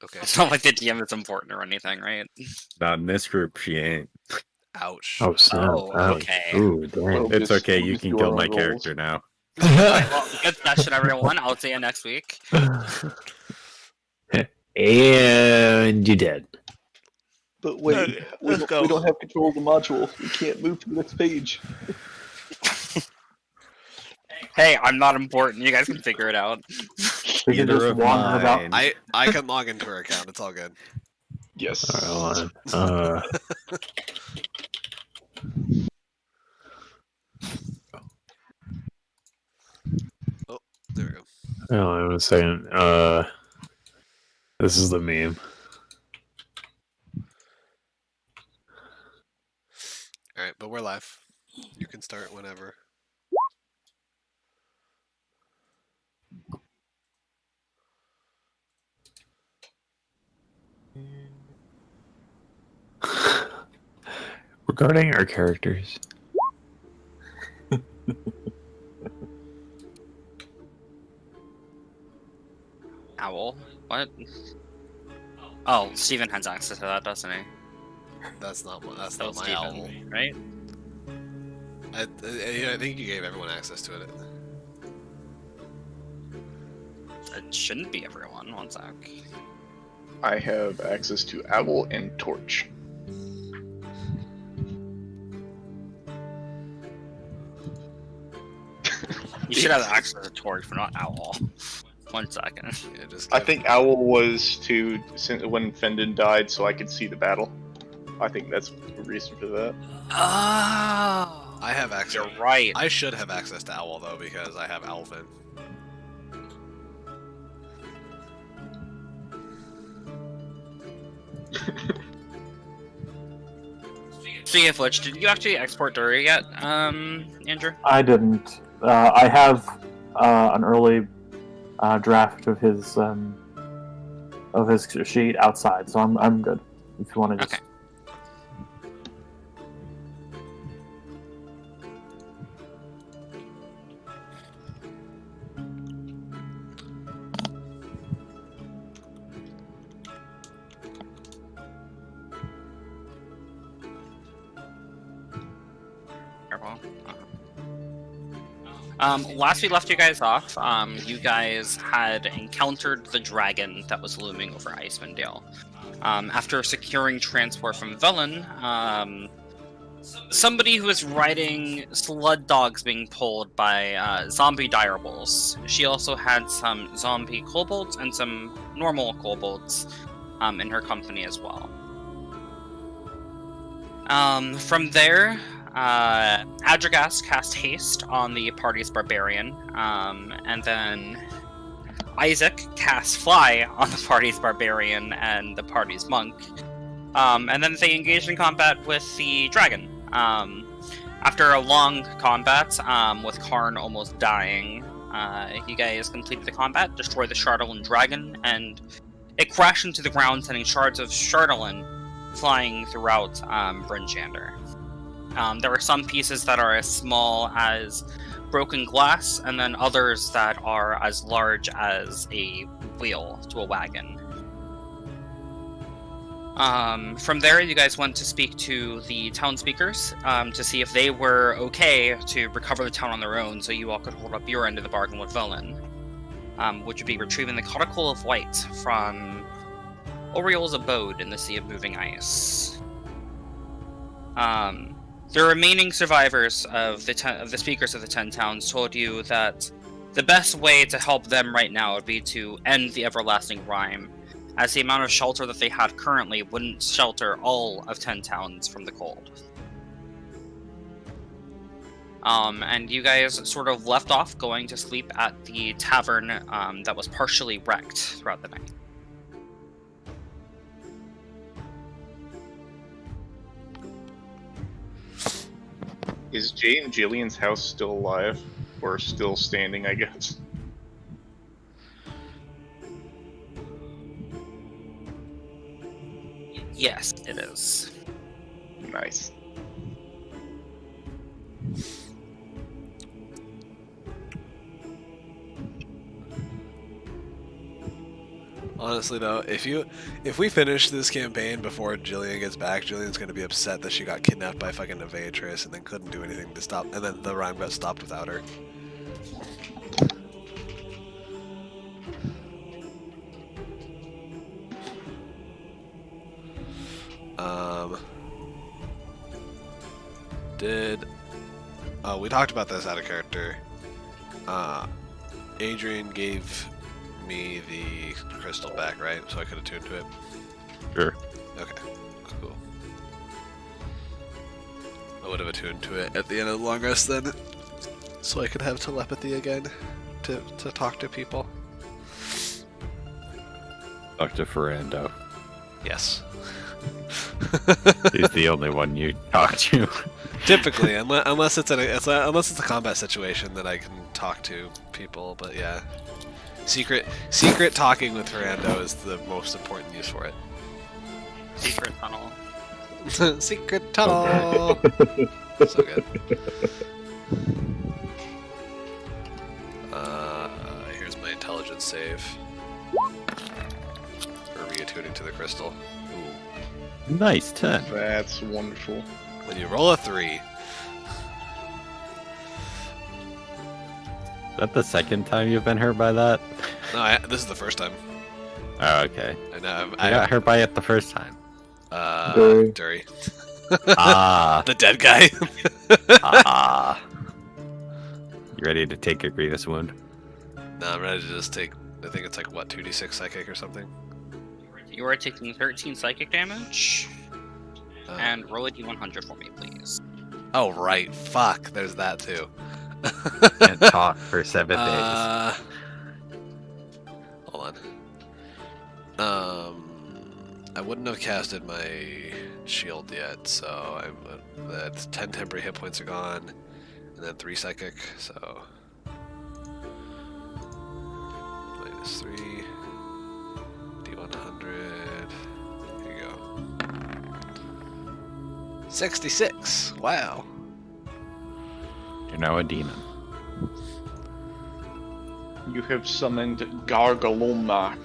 Okay. It's not like the DM is important or anything, right? Not in this group, she ain't. Ouch. Oh, snap. Oh, Ouch. okay. Ooh, damn. Well, It's just- okay, we'll you just can do kill our my own rolls. character now. Well, good session, everyone. I'll see you next week. And you did. But wait, Okay, let's go. we don't have control of the module. We can't move to the next page. Hey, I'm not important. You guys can figure it out. We can Either just of wander about. mine. I can log into her account. It's all good. Yes. Alright, hold on. There we go. Hold on a second. This is the meme. All right, but we're live. You can start whenever. Regarding our characters, Owl? What? Oh, Steven has access to that, doesn't he? That's not my So my owl. Steven, right? I think you gave everyone access to it. It shouldn't be everyone. One sec. I have access to Owl and Torch. You should have access to Torch, but not Owl. 1 second. Yeah, just I give- think Owl was to when Fendon died, so I could see the battle. I think that's the reason for that. Oh, I have access. you're right. I should have access to Owl though because I have Owlfin. Speaking of which, did you actually export Dury yet, Andrew? I didn't. I have an early draft of his sheet outside, so I'm good. If you want to just. Okay. Careful. Last we left you guys off, you guys had encountered the dragon that was looming over Icewind Dale. After securing transport from Velen, somebody who was riding sled dogs being pulled by zombie direwolves. She also had some zombie kobolds and some normal kobolds in her company as well. From there, Adragas cast haste on the party's barbarian, and then Isaac cast fly on the party's barbarian and the party's monk, and then they engaged in combat with the dragon. After a long combat, with Karn almost dying, you guys completed the combat, destroyed the Shardolin dragon, and it crashed into the ground, sending shards of Shardolin flying throughout Brynjander. There are some pieces that are as small as broken glass, and then others that are as large as a wheel to a wagon. From there, you guys went to speak to the town speakers to see if they were okay to recover the town on their own, so you all could hold up your end of the bargain with Velen, which would be retrieving the Codicil of Light from Oriol's abode in the Sea of Moving Ice. The remaining survivors of the speakers of the 10 towns told you that the best way to help them right now would be to end the everlasting rime, as the amount of shelter that they had currently wouldn't shelter all of 10 towns from the cold. And you guys sort of left off going to sleep at the tavern that was partially wrecked throughout the night. Is Jay and Jillian's house still alive? Or still standing, I guess? Yes, it is. Nice. Honestly, though, if we finish this campaign before Jillian gets back, Jillian's gonna be upset that she got kidnapped by fucking Evatress and then couldn't do anything to stop, and then the rhyme got stopped without her. We talked about this out of character. Adrian gave me the crystal back, right? So I could attune to it. Sure. Okay, cool. I would have attuned to it at the end of the long rest then, so I could have telepathy again to talk to people. Talk to Ferrando. Yes. He's the only one you talk to. Typically, unless it's a combat situation that I can talk to people, but yeah. Secret talking with Ferrando is the most important use for it. Secret tunnel. Secret tunnel. So good. Here's my intelligence save. For reattuning to the crystal. Ooh. Nice 10. That's wonderful. When you roll a 3. Is that the second time you've been hurt by that? No, this is the first time. Oh, okay. I know. I got hurt by it the first time. Dury. Ah. The dead guy. Ah. You ready to take a grievous wound? No, I'm ready to just take. I think it's like what 2d6 psychic or something. You are taking 13 psychic damage. Oh. And roll a d100 for me, please. Oh right, fuck. There's that too. Can't talk for 7 days. Hold on. I wouldn't have casted my shield yet, so that's 10 temporary hit points are gone, and then 3 psychic. So -3 d100. Here you go. 66. Wow. You're now a demon. You have summoned Gargaloma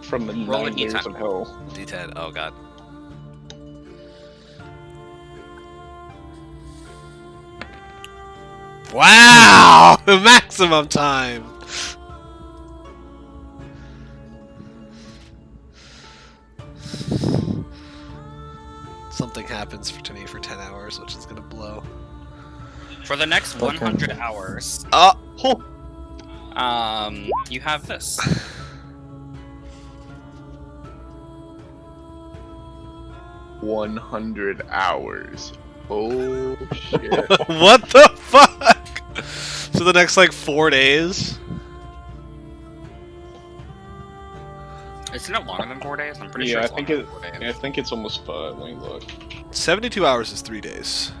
from the Roll a 9 layers D10. of hell. D10. Oh god. Wow! The maximum time. Something happens to me for 10 hours, which is gonna blow. For the next 100 hours, Oh! you have this. 100 hours. Oh shit. What the fuck? So the next like 4 days? Isn't it longer than 4 days? I'm pretty Yeah, sure I it's think longer it. than 4 days. I think it's almost 5. Let me look. 72 hours is 3 days.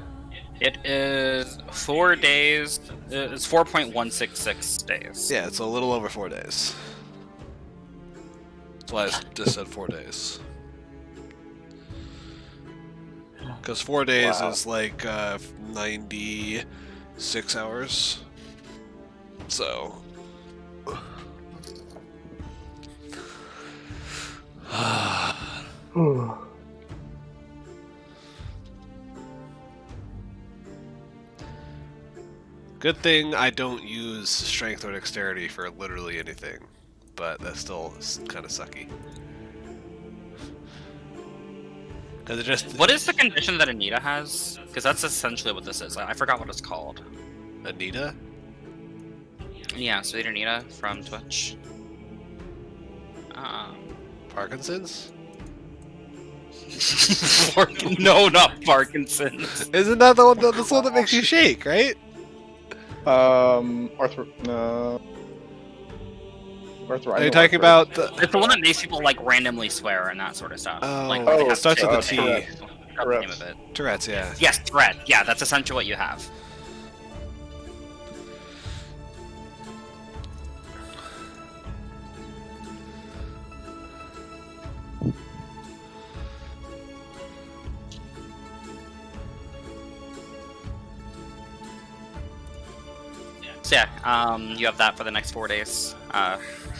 It is 4 days. It's 4.166 days. Yeah, it's a little over 4 days. That's why I just said 4 days. Because 4 days Wow. is like 96 hours. So. Good thing I don't use strength or dexterity for literally anything, but that's still kind of sucky. Because it just What is the condition that Anita has? Because that's essentially what this is. I forgot what it's called. Anita? Yeah, Sweet Anita from Twitch. Parkinson's? No, not Parkinson's. Isn't that the one that's the one that makes you shake, right? Arthritis. Are you talking about the? It's the one that makes people like randomly swear and that sort of stuff. Oh, like, it they have starts to- with a T. Tourette's. I forgot the name of it. Tourette's, yeah. Yes, Tourette. Yeah, that's essentially what you have. So yeah, you have that for the next 4 days.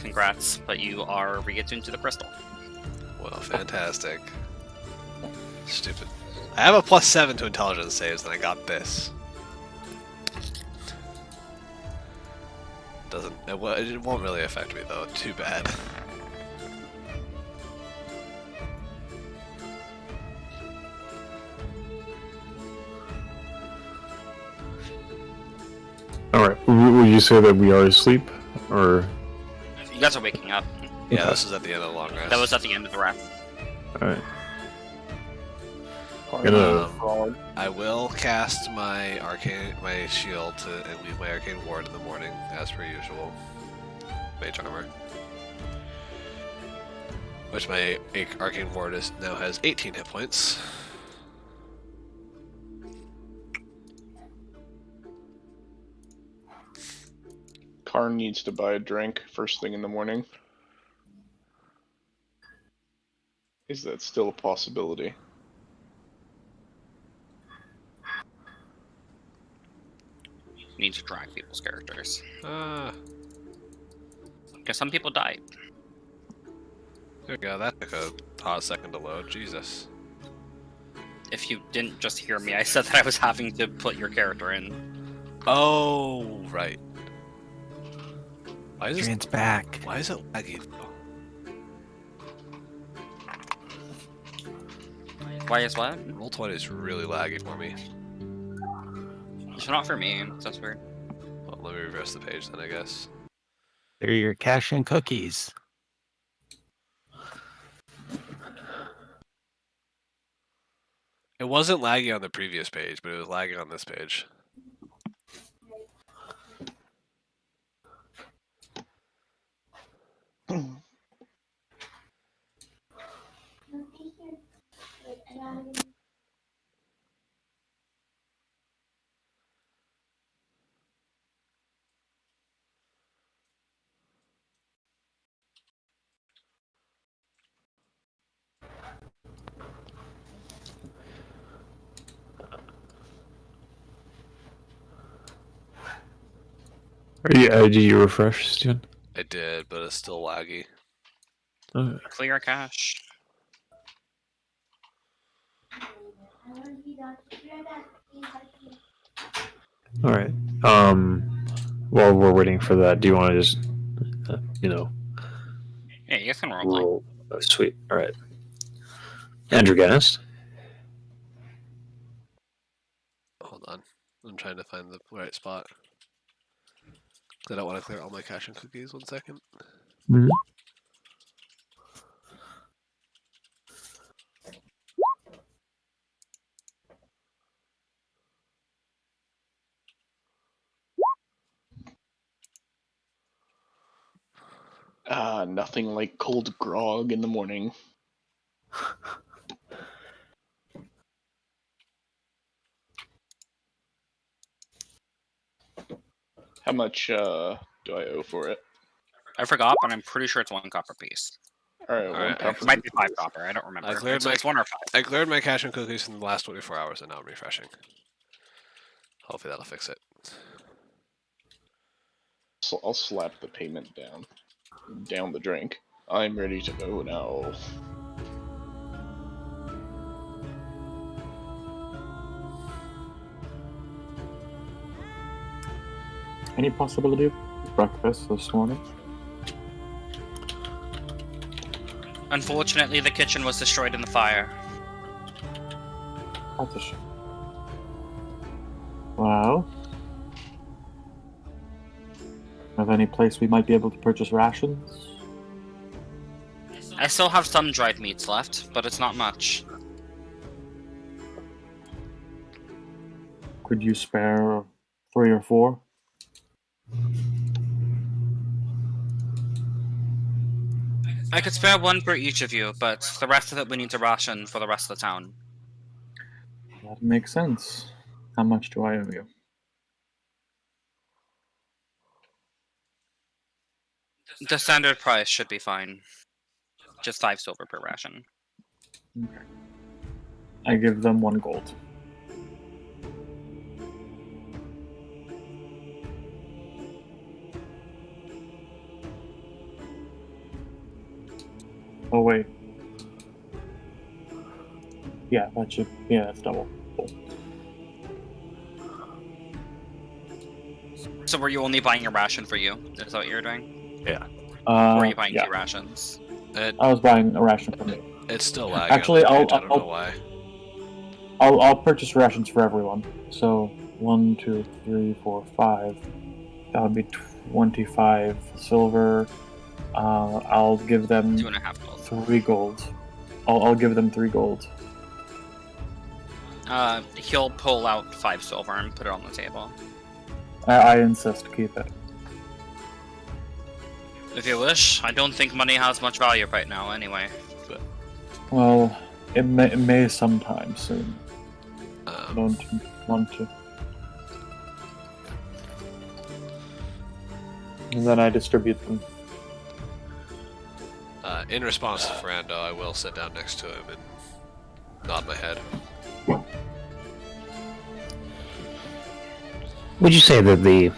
Congrats, but you are re-attuned to the crystal. Well, fantastic. Stupid. I have a +7 to intelligence saves, and I got this. It won't really affect me though. Too bad. Alright. Would you say that we are asleep? Or. You guys are waking up. Yeah, Okay. this is at the end of the long rest. That was at the end of the rest. Alright. Um, I will cast my shield and leave my arcane ward in the morning, as per usual. Mage armor, which my arcane ward now has 18 hit points. Karn needs to buy a drink first thing in the morning. Is that still a possibility? You need to drag people's characters. There Because some people died. we go. That took a hot second to load. Jesus. If you didn't just hear me, I said that I was having to put your character in. Oh, right. Why is Adrian's back. Why is it laggy? Why is what? Roll20 is really laggy for me. It's not for me. That's weird. Well, let me reverse the page then, I guess. They're your cash and cookies. It wasn't laggy on the previous page, but it was lagging on this page. Did you refresh, Stu? I did, but it's still laggy. Okay. Clear cache. Alright. While we're waiting for that, do you want to just, Yeah, you guys can roll. roll? Oh, sweet. Alright. Andrew Gast. Hold on. I'm trying to find the right spot. I don't want to clear all my cache and cookies. 1 second. Mhm. Nothing like cold grog in the morning. How much do I owe for it? I forgot, but I'm pretty sure it's 1 copper piece. Alright, Alright, It might be 5 copper. I don't remember. I cleared It's 1 or 5. I cleared my cache and cookies in the last 24 hours, and now I'm refreshing. Hopefully that'll fix it. So I'll slap the payment down the drink. I'm ready to go now. Any possibility of breakfast this morning? Unfortunately, the kitchen was destroyed in the fire. That's a shame. Well, have any place we might be able to purchase rations? I still have some dried meats left, but it's not much. Could you spare 3 or 4? I could spare 1 for each of you, but the rest of it we need to ration for the rest of the town. That makes sense. How much do I owe you? The standard price should be fine. Just 5 silver per ration. Okay. I give them 1 gold. Oh wait. Yeah, that should. Yeah, that's double. Cool. So were you only buying a ration for you? Is that what you're doing? Or were you buying Yeah, 2 rations? And I was buying a ration for me. it's still lagging. Actually, on the page, I I'll- don't know why. I'll purchase rations for everyone. So 1, 2, 3, 4, 5. That would be 25 silver. I'll give them 2.5 gold. 3 gold. I'll give them 3 gold. He'll pull out 5 silver and put it on the table. I insist. Keep it. If you wish. I don't think money has much value right now, anyway. Well, it may sometime soon. Um, Don't want to. And then I distribute them. in response to Ferrando, I will sit down next to him and nod my head. Would you say that the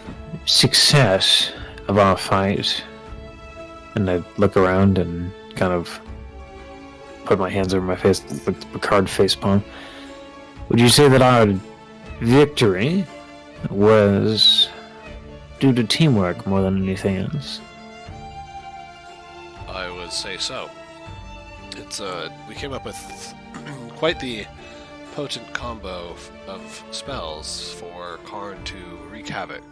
success of our fight, and I look around and kind of put my hands over my face with Picard facepalm, would you say that our victory was due to teamwork more than anything else? I would say so. It's we came up with quite the potent combo of spells for Karn to wreak havoc.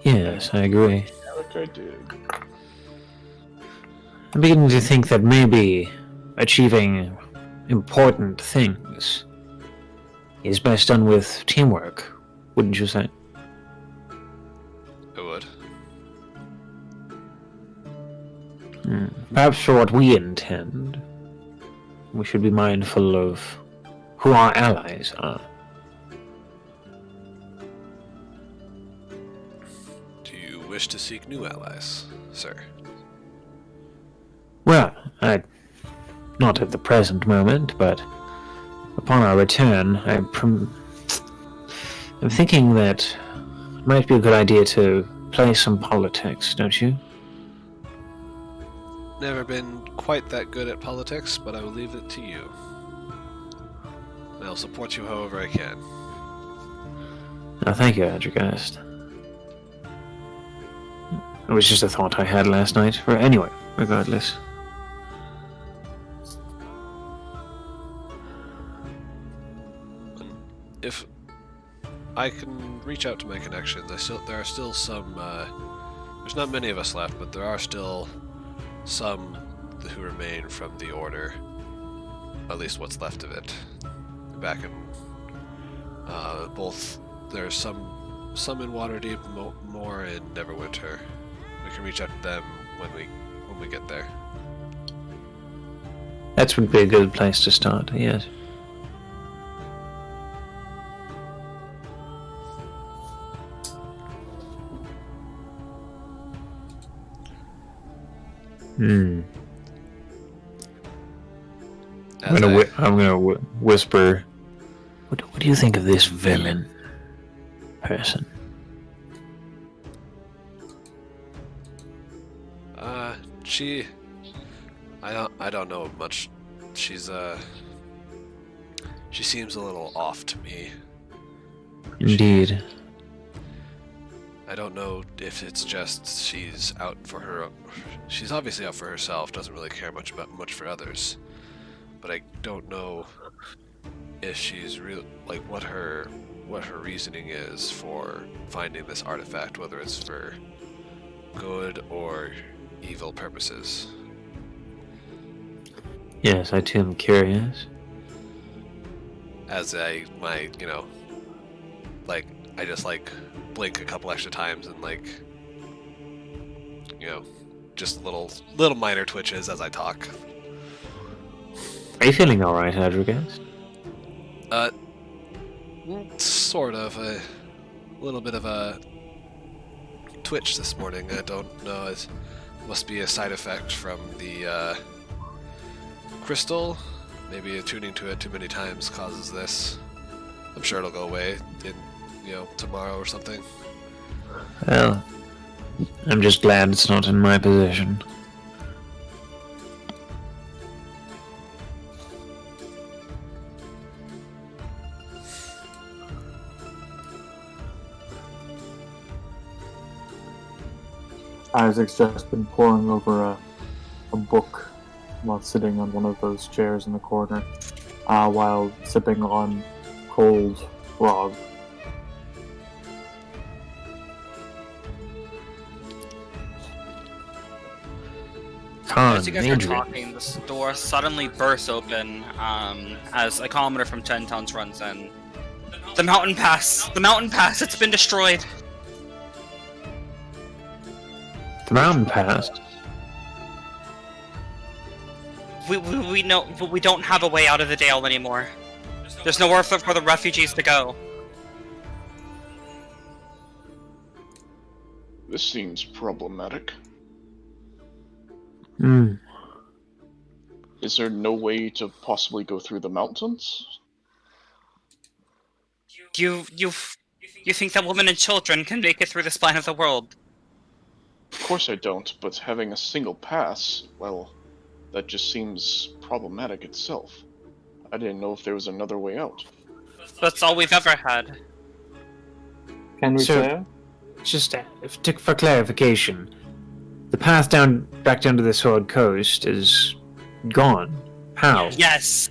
Yes, I agree. Okay, dude. I'm beginning to think that maybe achieving important things is best done with teamwork, wouldn't you say? I would. Perhaps for what we intend, we should be mindful of who our allies are. Do you wish to seek new allies, sir? Well, not at the present moment, but upon our return, I'm thinking that it might be a good idea to play some politics, don't you? Never been quite that good at politics, but I will leave it to you. And I'll support you however I can. Oh, thank you, Adrigast. It was just a thought I had last night. But anyway, regardless. If I can reach out to my connections, there are still some. There's not many of us left, but there are still some who remain from the Order. At least what's left of it. Back in both, there's some in Waterdeep, more in Neverwinter. We can reach out to them when we get there. That would be a good place to start, yes. I'm gonna whisper. What do you think of this villain person? I don't know much. She seems a little off to me. Indeed. I don't know if it's just she's out for her. She's obviously out for herself. Doesn't really care much for others. But I don't know if she's real, like what her reasoning is for finding this artifact, whether it's for good or evil purposes. Yes, I too am curious. As I just blink a couple extra times and just little minor twitches as I talk. Are you feeling alright, Adrigast? Sort of. A little bit of a twitch this morning. I don't know. It must be a side effect from the crystal. Maybe attuning to it too many times causes this. I'm sure it'll go away in, tomorrow or something. Well, I'm just glad it's not in my possession. Isaac's just been poring over a book while sitting on one of those chairs in the corner, while sipping on cold grog. As you guys are Adrian. talking, this door suddenly bursts open as a commoner from 10 tons runs in. The mountain pass! The mountain pass! It's been destroyed! The mountain pass. We know, but we don't have a way out of the Dale anymore. There's nowhere for the refugees to go. This seems problematic. Hmm. Is there no way to possibly go through the mountains? You think that women and children can make it through the spine of the world? Of course I don't, but having a single pass, well, that just seems problematic itself. I didn't know if there was another way out. That's all we've ever had. Can we So- say? Just for clarification, the path back down to the Sword Coast is gone. How? Yes.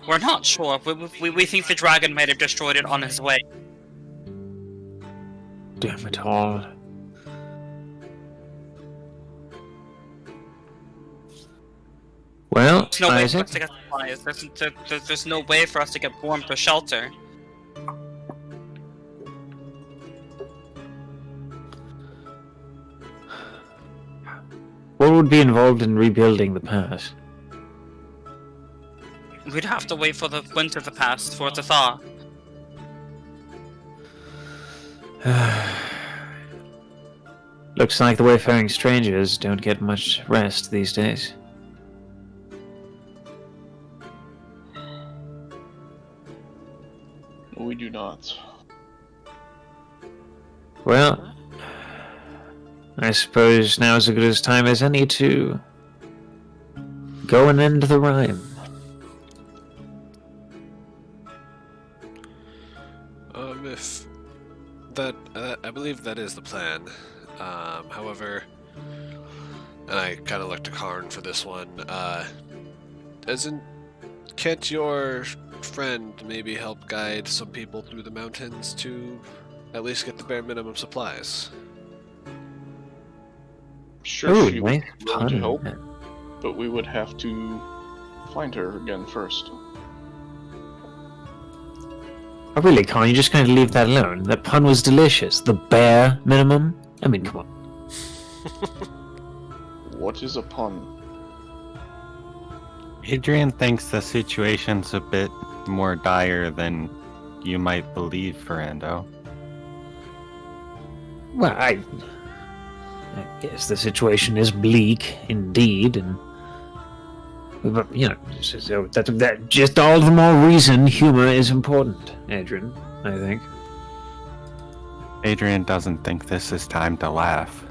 We're not sure. We think the dragon might have destroyed it on his way. Damn it all. Well, There's no way for Isaac, us to get supplies. There's no way for us to get warmth or shelter. what would be involved in rebuilding the pass? We'd have to wait for the winter to pass for it to thaw. Looks like the wayfaring strangers don't get much rest these days. No, we do not. Well, I suppose now's as good a time as any to go and end the rhyme. If that, I believe that is the plan. However, and I kind of look to Karn for this one. Can't your friend maybe help guide some people through the mountains to at least get the bare minimum supplies? Sure, Ooh, she would nice be willing to pun. help, but we would have to find her again first. Oh, really, can't you just kind of leave that alone? That pun was delicious. The bare minimum? I mean, come on. What is a pun? Adrian thinks the situation's a bit more dire than you might believe, Ferrando. Well, I guess the situation is bleak, indeed, and... But, you know, so that just all the more reason humor is important, Adrian, I think. Adrian doesn't think this is time to laugh.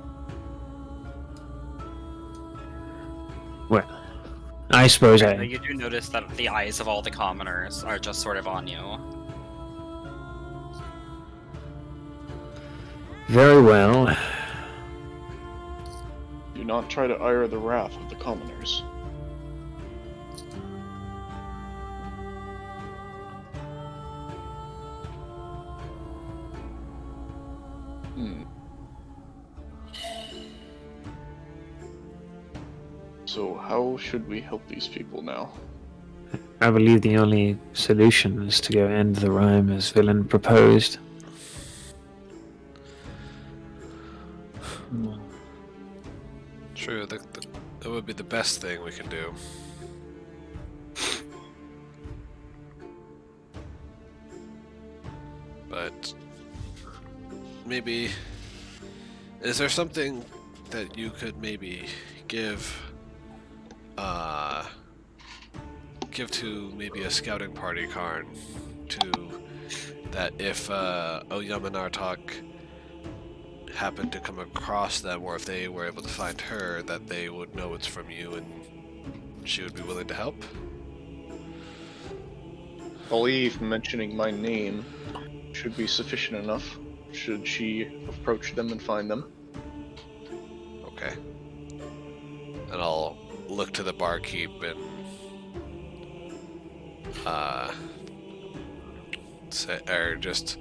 Well, I suppose You do notice that the eyes of all the commoners are just sort of on you. Very well. Do not try to ire the wrath of the commoners. So how should we help these people now? I believe the only solution is to go end the rhyme as villain proposed. True, that would be the best thing we can do. But maybe, is there something that you could maybe give to maybe a scouting party, Karn, to that if Oyama Nartok happened to come across them, or if they were able to find her, that they would know it's from you and she would be willing to help? I believe mentioning my name should be sufficient enough. should she approach them and find them. Okay. And I'll look to the barkeep and say, or just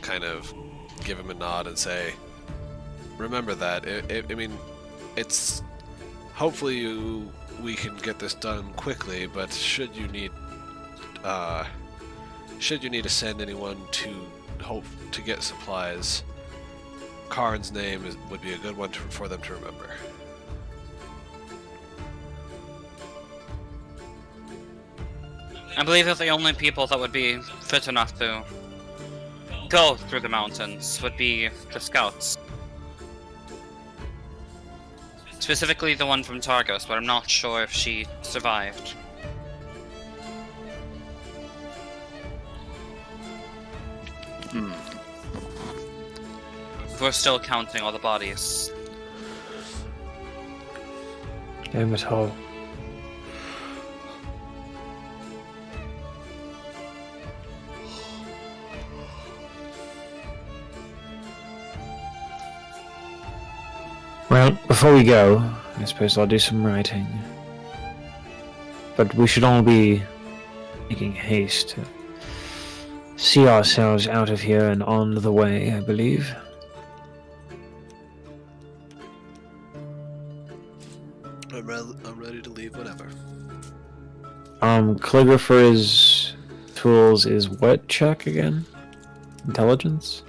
kind of give him a nod and say, remember that. I mean, it's hopefully we can get this done quickly, but should you need to send anyone to get supplies, Karn's name would be a good one for them to remember. I believe that the only people that would be fit enough to go through the mountains would be the scouts. Specifically the one from Targos, but I'm not sure if she survived. We're still counting all the bodies. Damn it all. Well, before we go, I suppose I'll do some writing. But we should all be making haste to see ourselves out of here and on the way, I believe. I'm ready to leave whenever. Calligrapher's tools is what check again? Intelligence?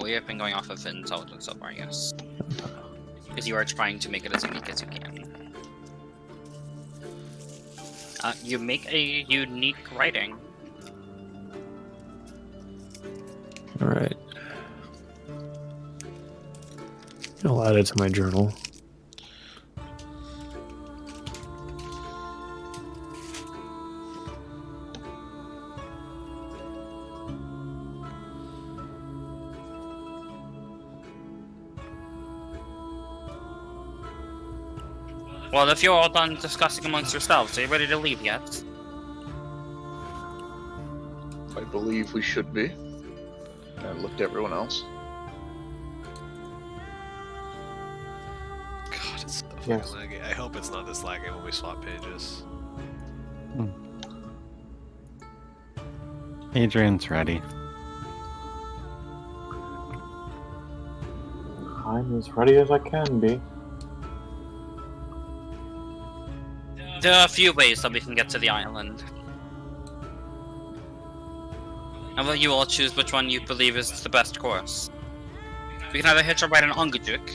We have been going off of intelligence so far, yes. Because you are trying to make it as unique as you can. You make a unique writing. Alright. I'll add it to my journal. Well, if you're all done discussing amongst yourselves, are you ready to leave yet? I believe we should be. And I looked at everyone else. God, it's so fucking Yes. laggy. I hope it's not this laggy when we swap pages. Adrian's ready. I'm as ready as I can be. There are a few ways that we can get to the island. And will you all choose which one you believe is the best course? We can either hitch a ride in Ongajuk,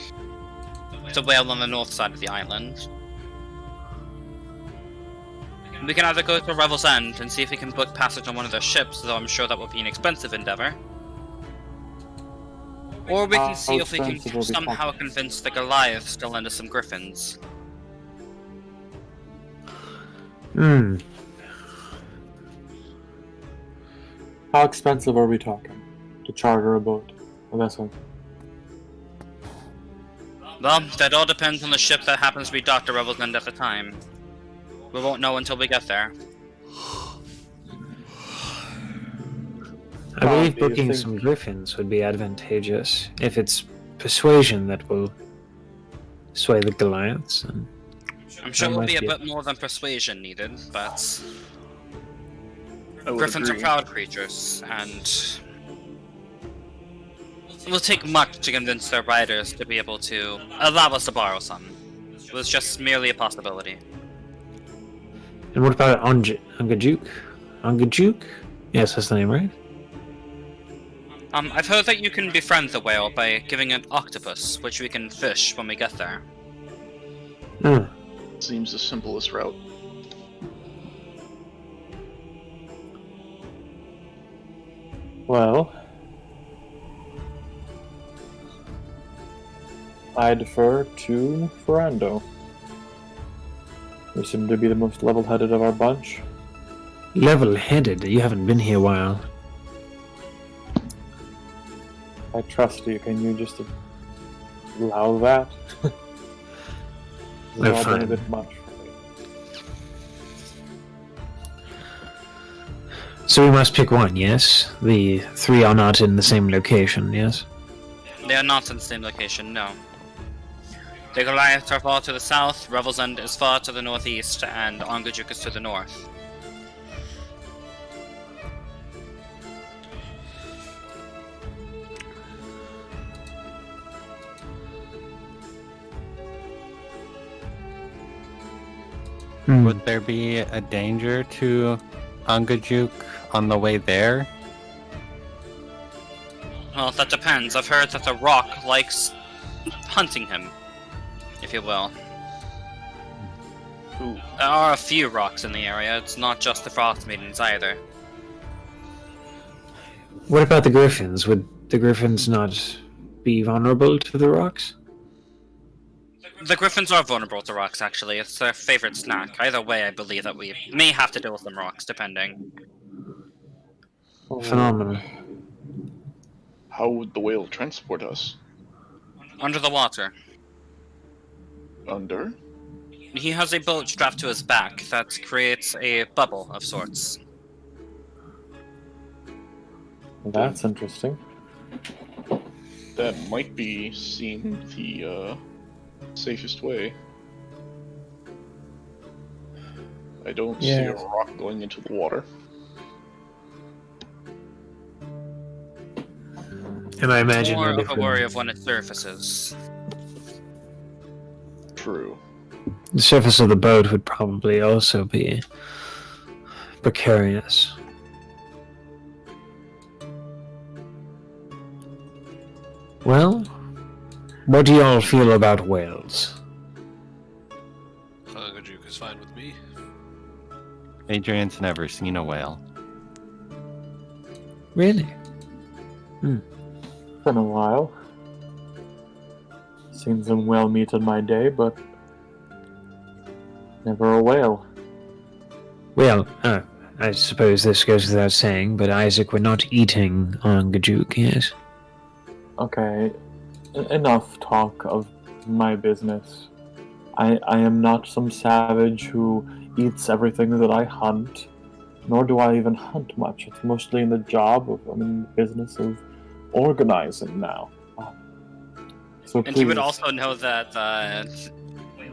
the whale on the north side of the island. We can either go to Revel's End and see if we can book passage on one of their ships, though I'm sure that would be an expensive endeavor. Or we can see How if we can expensive will be somehow possible? convince the Goliaths to lend us some griffins. How expensive are we talking to charter a boat, a vessel? Well, that all depends on the ship that happens to be Dr. Revel's End at the time. We won't know until we get there. I believe do you booking think- some griffins would be advantageous if it's persuasion that will sway the Goliaths. And I'm sure That it will might be a be bit more than persuasion needed, but I would griffins agree. are proud creatures, and it will take much to convince their riders to be able to allow us to borrow some. It was just merely a possibility. and what about Ongajuk? Ongajuk? Yes, that's the name, right? I've heard that you can befriend the whale by giving it octopus, which we can fish when we get there. Hmm. Seems the simplest route. Well, I defer to Ferrando. You seem to be the most level-headed of our bunch. Level-headed. You haven't been here a while. I trust you. Can you just allow that? It's I'm all been a fine. bit much for me. So we must pick one, yes? The three are not in the same location, yes? They are not in the same location, no. The Goliaths are far to the south, Revel's End is far to the northeast, and Ongajuk is to the north. Would there be a danger to Angajuk on the way there? Well, that depends. I've heard that the rock likes hunting him, if you will. Ooh, There are a few rocks in the area, it's not just the Frost Maidens either. What about the griffins? Would the griffins not be vulnerable to the rocks? The griffins are vulnerable to rocks, actually. It's their favorite snack. Either way, I believe that we may have to deal with some rocks, depending. Phenomenal. how would the whale transport us? Under the water. Under? He has a boat strapped to his back that creates a bubble of sorts. That's interesting. That might be seem the safest way. I don't see a rock going into the water. And I imagine More that of a worry of when it surfaces. True. the surface of the boat would probably also be precarious. Well, what do you all feel about whales? Angajuk is fine with me. Adrian's never seen a whale. Really? Been a while. Seen some whale meat in my day, but never a whale. Well, I suppose this goes without saying, but Isaac, we're not eating on Gajuk, yes? Okay, enough talk of my business. I am not some savage who eats everything that I hunt, nor do I even hunt much. It's mostly in the job of, I'm in the business of organizing now. So And please, you would also know that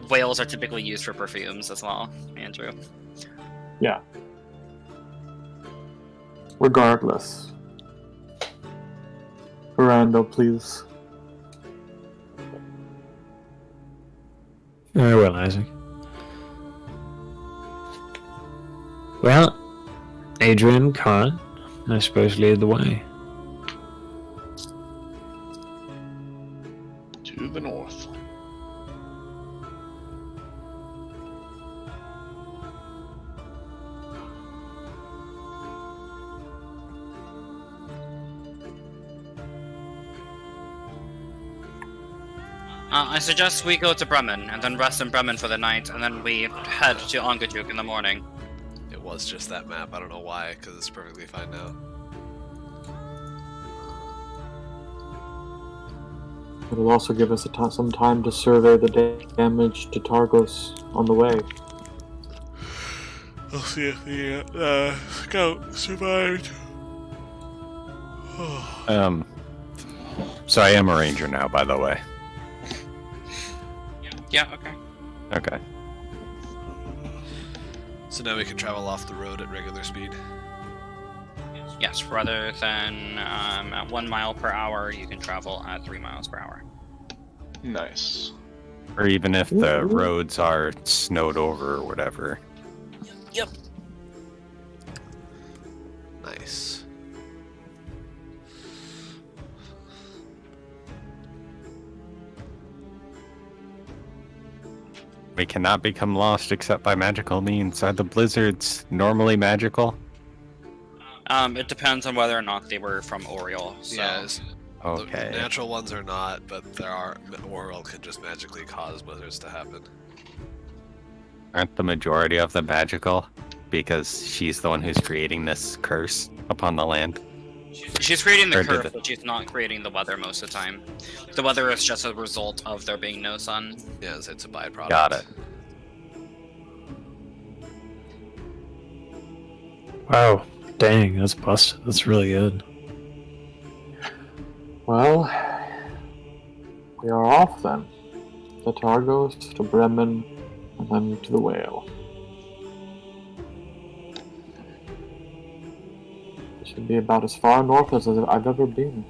whales are typically used for perfumes as well, Andrew. yeah. Regardless. Veranda, please. Very well, Isaac. Well, Adrian, Khan, I suppose lead the way. To the north. I suggest we go to Bremen, and then rest in Bremen for the night, and then we head to Ongajuk in the morning. It was just that map. I don't know why, because it's perfectly fine now. It'll also give us some time to survey the damage to Targos on the way. We'll see if the scout survived. So I am a ranger now, by the way. Yeah, okay. Okay. So now we can travel off the road at regular speed. Yes, rather than at 1 mile per hour, you can travel at 3 miles per hour. Nice. Or even if the roads are snowed over or whatever. Yep. Nice. We cannot become lost except by magical means. Are the blizzards normally magical? It depends on whether or not they were from Oriole. So. Yes. Okay. The natural ones are not, but there are. World can just magically cause blizzards to happen. Aren't the majority of them magical? Because she's the one who's creating this curse upon the land. She's creating the Or did curve, it- but she's not creating the weather most of the time. The weather is just a result of there being no sun. Yes, it's a byproduct. Got it. Wow. Dang, that's busted. That's really good. Well, we are off then. To Targos, to Bremen, and then to the Whale. It should be about as far north as I've ever been.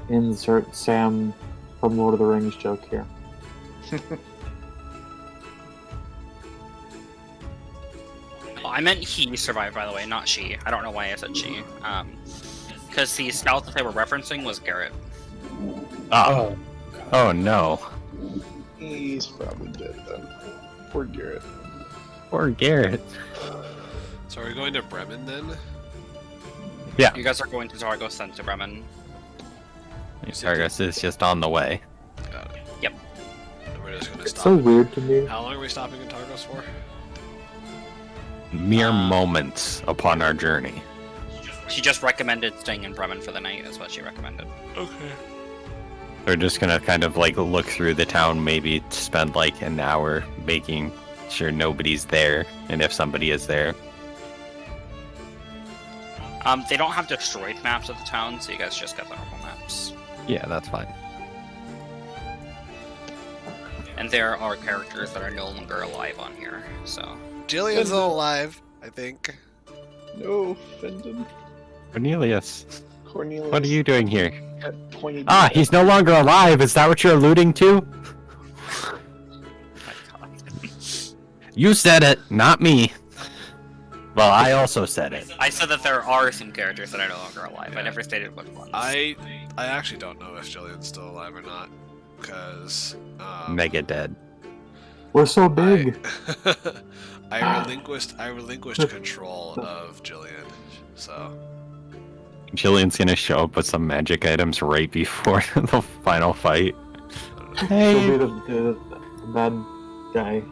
Insert Sam from Lord of the Rings joke here. Oh, I meant he survived, by the way, not she. I don't know why I said she. Because the scout that they were referencing was Garrett. Oh. Oh no. He's probably dead then. Poor Garrett. Poor Garrett. So are we going to Bremen then? You guys are going to Targos then to Bremen. Targus is just on the way. Got it. Yep. And we're just gonna It's stop. so weird to me. How long are we stopping in Targos for? Mere moments upon our journey. She just recommended staying in Bremen for the night, is what she recommended. Okay. We're just gonna kind of like look through the town, maybe spend like an hour making sure nobody's there, and if somebody is there. They don't have destroyed maps of the town, so you guys just got the normal maps. Yeah, that's fine. And there are characters that are no longer alive on here, so... Jillian's still alive, I think. No, Fendon. Cornelius, Cornelius. what are you doing here? That pointy Ah, dude. he's no longer alive. Is that what you're alluding to? My god. You said it, not me. Well, I also said it. I said that there are some characters that are no longer alive. I Yeah. never stated which ones. I actually don't know if Jillian's still alive or not, because Mega dead. We're so big. I relinquished control of Jillian, so Jillian's gonna show up with some magic items right before the final fight. She'll Hey, be the bad guy.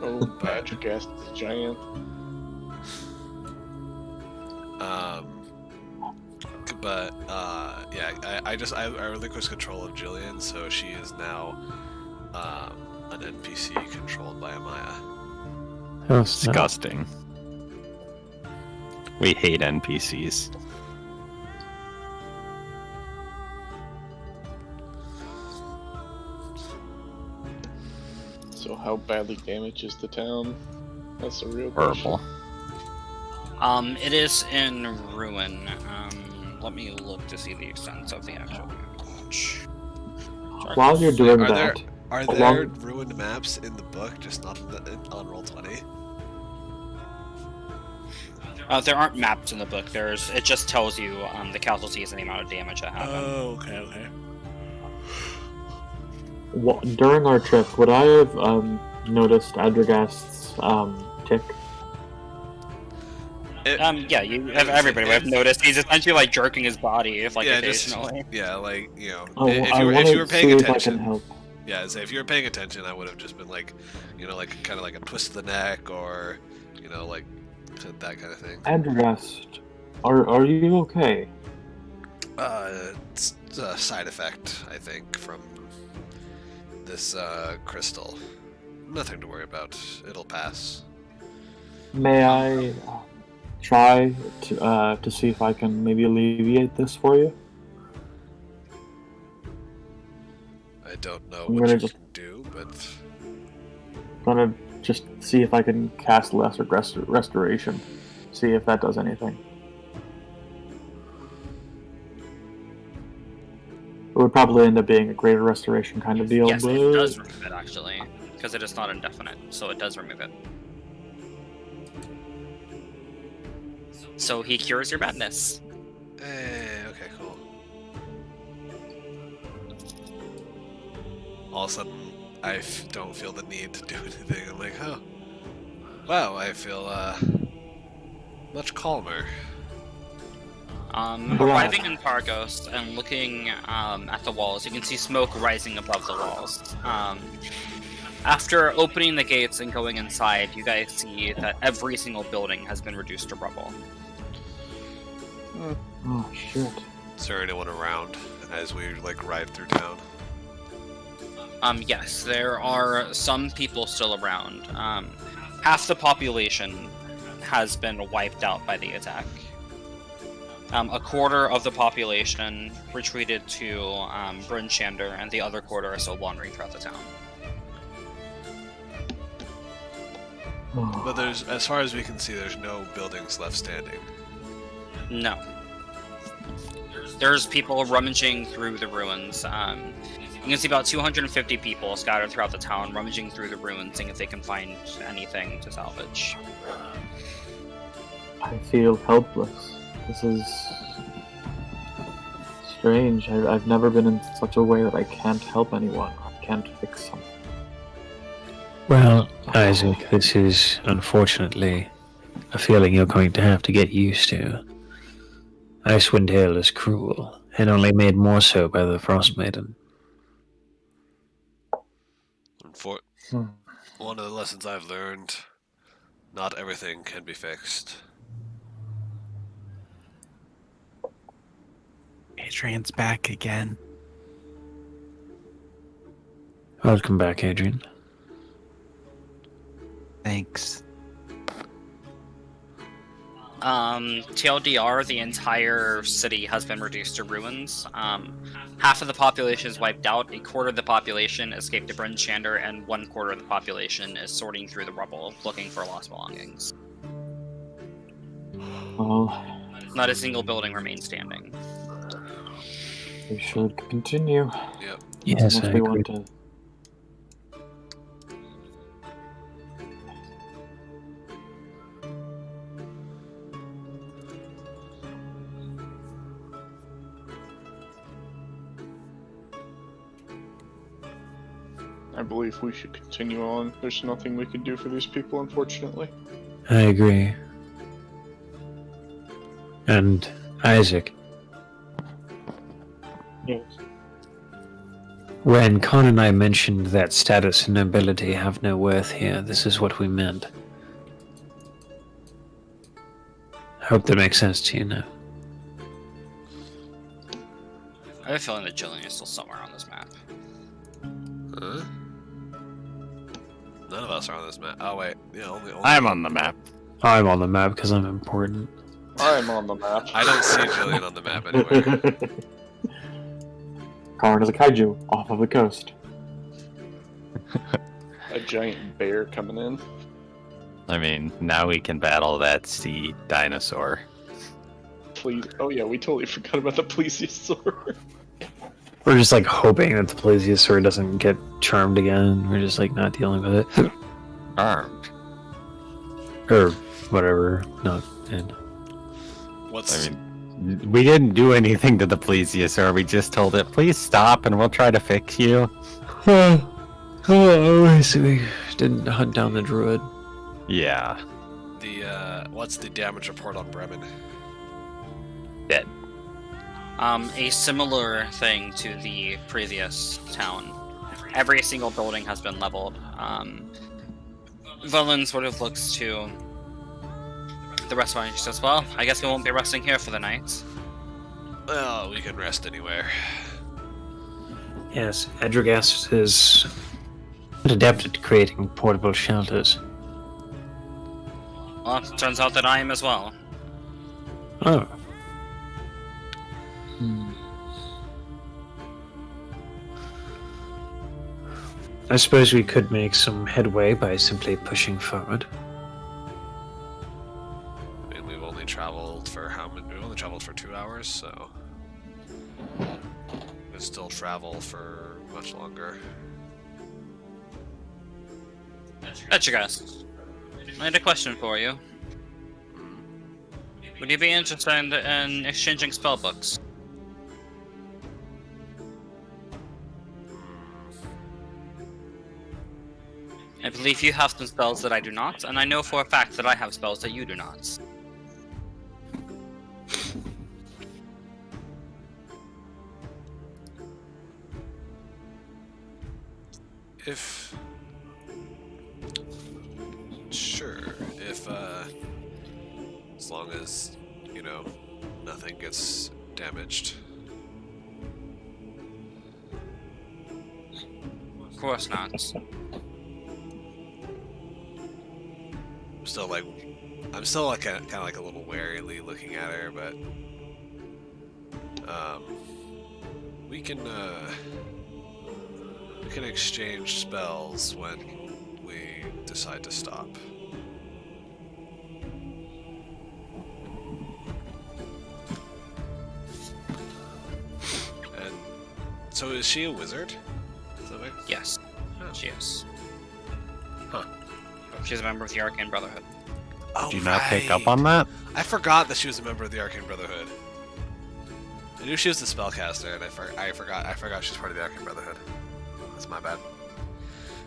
Oh, magic ass giant. But yeah, I relinquished control of Jillian, so she is now an NPC controlled by Amaya. Oh, disgusting. We hate NPCs. So how badly damaged is the town? That's a real question. Horrible. It is in ruin. Let me look to see the extent of the actual damage. While you're doing Are there- that, Are Along- there ruined maps in the book, just not on Roll20? There aren't maps in the book. It just tells you the casualties and the amount of damage that happened. Oh, okay. during our trip, would I have noticed Adregast's tick? Yeah, everybody would have noticed. He's essentially like jerking his body, like Yeah, occasionally. like, you know, Oh, if I you want were to paying see if I can attention, help. yeah, so if you were paying attention, I would have just been like, you know, like kind of like a twist of the neck, or, you know, like that kind of thing. Adregast, are you okay? It's a side effect, I think, from this crystal. Nothing to worry about. It'll pass. May I try to see if I can maybe alleviate this for you? I don't know I'm what gonna you just- can do, but I'm gonna just see if I can cast Lesser Restoration. See if that does anything. It would probably end up being a greater restoration kind of deal, Yes, but it does remove it actually, because it is not indefinite, so it does remove it. So he cures your madness. okay, cool. All of a sudden, I don't feel the need to do anything. I'm like, oh, wow, I feel much calmer. Arriving in Targos and looking at the walls, you can see smoke rising above the walls. After opening the gates and going inside, you guys see that every single building has been reduced to rubble. oh shit. Is there anyone around as we like ride through town? Yes, there are some people still around. Half the population has been wiped out by the attack. A quarter of the population retreated to Bryn Shander, and the other quarter are still wandering throughout the town. But there's, as far as we can see, there's no buildings left standing. No. There's people rummaging through the ruins. You can see about 250 people scattered throughout the town, rummaging through the ruins, seeing if they can find anything to salvage. I feel helpless. This is strange. I've never been in such a way that I can't help anyone. I can't fix something. Well, Isaac, this is unfortunately a feeling you're going to have to get used to. Icewind Hill is cruel, and only made more so by the Frost Maiden. One of the lessons I've learned, not everything can be fixed. Adrian's back again. Welcome back, Adrian. Thanks. TLDR, the entire city has been reduced to ruins. Half of the population is wiped out, a quarter of the population escaped to Bryn Shander, and 1/4 of the population is sorting through the rubble, looking for lost belongings. Well, Not a single building remains standing. we should continue. Yep. Yes, I Unless we agree. want to. I believe we should continue on. There's nothing we can do for these people, unfortunately. I agree. And Isaac, Yes. when Con and I mentioned that status and nobility have no worth here, this is what we meant. I hope that makes sense to you now. I have a feeling that Jillian is still somewhere on this map. Huh? None of us are on this map. Oh wait, yeah, only. I'm on the map. I'm on the map because I'm important. I'm on the map. I don't see Jillian on the map anywhere. Karn is a kaiju off of the coast. A giant bear coming in. I mean, now we can battle that sea dinosaur. Please. Oh yeah, we totally forgot about the plesiosaur. We're just like hoping that the plesiosaur doesn't get charmed again. We're just like not dealing with it. Armed. Or whatever. Not in. What's I mean, we didn't do anything to the plesiosaur. We just told it, please stop and we'll try to fix you. Oh, I see. We didn't hunt down the druid. Yeah. what's the damage report on Bremen? Dead. A similar thing to the previous town. Every single building has been leveled. Velen sort of looks to the rest of it and she says, well, I guess we won't be resting here for the night. Well, we can rest anywhere. Yes, Edragast is adept at creating portable shelters. Well, it turns out that I am as well. Oh. I suppose we could make some headway by simply pushing forward. I mean, we've only traveled for how many? We've only traveled for 2 hours, so we can still travel for much longer. Betcha, guys. I had a question for you. Would you be interested in exchanging spellbooks? I believe you have some spells that I do not, and I know for a fact that I have spells that you do not. If... Sure, if, as long as, you know, nothing gets damaged. course not. I'm still like kind of like a little warily looking at her, but we can exchange spells when we decide to stop. And so, is she a wizard? Is that right? Yes, Oh. she is. Huh. She's a member of the Arcane Brotherhood. Oh, Did you not pick up right. on that? I forgot that she was a member of the Arcane Brotherhood. I knew she was the spellcaster, and I forgot she's part of the Arcane Brotherhood. That's my bad.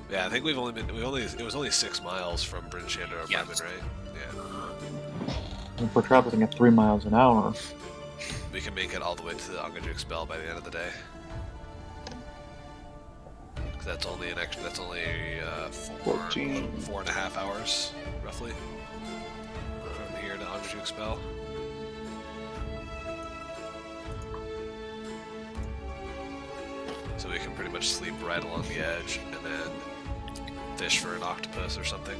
Yeah, I think it was only 6 miles from Bryn Shander or Yes. Bremen, right? Yeah. If we're traveling at 3 miles an hour, We can make it all the way to the Ongajuk spell by the end of the day. 'Cause that's only 14. 4.5 hours, roughly, from here to Ongajuk spell. So we can pretty much sleep right along the edge and then fish for an octopus or something.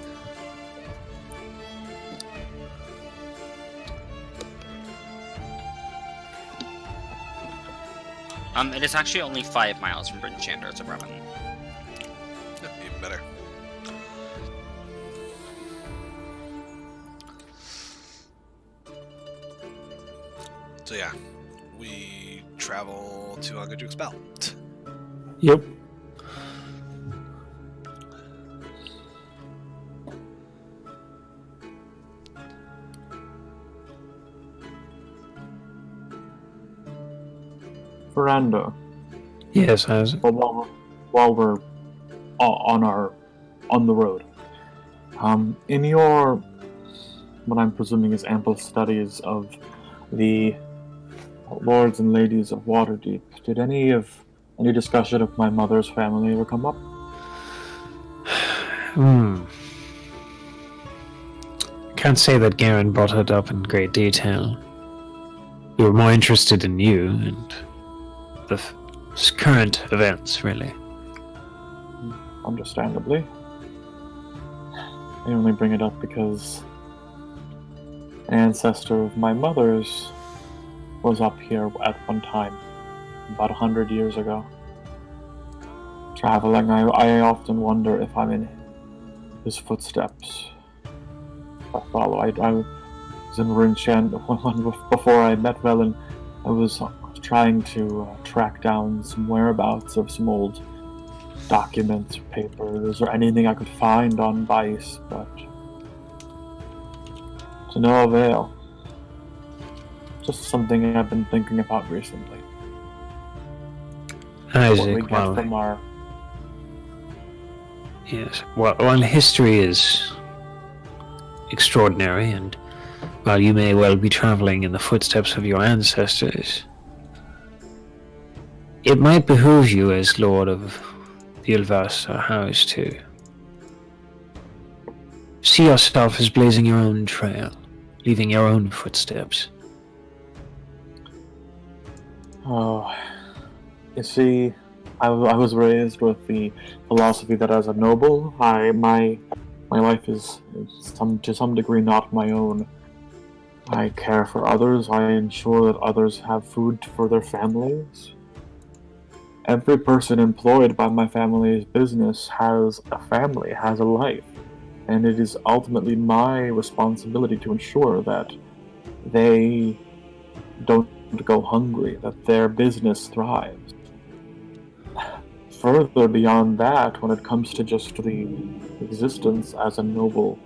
It is actually only 5 miles from Bryn Shander to Bremen. Yeah, even better. So yeah, we travel to Ongajuk spell. Yep. Veranda. Yes, Isaac. But while we're on the road, in your what I'm presuming is ample studies of the lords and ladies of Waterdeep, did any discussion of my mother's family ever come up? Can't say that Garen brought it up in great detail. We were more interested in you and the current events, really. Understandably. I only bring it up because an ancestor of my mother's was up here at one time, about 100 years ago. Traveling, I often wonder if I'm in his footsteps. I follow. I was in Rinchan before I met Velen. I was trying to track down some whereabouts of some old documents or papers or anything I could find on Vice, but to no avail. Just something I've been thinking about recently. What we Isaac, get well, from our yes. While history is extraordinary, and while you may well be traveling in the footsteps of your ancestors, it might behoove you as Lord of the Ilvasta House to see yourself as blazing your own trail, leaving your own footsteps. Oh, you see, I was raised with the philosophy that as a noble, my life is to some degree not my own. I care for others. I ensure that others have food for their families. Every person employed by my family's business has a family, has a life, and it is ultimately my responsibility to ensure that they don't go hungry, that their business thrives. Further beyond that, when it comes to just the existence as a noble,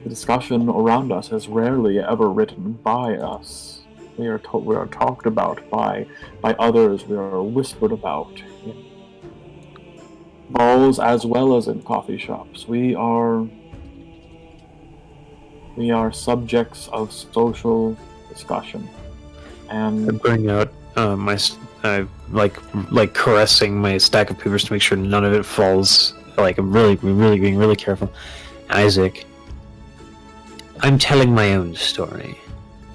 the discussion around us is rarely ever written by us. We are talked about by others. We are whispered about in balls as well as in coffee shops. We are subjects of social discussion, I and bring out like caressing my stack of papers to make sure none of it falls. Like I'm really being really careful. Isaac, I'm telling my own story,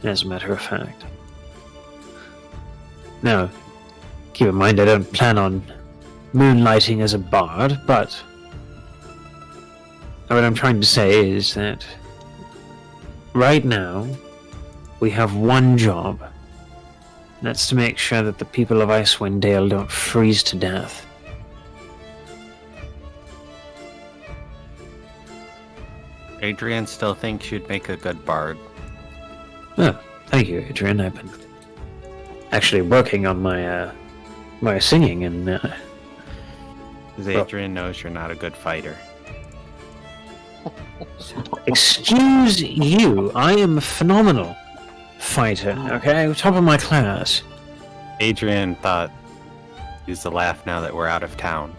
as a matter of fact. Now, Keep in mind, I don't plan on moonlighting as a bard, but what I'm trying to say is that right now we have one job. And that's to make sure that the people of Icewind Dale don't freeze to death. Adrian still thinks you'd make a good bard. Oh, thank you, Adrian. I've been actually working on my my singing, and Because Adrian knows you're not a good fighter. excuse you, I am a phenomenal fighter. Okay, top of my class. Adrian thought use the laugh now that we're out of town.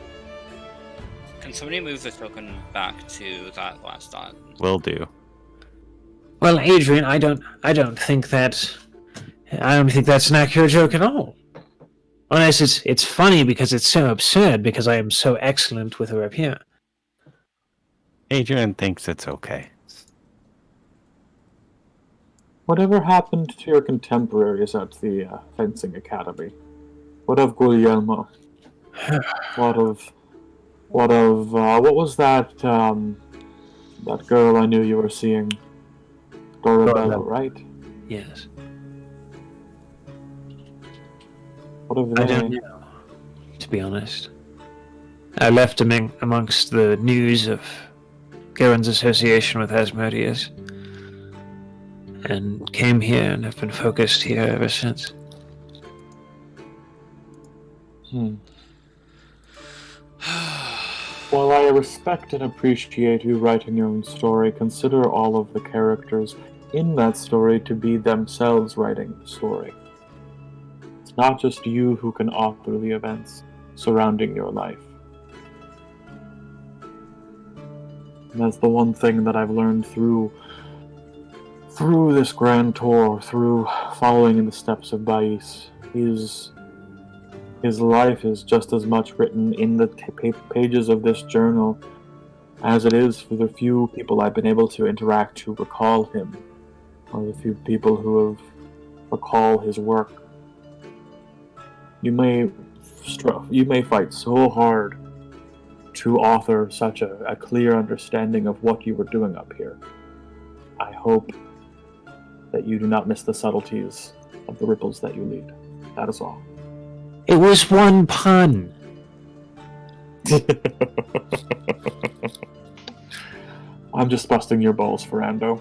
Can somebody move the token back to that last dot? Will do. Well, Adrian, I don't think that's an accurate joke at all. Unless it's funny because it's so absurd because I am so excellent with a rapier. Adrian thinks it's okay. Whatever happened to your contemporaries at the fencing academy? What of Guglielmo? What was that that girl I knew you were seeing? Dorabella, right? Yes. What of I they? don't know, to be honest. I left amongst the news of Garen's association with Asmodeus, and came here and have been focused here ever since. While I respect and appreciate you writing your own story, consider all of the characters in that story to be themselves writing the story. It's not just you who can author the events surrounding your life. And that's the one thing that I've learned through this grand tour, through following in the steps of Bais. His life is just as much written in the pages of this journal as it is for the few people I've been able to interact to recall him, or the few people who have recall his work. You may fight so hard to author such a clear understanding of what you were doing up here. I hope that you do not miss the subtleties of the ripples that you lead. That is all. It was one pun. I'm just busting your balls, Ferrando.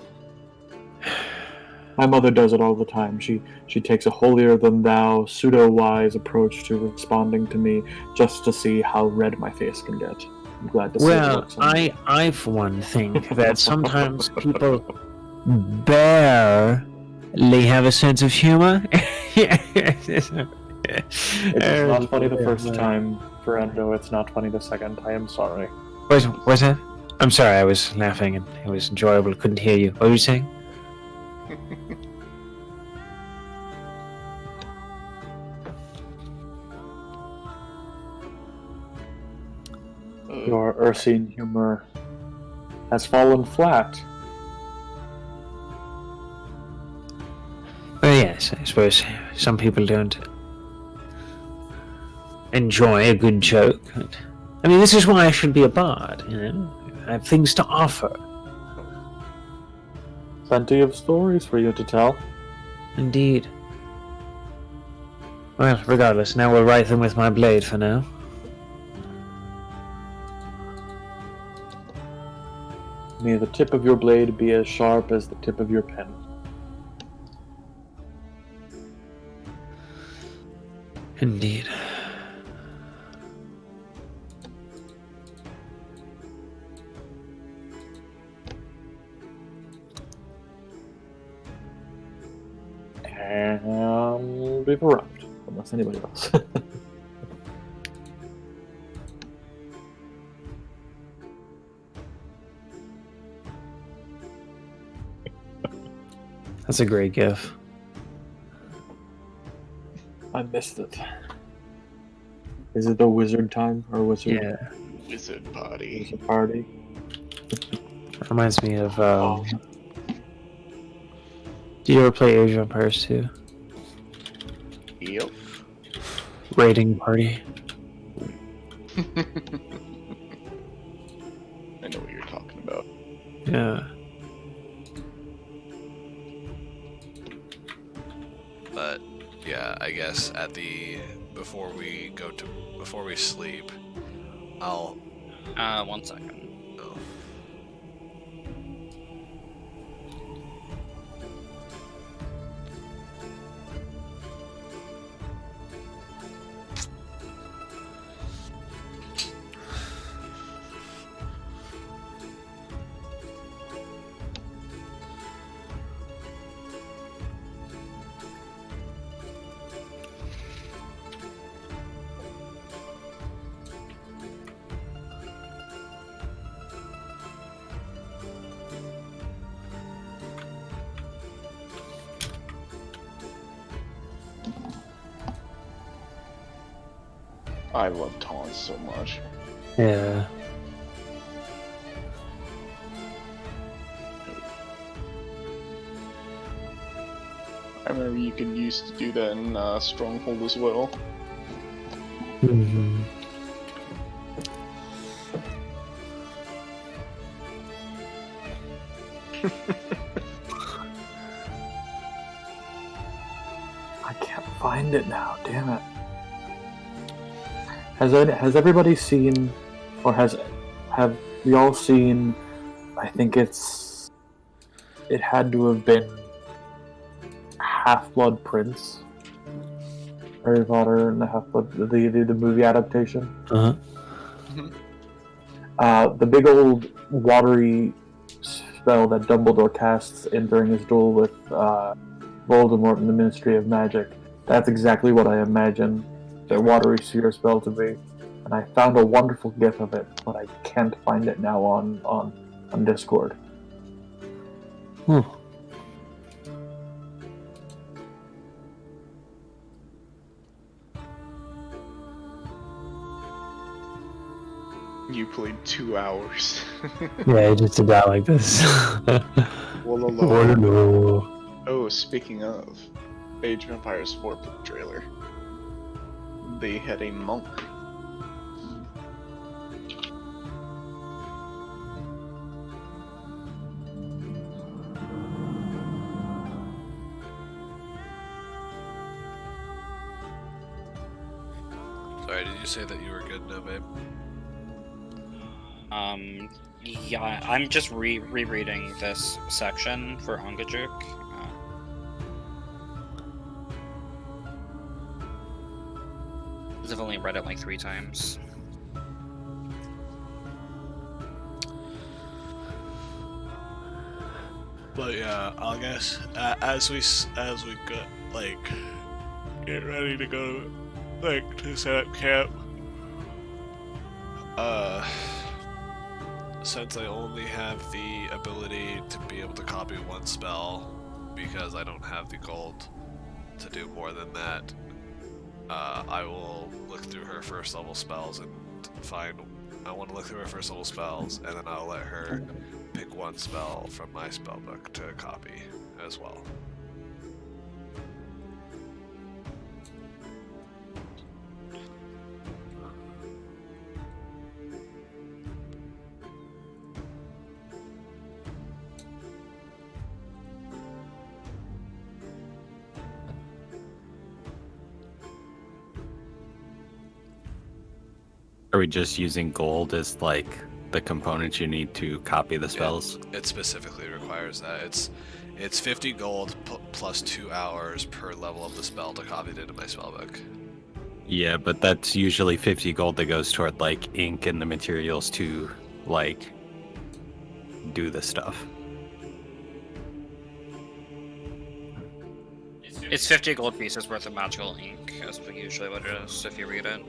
My mother does it all the time. She takes a holier-than-thou, pseudo-wise approach to responding to me just to see how red my face can get. I'm glad to see it Well, works on me. I for one think that sometimes people barely have a sense of humor. It's not funny the first time, Ferrando. It's not funny the second. I am sorry. What's that? I'm sorry, I was laughing and it was enjoyable. Couldn't hear you. What were you saying? Your Ursine humor has fallen flat. Well, yes, I suppose some people don't enjoy a good joke. I mean, this is why I should be a bard, you know? I have things to offer. Plenty of stories for you to tell. Indeed. Well, regardless, now we'll write them with my blade for now. May the tip of your blade be as sharp as the tip of your pen. Indeed. And we've arrived, unless anybody else. That's a great gif. I missed it. Is it the wizard time or wizard? Yeah. Wizard body. Wizard party? Reminds me of, Did you ever play Age of Empires 2? Yep. raiding party. I know what you're talking about. Yeah. But yeah, I guess before we sleep, I'll 1 second. oh, I love taunts so much. Yeah. I remember you could used to do that in Stronghold as well. Hmm. I can't find it now. Damn it. Has everybody seen, or have we all seen? I think it had to have been Half-Blood Prince, Harry Potter and the Half-Blood, the movie adaptation. Uh-huh. The big old watery spell that Dumbledore casts in during his duel with Voldemort in the Ministry of Magic. That's exactly what I imagine the watery sphere spell to be. And I found a wonderful gif of it, but I can't find it now on Discord. Hmm. You played 2 hours. Yeah, just to die like this. Well, Oh no. Oh, speaking of, Age of Empires 4 trailer. They had a monk. sorry, did you say that you were good now, babe? Yeah, I'm just rereading this section for Hungajuk. I've only read it like 3 times. But yeah, I guess as we go, like get ready to go, like to set up camp. Since I only have the ability to be able to copy 1 spell, because I don't have the gold to do more than that, I will look through her first level spells and find. I want to look through her first level spells, and then I'll let her pick 1 spell from my spellbook to copy as well. Are we just using gold as like the components you need to copy the spells? It specifically requires that. It's 50 gold plus 2 hours per level of the spell to copy it into my spellbook. Yeah, but that's usually 50 gold that goes toward like ink and the materials to like do the stuff. It's 50 gold pieces worth of magical ink, is usually what it is, if you read it.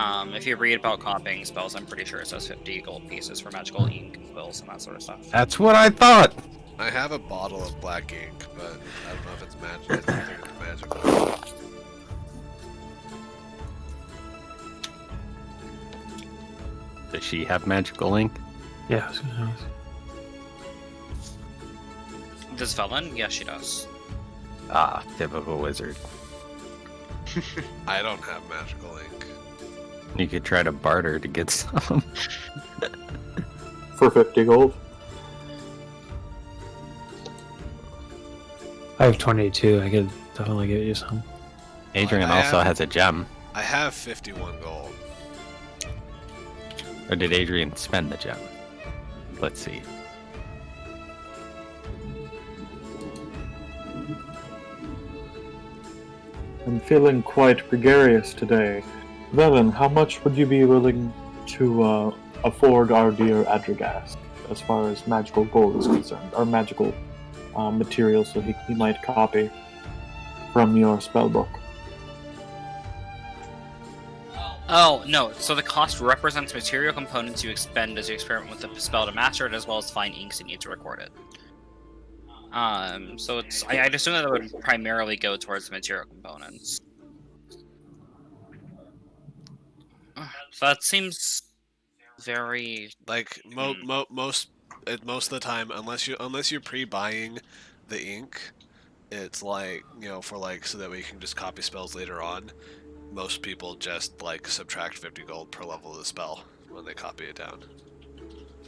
If you read about copying spells, I'm pretty sure it says 50 gold pieces for magical ink, quills, and that sort of stuff. That's what I thought! I have a bottle of black ink, but I don't know if it's magic. I don't think it's magical. Does she have magical ink? Yeah. I was gonna ask. Does Velen? Yes, she does. Ah, typical wizard. I don't have magical ink. You could try to barter to get some. For 50 gold. I have 22. I could definitely get you some. Adrian I also have- has a gem. I have 51 gold. Or did Adrian spend the gem? Let's see. I'm feeling quite gregarious today. Velen, how much would you be willing to afford our dear Adragast as far as magical gold is concerned, or magical materials so he might copy from your spellbook? Oh, no. So the cost represents material components you expend as you experiment with the spell to master it, as well as fine inks you need to record it. So it's... I'd assume that would primarily go towards the material components. So that seems very... Like most of the time, unless you're pre-buying the ink, it's like, you know, for like so that we can just copy spells later on. Most people just like subtract 50 gold per level of the spell when they copy it down.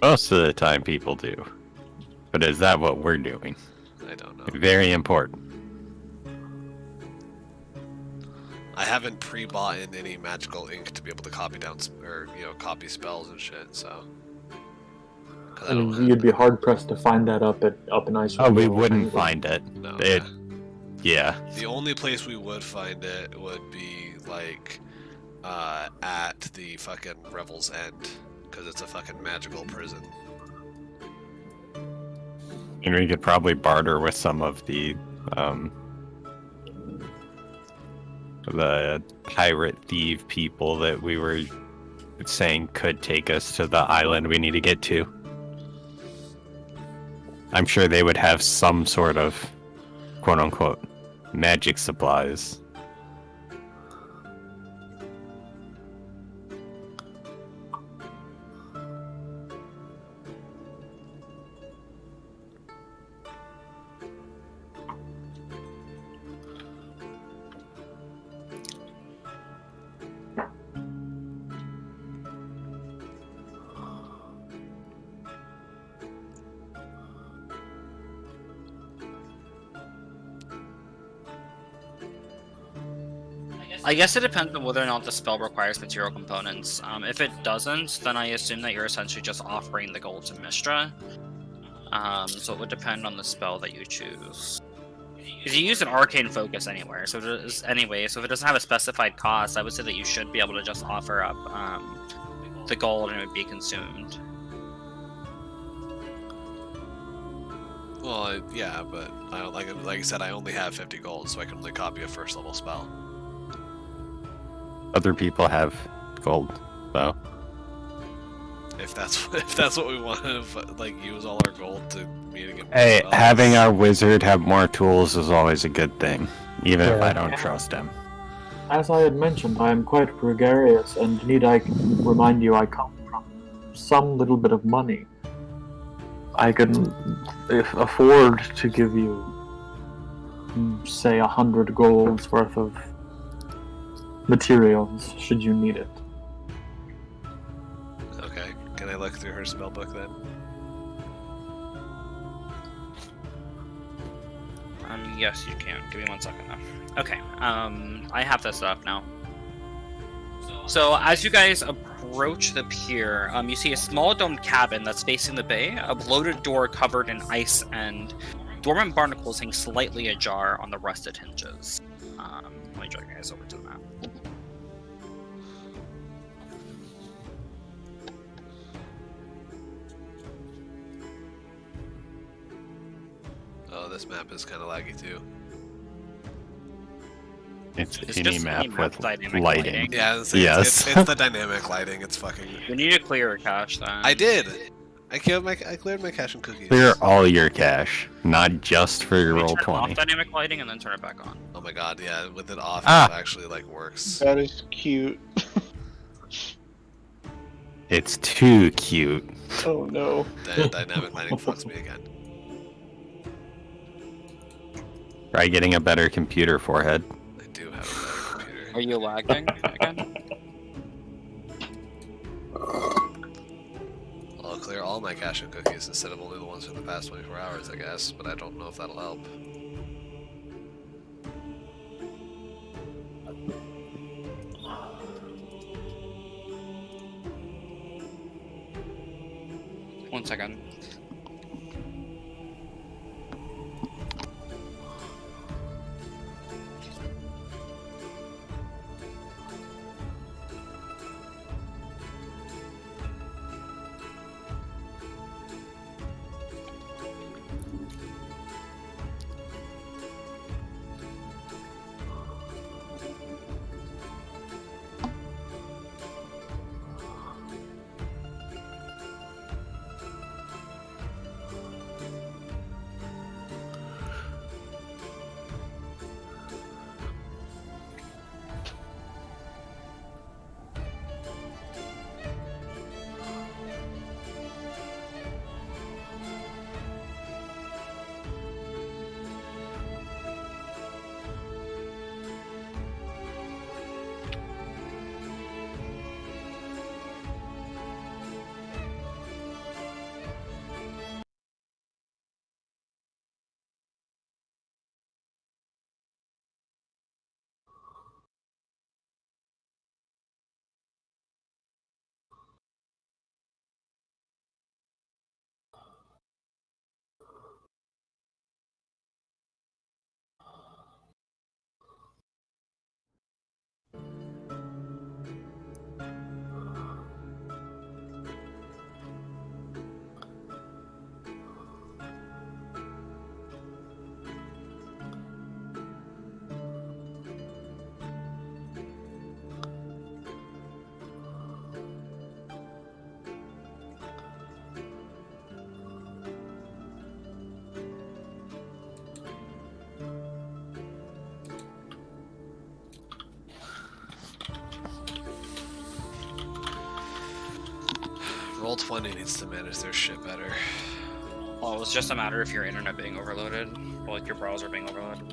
Most of the time people do. But is that what we're doing? I don't know. Very important. I haven't pre-bought in any magical ink to be able to copy down or copy spells and shit. So. 'Cause I don't have- You'd be hard pressed to find that up in Icewind. Oh, we wouldn't find it. No. It, yeah. The only place we would find it would be like at the fucking Revel's End, because it's a fucking magical prison. And we could probably barter with some of the pirate thief people that we were saying could take us to the island we need to get to. I'm sure they would have some sort of quote-unquote magic supplies. I guess it depends on whether or not the spell requires material components. If it doesn't, then I assume that you're essentially just offering the gold to Mistra. So it would depend on the spell that you choose. Because you use an arcane focus anywhere, so if it doesn't have a specified cost, I would say that you should be able to just offer up the gold and it would be consumed. Well, yeah, but I don't, like I said, I only have 50 gold, so I can only copy a first level spell. Other people have gold, though. If that's what we want to like use all our gold to meet against. Hey, spells. having our wizard have more tools is always a good thing, even if I don't trust him. As I had mentioned, I am quite gregarious, and need I remind you I come from some little bit of money. I can afford to give you, say, 100 golds worth of materials, should you need it. Okay, can I look through her spellbook then? Yes, you can. Give me 1 second though. Okay, I have this up now. So as you guys approach the pier, you see a small domed cabin that's facing the bay, a bloated door covered in ice, and dormant barnacles hang slightly ajar on the rusted hinges. Let me drag you guys over to the map. Oh, this map is kind of laggy too. It's It's any just map any map with with dynamic lighting. lighting. Yeah, Yes. it's the dynamic lighting. It's fucking. You need to clear your cache then. I did. I cleared my cache and cookies. Clear all your cache, not just for your Can we roll turn 20. off dynamic lighting and then turn it back on. Oh my god, yeah, with it off, Ah. it actually like works. That is cute. It's too cute. Oh no. Dynamic lighting fucks me again. Try getting a better computer, forehead. I do have a better computer. Are you lagging again? I'll clear all my cache and cookies instead of only the ones from the past 24 hours, I guess, but I don't know if that'll help. One second. Roll20 needs to manage their shit better. Well, it was just a matter of your internet being overloaded, or like your browser being overloaded.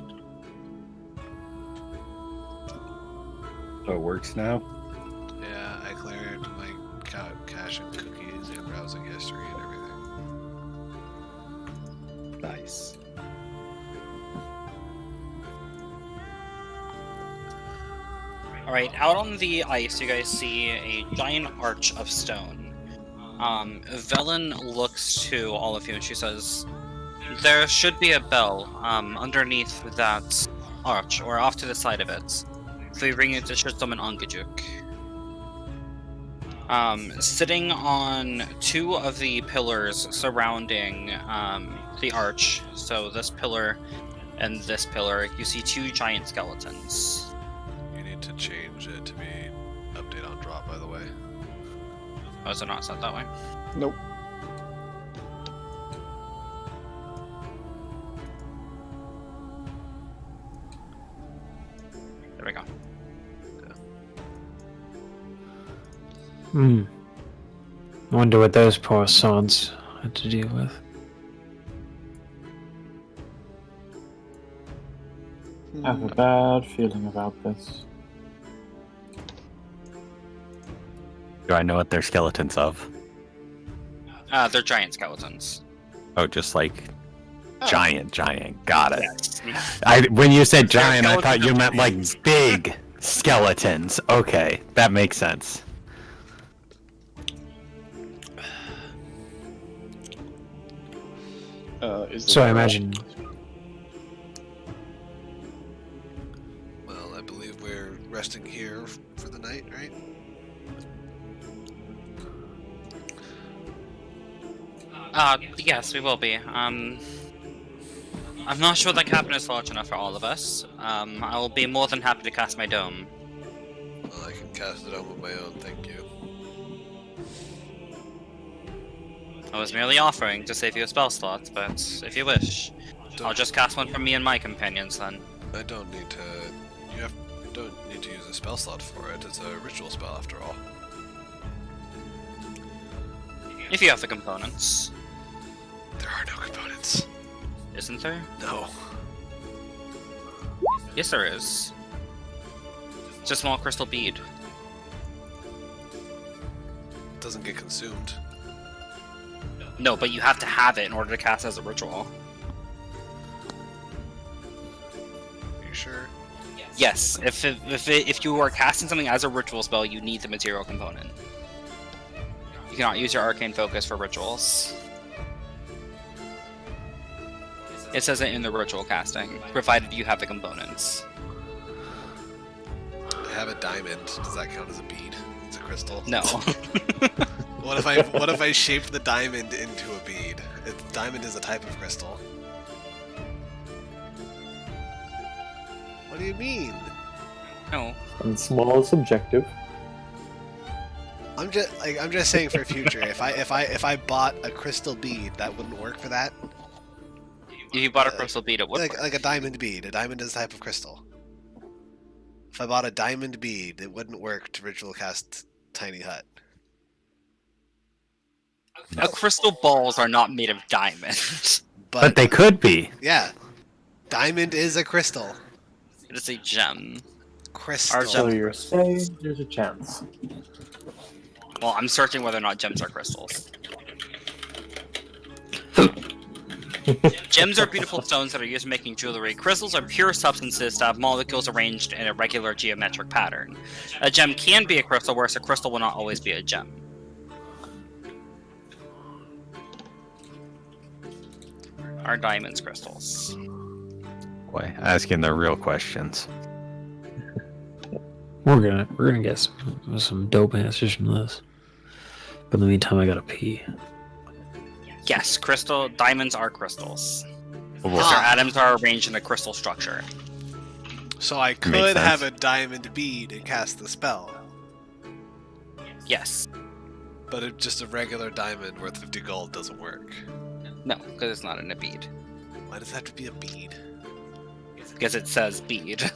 So it works now? Yeah, I cleared my cache and cookies and browsing history and everything. Nice. Alright, out on the ice, you guys see a giant arch of stone. Velen looks to all of you and she says, there should be a bell underneath that arch, or off to the side of it. If we ring it, it should summon Angajuk. Sitting on two of the pillars surrounding the arch, so this pillar and this pillar, you see two giant skeletons. You need to change it to be update on drop, by the way. Oh, is it not set that way? Nope. There we go. I wonder what those poor sods had to deal with. I have a bad feeling about this. Do I know what they're skeletons of? They're giant skeletons. Oh, just like giant. Got it. Yes. When you said They're giant, I thought skeletons you of meant like big skeletons. Okay, that makes sense. So I imagine. Well, I believe we're resting here for the night, right? Yes, we will be. I'm not sure the cabin is large enough for all of us. I will be more than happy to cast my dome. Well, I can cast it on my own, thank you. I was merely offering to save you a spell slot, but if you wish, I'll just cast one from me and my companions then. I don't need to. Don't need to use a spell slot for it. It's a ritual spell after all. If you have the components. There are no components. Isn't there? No. Yes, there is. It's a small crystal bead. It doesn't get consumed. No, but you have to have it in order to cast as a ritual. Are you sure? Yes, if you are casting something as a ritual spell, you need the material component. You cannot use your arcane focus for rituals. It says it in the ritual casting, provided you have the components. I have a diamond. Does that count as a bead? It's a crystal. No. What if I shaped the diamond into a bead? Diamond is a type of crystal. What do you mean? No. And small is subjective. I'm just saying for future. if I bought a crystal bead, that wouldn't work for that. If you bought a crystal bead, it would work. Like a diamond bead. A diamond is a type of crystal. If I bought a diamond bead, it wouldn't work to ritual cast Tiny Hut. Crystal balls are not made of diamonds. But they could be. Yeah, diamond is a crystal. It is a gem. Crystal. So you're saying there's a chance. Well, I'm searching whether or not gems are crystals. Gems are beautiful stones that are used in making jewelry. Crystals are pure substances that have molecules arranged in a regular geometric pattern. A gem can be a crystal, whereas a crystal will not always be a gem. Are diamonds crystals? Boy, asking the real questions. We're gonna get some dope answers from this. But in the meantime, I gotta pee. Yes, diamonds are crystals. Well, Because their atoms are arranged in a crystal structure. So I Makes could sense. have a diamond bead and cast the spell, Yes. but just a regular diamond worth 50 gold doesn't work. No, because it's not in a bead. Why does it have to be a bead? Because it says bead.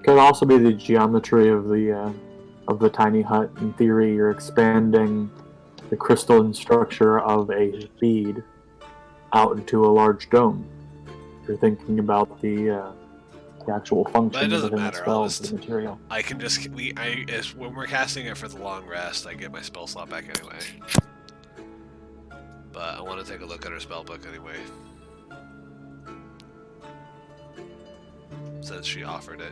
Could also be the geometry of the tiny hut. In theory, you're expanding the crystalline structure of a bead out into a large dome. If you're thinking about the actual function doesn't within the matter, I'll spell, the just- material. I can just when we're casting it for the long rest, I get my spell slot back anyway. But I want to take a look at her spell book anyway, since she offered it.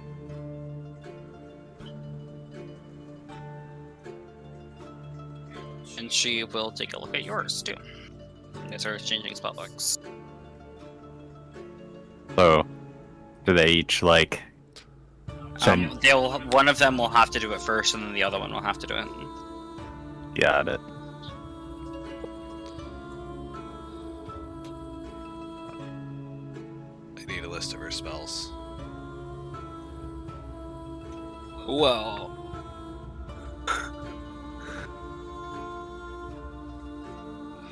And she will take a look at yours, too. These are changing spellbooks. So, do they each like some? One of them will have to do it first, and then the other one will have to do it. Got it. I need a list of her spells. Well,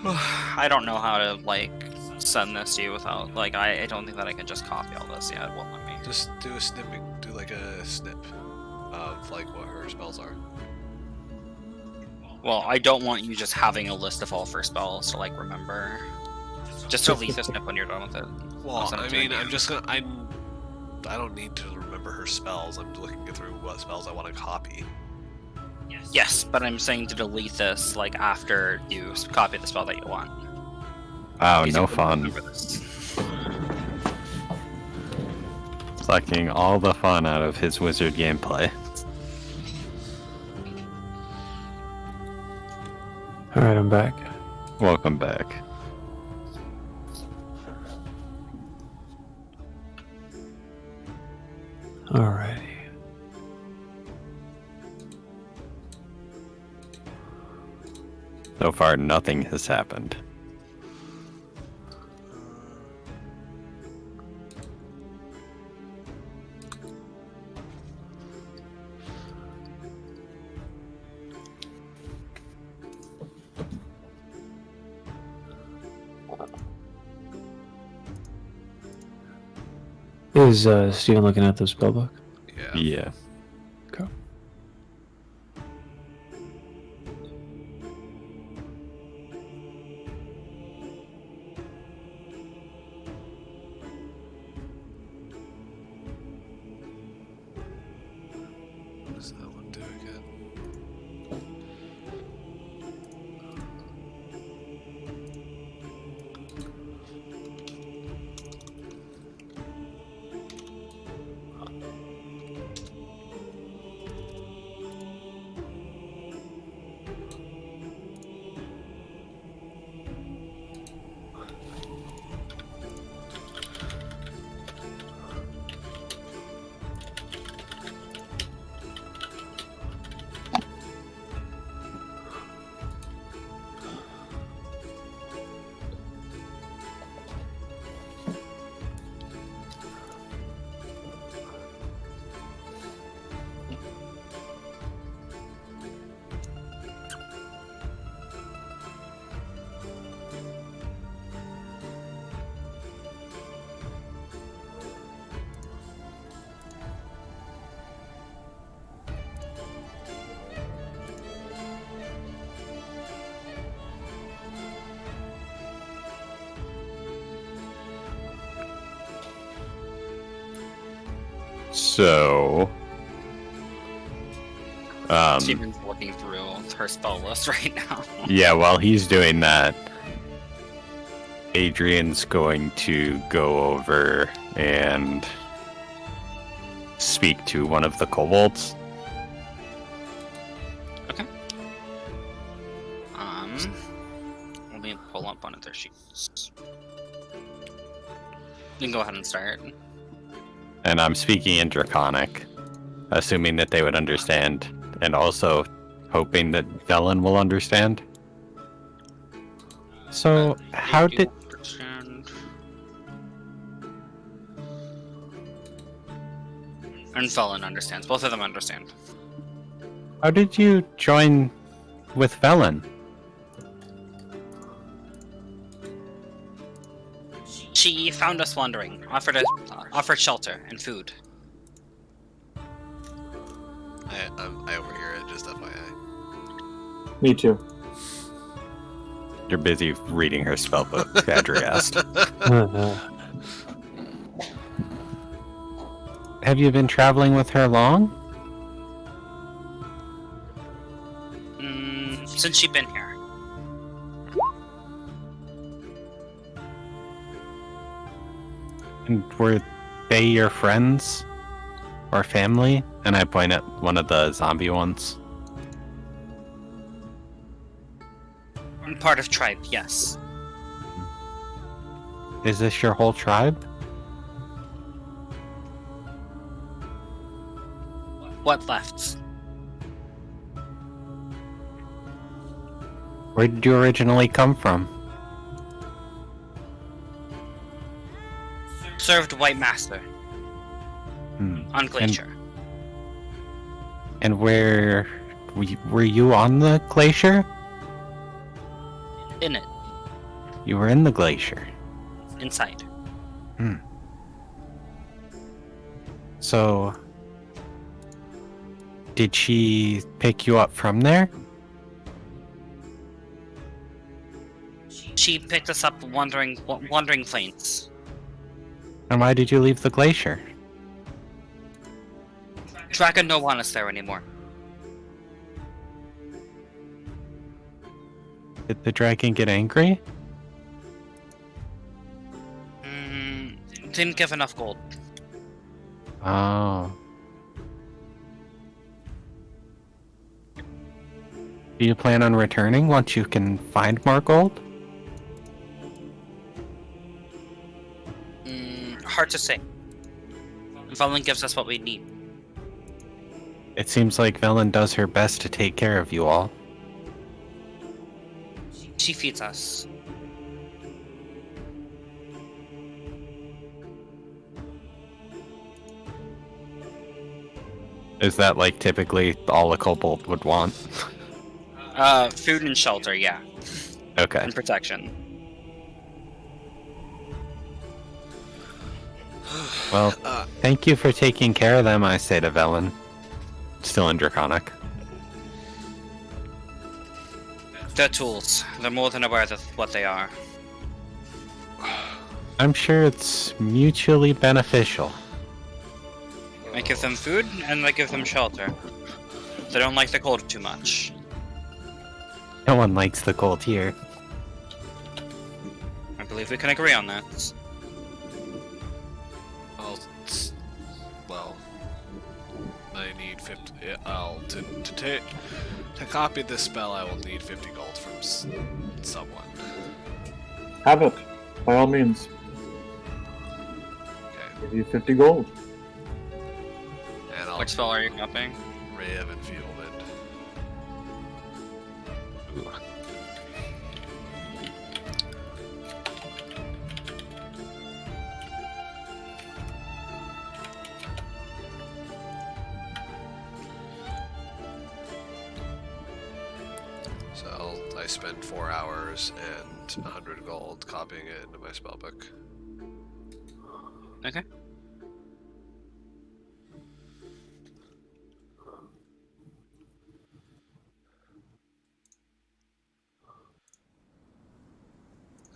I don't know how to send this to you without I don't think that I can just copy all this. Yeah, it won't let me. Just do a snipping, do like a snip of what her spells are. Well, I don't want you just having a list of all of her spells to remember. Just delete the snip when you're done with it. Well, I'll send it I to mean, you. I don't need to remember her spells. I'm looking through what spells I want to copy. Yes, but I'm saying to delete this after you copy the spell that you want. Wow, Because no you wouldn't fun. remember this. Sucking all the fun out of his wizard gameplay. Alright, I'm back. Welcome back. Alrighty. So far, nothing has happened. Is Steven looking at the spellbook? Yeah. Yeah. Okay. does that one do again? So, Steven's looking through her spell list right now. yeah, while he's doing that, Adrian's going to go over and speak to one of the kobolds. Let me pull up one of their sheets. You can go ahead and start. And I'm speaking in Draconic, assuming that they would understand, and also hoping that Velen will understand. So, how did... And Velen understands. Both of them understand. How did you join with Velen? She found us wandering, offered shelter and food. I overhear it, just FYI. Me too. You're busy reading her spellbook, Adriast. Have you been traveling with her long? Since she's been here. And were they your friends? Or family? And I point at one of the zombie ones. Part of tribe, yes. Is this your whole tribe? What left? Where did you originally come from? Served White Master on Glacier. And where... Were you on the glacier? In it. You were in the glacier. Inside. So... Did she pick you up from there? She picked us up wandering plains. And why did you leave the glacier? Dragon don't want us there anymore. Did the dragon get angry? Didn't give enough gold. Oh. Do you plan on returning once you can find more gold? Hard to say. Velen gives us what we need. It seems like Velen does her best to take care of you all. She feeds us. Is that like typically all a kobold would want? Food and shelter, yeah. Okay. And protection. Well, thank you for taking care of them, I say to Velen. Still in Draconic. They're tools. They're more than aware of what they are. I'm sure it's mutually beneficial. I give them food and I give them shelter. They don't like the cold too much. No one likes the cold here. I believe we can agree on that. Well, I need 50. I'll to copy this spell. I will need 50 gold from someone. Have it, by all means. Okay. Give you 50 gold. And I'll Which spell are you copying? Ray of Enfeeblement. So I spend 4 hours and 100 gold copying it into my spellbook. Okay.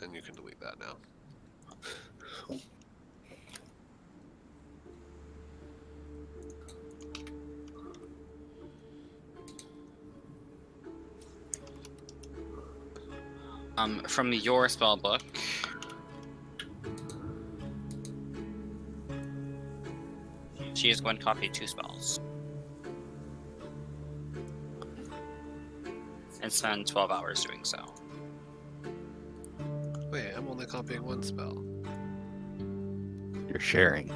And you can delete that now. From your spell book. She is going to copy 2 spells. And spend 12 hours doing so. Wait, I'm only copying 1 spell. You're sharing.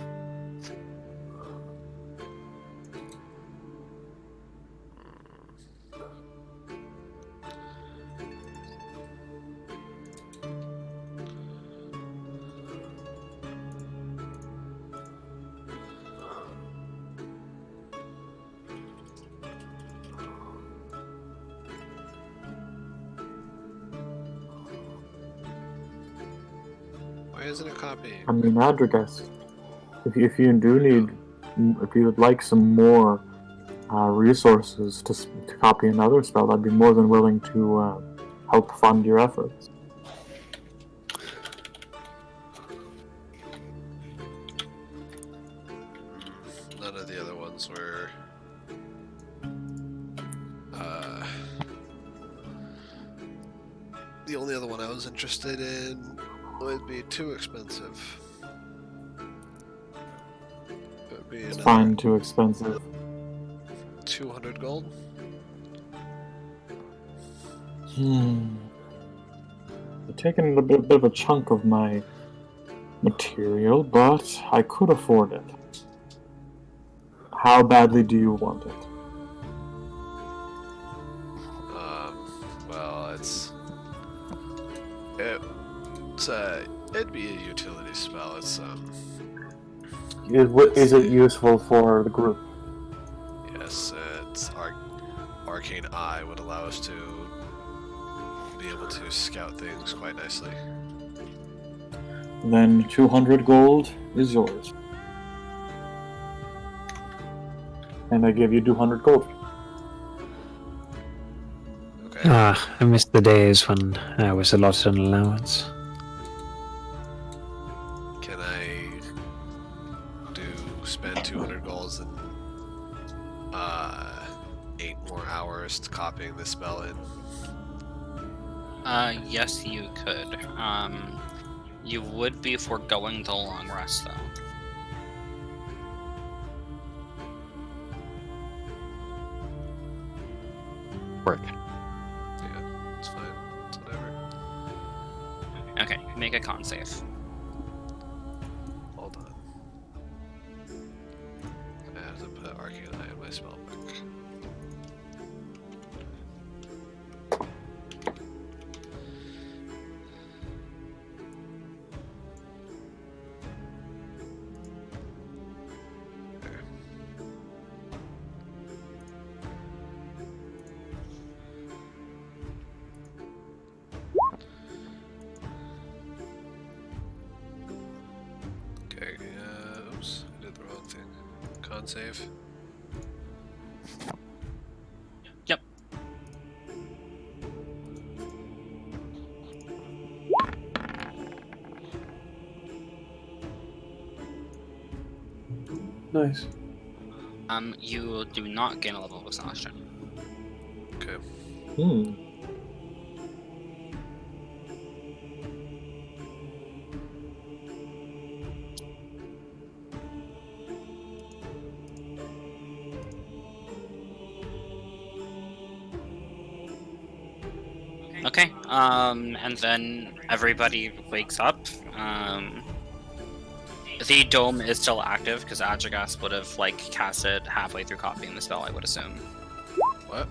Why isn't it copying? I mean, Adragas, if you do need, if you would like some more resources to copy another spell, I'd be more than willing to help fund your efforts. None of the other ones were. The only other one I was interested in would be too expensive. It would be It's another fine, too expensive. 200 gold. You're taking a bit of a chunk of my material, but I could afford it. How badly do you want it? Well, it'd be a utility spell. It's Is it useful for the group? yes, it's Arcane Eye would allow us to be able to scout things quite nicely. Then 200 gold is yours. And I give you 200 gold. Okay. I miss the days when I was allotted an allowance. Can I spend 200 golds and 8 more hours to copying this spell in? Yes, you could. You would be foregoing the long rest, though. Work. Yeah, it's fine. It's whatever. Okay, make a con save. Hold on. I have to put Arcane Eye in my spellbook. Okay, oops, I did the wrong thing. Con save. Yep. Nice. You do not gain a level of exhaustion. Okay. Hmm. Okay, and then everybody wakes up. The dome is still active because Adragas would have like cast it halfway through copying the spell, I would assume. What?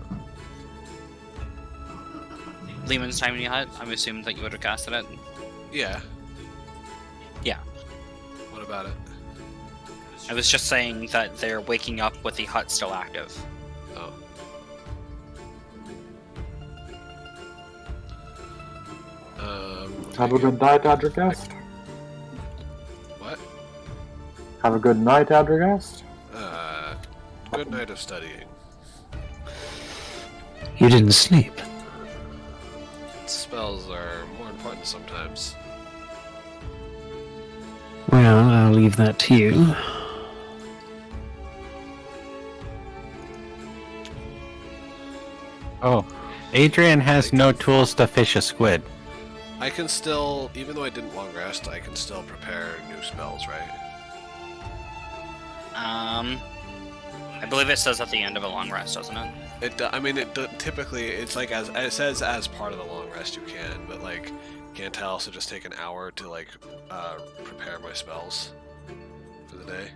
Lehman's tiny hut, I'm assuming that you would have casted it. Yeah. Yeah. What about it? I was just saying that they're waking up with the hut still active. Oh. Have a good night, Adragast. What? Have a good night, Adragast. Good night of studying. You didn't sleep. Spells are more important sometimes. Well, I'll leave that to you. Oh, Adrian has no tools to fish a squid. I can still, even though I didn't long rest, I can still prepare new spells, right? I believe it says at the end of a long rest, doesn't it? I mean, typically it's like it says as part of the long rest you can, but like, can't I also just take an hour to like prepare my spells for the day?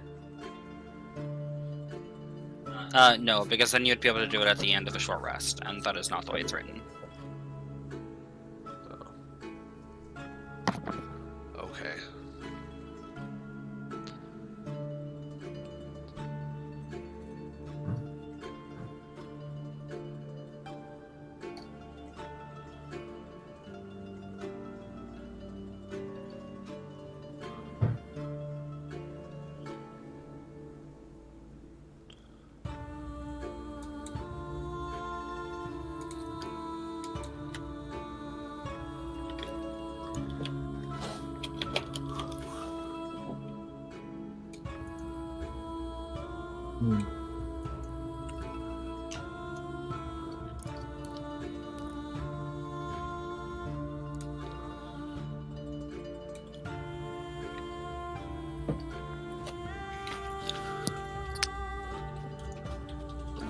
No, because then you'd be able to do it at the end of a short rest, and that is not the way it's written. Okay.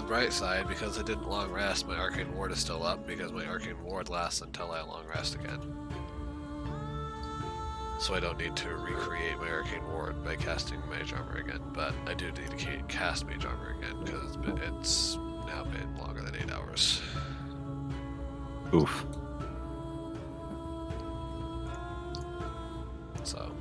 Bright side, because I didn't long rest, my arcane ward is still up because my arcane ward lasts until I long rest again. So I don't need to recreate my arcane ward by casting mage armor again, but I do need to cast mage armor again because it's now been longer than 8 hours. Oof. So.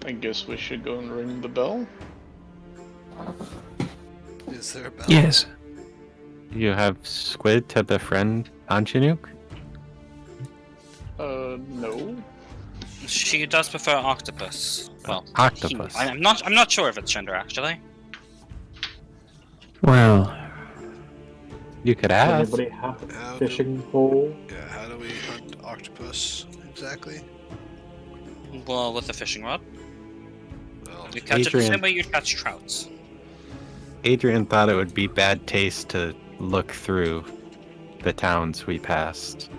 I guess we should go and ring the bell. Is there a bell? Yes. You have squid to befriend Anchinook? No. She does prefer octopus. Well, Octopus. I'm not sure if it's gender actually. Well, You could Does ask. anybody have How a do- fishing pole? Yeah, how do we hunt octopus exactly? Well, with the fishing rod, Well, you catch it the Adrian. same way you catch trouts. Adrian thought it would be bad taste to look through the towns we passed.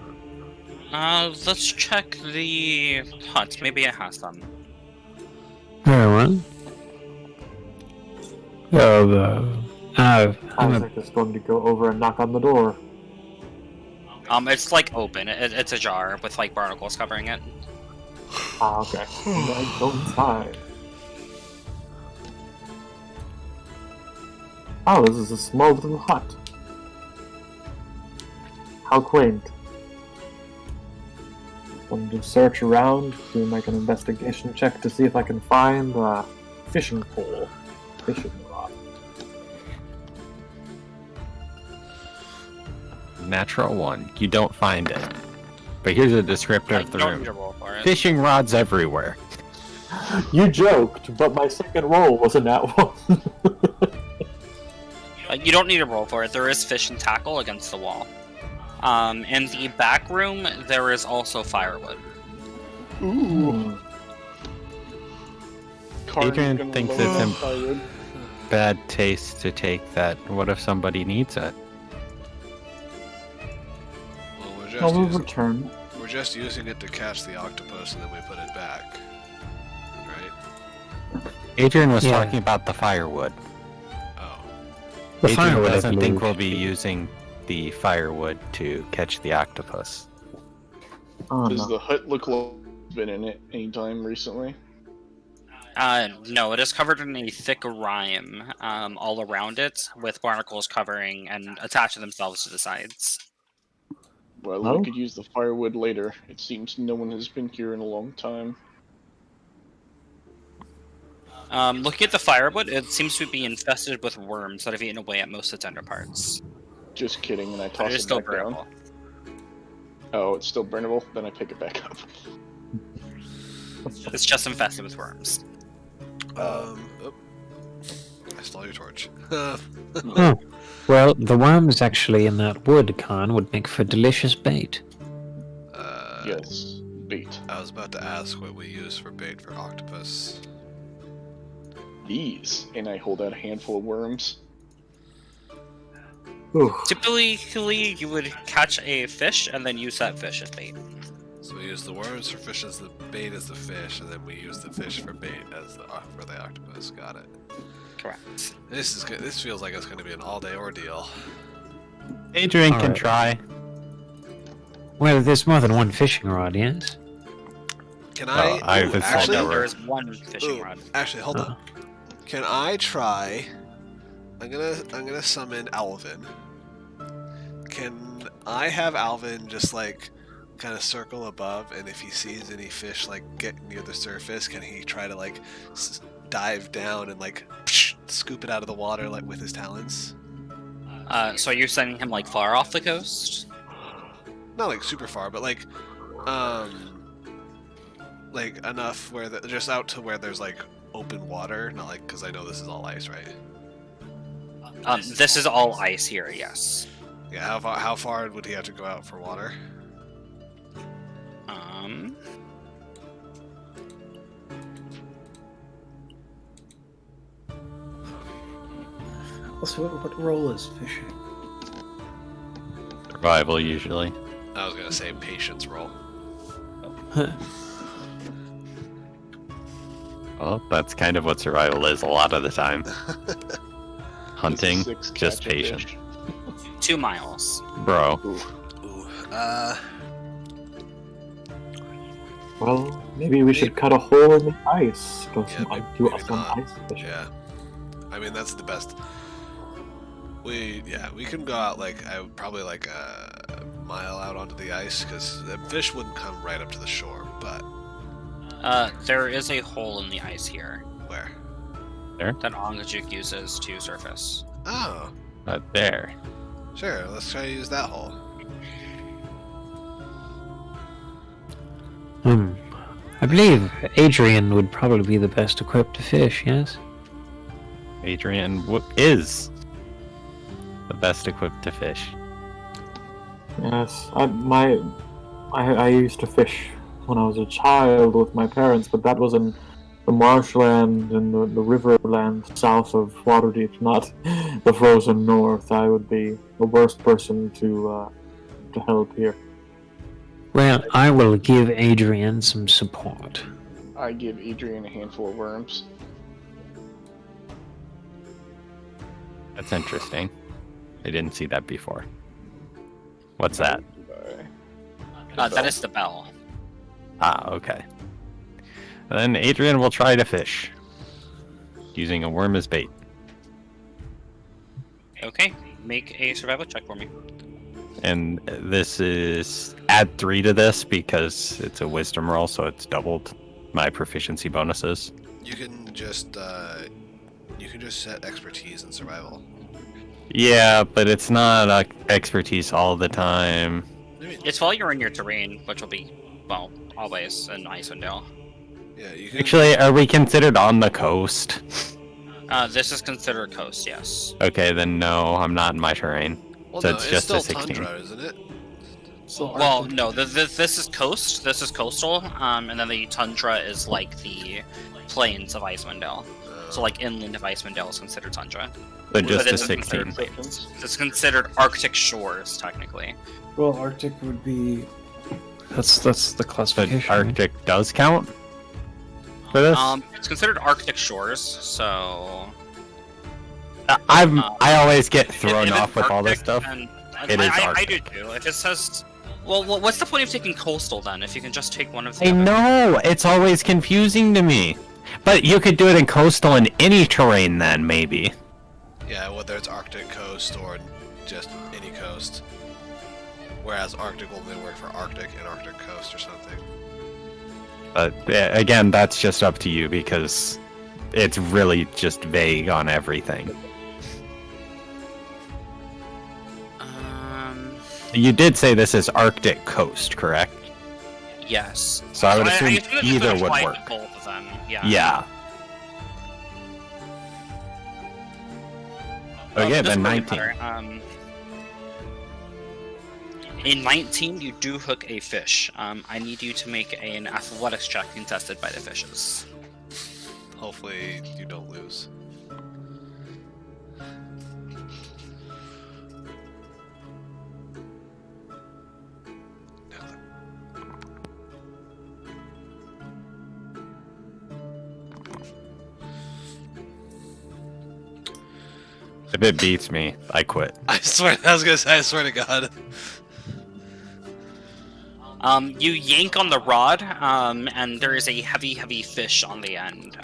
Let's check the hut. Maybe it has some. very well. I'm Isaac is going to go over and knock on the door. It's like open. It's a jar with like barnacles covering it. Ah, okay. I go inside. Oh, this is a small little hut. How quaint. I'm going to search around to make an investigation check to see if I can find fishing pole, fishing rod. Natural 1. You don't find it. But here's a descriptor of the don't need to room. roll for it. Fishing rods everywhere. You joked, but my second roll was a nat 1. You don't need to roll for it. There is fishing tackle against the wall. In the back room, there is also firewood. Ooh. Karn's Adrian gonna thinks load it's up im- firewood. Bad taste to take that. What if somebody needs it? Well, I will return. we're just using it to catch the octopus and then we put it back. Right? Adrian was Yeah. talking about the firewood. Oh. The Adrian firewood, I doesn't think believe. we'll be using the firewood to catch the octopus. Oh, Does no. the hut look like it's been in it any time recently? No, it is covered in a thick rime all around it, with barnacles covering and attaching themselves to the sides. Well, Oh. we could use the firewood later. It seems no one has been here in a long time. Looking at the firewood, it seems to be infested with worms that have eaten away at most of the tender parts. Just kidding, and I But toss it is it still back down. burnable. Oh, it's still burnable? Then I pick it back up. It's just infested with worms. Oh. I stole your torch. Oh. Well, the worms actually in that wood, Khan, would make for delicious bait. Yes, bait. I was about to ask what we use for bait for octopus. These. And I hold out a handful of worms. Ooh. Typically, you would catch a fish and then use that fish as bait. So we use the worms for fish as the bait as the fish, and then we use the fish for bait as the for the octopus. Got it. Correct. This is good. This feels like it's going to be an all-day ordeal. Adrian can Alright. try. Well, there's more than one fishing rod, yes? Can Well, I? I've Ooh, installed actually, that There is one fishing rod. actually, hold on. Can I try? I'm gonna summon Alvin. Can I have Alvin just like kind of circle above, and if he sees any fish like get near the surface, can he try to like dive down and like scoop it out of the water like with his talons? So are you sending him like far off the coast? Not like super far, but like enough where just out to where there's like open water. Not like, because I know this is all ice, right? This is all ice here. Yes. Yeah. How far would he have to go out for water? Also, what role is fishing? Survival, usually. I was gonna say patience roll. Well, that's kind of what survival is a lot of the time. Hunting, Six just catch a patient. fish. 2 miles. Bro, Ooh. Well, maybe we should cut a hole in the ice. Go Yeah, some, maybe do not. some ice fishing. Yeah. I mean, that's the best. We can go out like probably like a mile out onto the ice, because the fish wouldn't come right up to the shore. But There is a hole in the ice here where? that Ongajuk uses to surface. Oh, there. sure. Let's try to use that hole. I believe Adrian would probably be the best equipped to fish, yes? Adrian is the best equipped to fish. Yes, I used to fish when I was a child with my parents, but that was in the marshland and the riverland south of Waterdeep, not the frozen north. I would be the worst person to help here. Well, I will give Adrian some support. I give Adrian a handful of worms. That's interesting. I didn't see that before. What's that? That is the bell. Ah, okay. And then Adrian will try to fish, using a worm as bait. Okay, make a survival check for me. And this is add 3 to this because it's a wisdom roll, so it's doubled. my proficiency bonuses. You can just set expertise and survival. Yeah, but it's not expertise all the time. It's while you're in your terrain, which will be, well, always in Icewind Dale. Yeah, you can. Actually, are we considered on the coast? This is considered coast, yes. Okay, then no, I'm not in my terrain. Well, so no, it's it's just still a 16. tundra, isn't it? So Well, Arctic- no, this is coast, this is coastal, and then the tundra is like the plains of Icewind Dale. So like inland of Icewind Dale is considered tundra. So just But a it's 16. considered- It's considered Arctic shores, technically. Well, Arctic would be. That's the But classification. right? Arctic does count for this? It's considered Arctic shores, so... I always get If thrown it's off with all this Arctic, stuff. then- It is I do Arctic. too. If it says... Well, what's the point of taking coastal then, if you can just take one of the I other? know, it's always confusing to me. But you could do it in coastal in any terrain then, maybe. Yeah, whether it's Arctic coast or just any coast. Whereas Arctic will only work for Arctic and Arctic coast or something. But again, that's just up to you because it's really just vague on everything. You did say this is Arctic coast, correct? Yes. So I would assume assume that this either would apply to work. both of them. Yeah. Yeah. Well, Okay, this then will be 19. better. In 19, you do hook a fish. I need you to make an athletics check contested by the fishes. Hopefully you don't lose. If it beats me, I quit. I swear, I was gonna say, I swear to God. You yank on the rod, and there is a heavy, heavy fish on the end.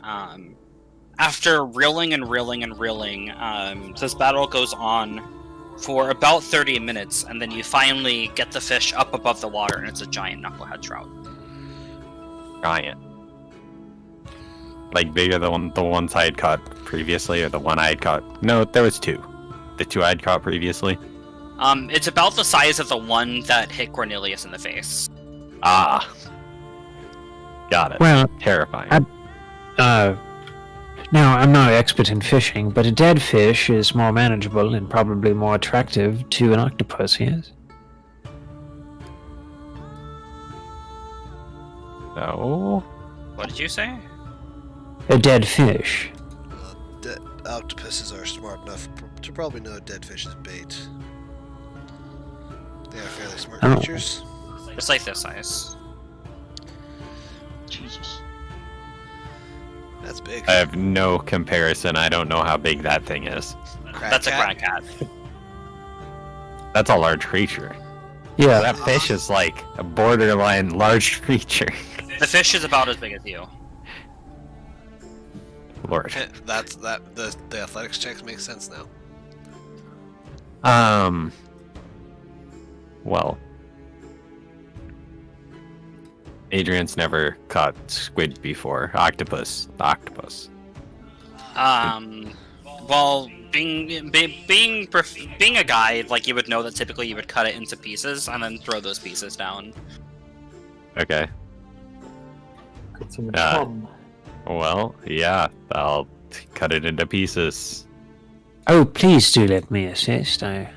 After reeling and reeling and reeling, this battle goes on for about 30 minutes, and then you finally get the fish up above the water, and it's a giant knucklehead trout. Giant. Like bigger than the ones I had caught previously, or the one I had caught. No, there was two. The two I had caught previously. It's about the size of the one that hit Cornelius in the face. Ah. Got it. Well, Terrifying. now I'm not an expert in fishing, but a dead fish is more manageable and probably more attractive to an octopus, yes? No. What did you say? A dead fish. Octopuses are smart enough to probably know dead fish is bait. They are fairly smart Oh. creatures. It's like this size. Jesus. That's big. I have no comparison. I don't know how big that thing is. That's a Crab crown cat. That's a large creature. Yeah. That fish is like a borderline large creature. The fish is about as big as you. Lord. That's that. The athletics checks make sense now. Well, Adrian's never caught squid before. Octopus. Well, being a guy, like you would know that typically you would cut it into pieces and then throw those pieces down. Okay. Got some Uh, fun. Well, yeah, I'll cut it into pieces. Oh, please do let me assist. I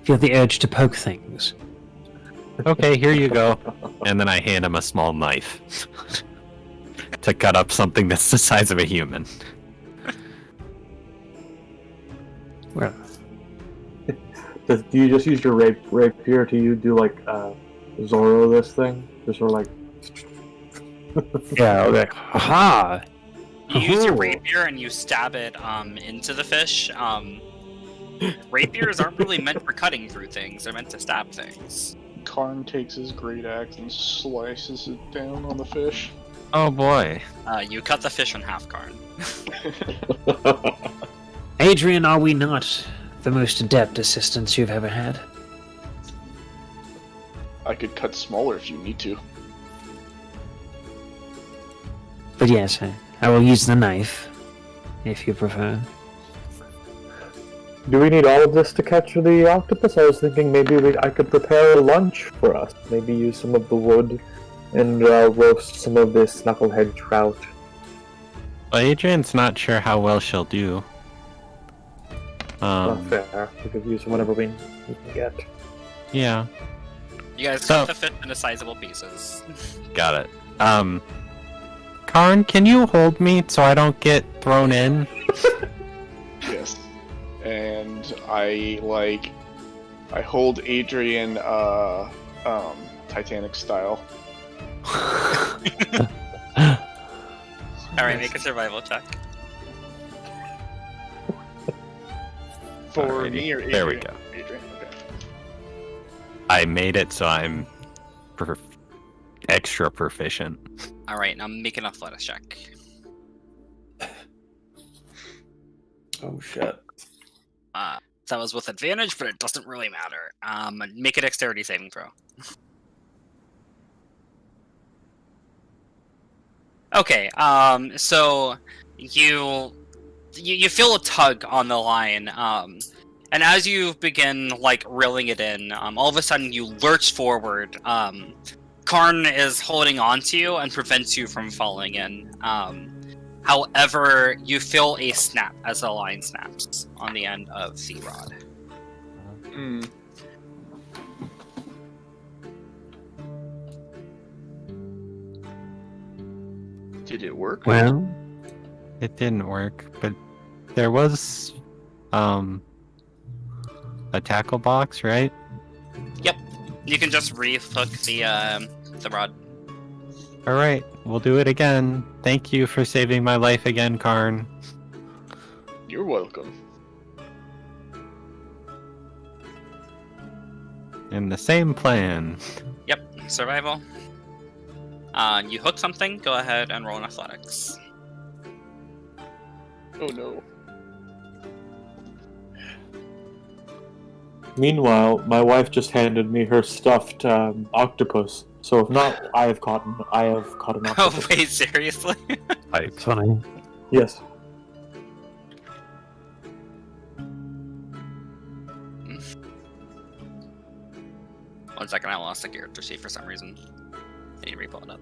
feel the urge to poke things. Okay, here you go. And then I hand him a small knife to cut up something that's the size of a human. Well, Do you just use your rapier to do like Zorro this thing? Just sort of like yeah, okay. Aha! You use your Oh. rapier and you stab it into the fish. Rapiers aren't really meant for cutting through things; they're meant to stab things. Karn takes his great axe and slices it down on the fish. Oh boy. You cut the fish in half, Karn. Adrian, are we not the most adept assistants you've ever had? I could cut smaller if you need to. But yes, I will use the knife, if you prefer. Do we need all of this to catch the octopus? I was thinking maybe I could prepare a lunch for us. Maybe use some of the wood and roast some of this knucklehead trout. Well, Adrian's not sure how well she'll do. Not fair. We could use whatever we can get. Yeah, You guys So- cut the fish into sizable pieces. got it. Karn, can you hold me so I don't get thrown in? Yes. And I hold Adrian Titanic style. Alright, make a survival check. For Alrighty, me or Adrian? there we go. Adrian, okay. I made it so I'm extra proficient. Alright, now make an athletics check. Oh shit. That was with advantage, but it doesn't really matter. Make a dexterity saving throw. Okay, so you feel a tug on the line, and as you begin like reeling it in, all of a sudden you lurch forward. Karn is holding on to you and prevents you from falling in. However, you feel a snap as the line snaps on the end of the rod. Hmm. Did it work? Well, It didn't work, but there was a tackle box, right? You can just re-hook the rod. All right, we'll do it again. Thank you for saving my life again, Karn. You're welcome. In the same plan. Yep, survival. You hook something. Go ahead and roll an athletics. Oh no. Meanwhile, my wife just handed me her stuffed octopus. So if not, I have caught an Oh octopus. wait, seriously? it's funny. Yes. One second, I lost the character sheet for some reason. I need to re-pull it up.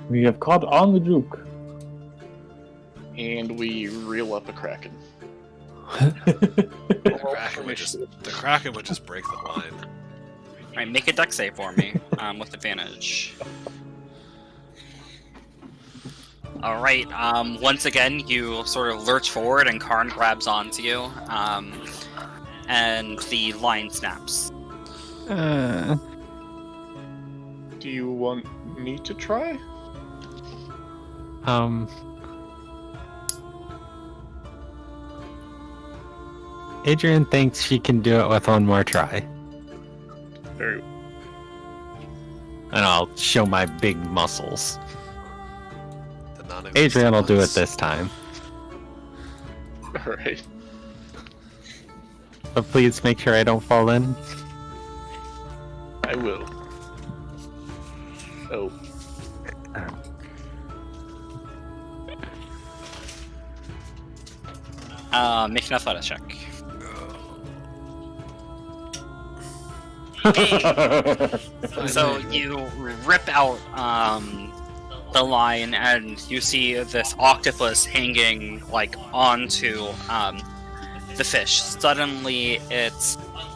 We have caught on the juke. And we reel up a kraken. The Kraken would just break the line. Alright, make a dex save for me, with advantage. Alright, once again, you sort of lurch forward and Karn grabs onto you, and the line snaps. Do you want me to try? Adrian thinks she can do it with one more try. Very And I'll show my big muscles. The non-existent Adrian will do it ones. this time. Alright. But please make sure I don't fall in. I will. Oh. Make an athletics check. So you rip out the line, and you see this octopus hanging like onto the fish. Suddenly, it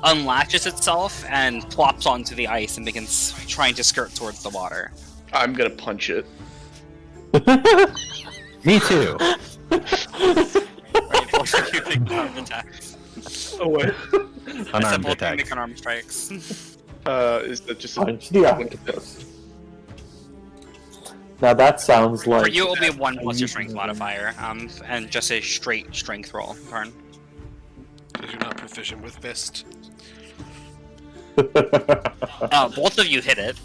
unlatches itself and plops onto the ice and begins trying to skirt towards the water. I'm gonna punch it. Me too. Right, both of you make unarmed attacks. Oh wait. I said Unarmed both of you attack. make unarmed strikes. Is that just Punch the octopus. Now that sounds like... For you, it will be 1 plus your strength modifier, and just a straight strength roll, Karn. Because you're not proficient with fist. Both of you hit it.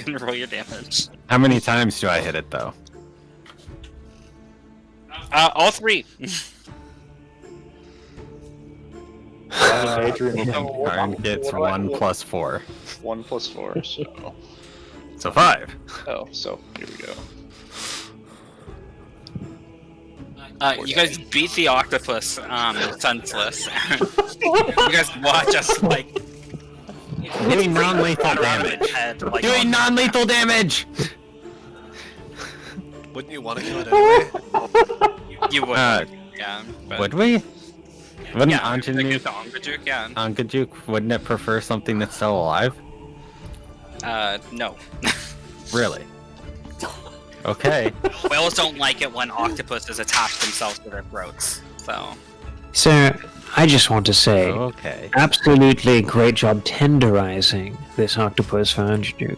Gonna roll your damage. How many times do I hit it though? All three. Adrian. Karn gets 1 plus 4. 1 plus 4, so So 5. Oh, so here we go. You guys beat the octopus senseless. You guys watch us like Doing non-lethal out of damage. its head, like, Doing non-lethal damage! Wouldn't you want to kill it anyway? You would, yeah. But, Would we? Wouldn't yeah, Anjajuk, Angajuk, yeah. Angajuk, wouldn't it prefer something that's still alive? No. Really? Okay. Whales don't like it when octopuses attach themselves to their throats. So Sir, I just want to say, Okay. absolutely great job tenderizing this octopus for Anjajuk.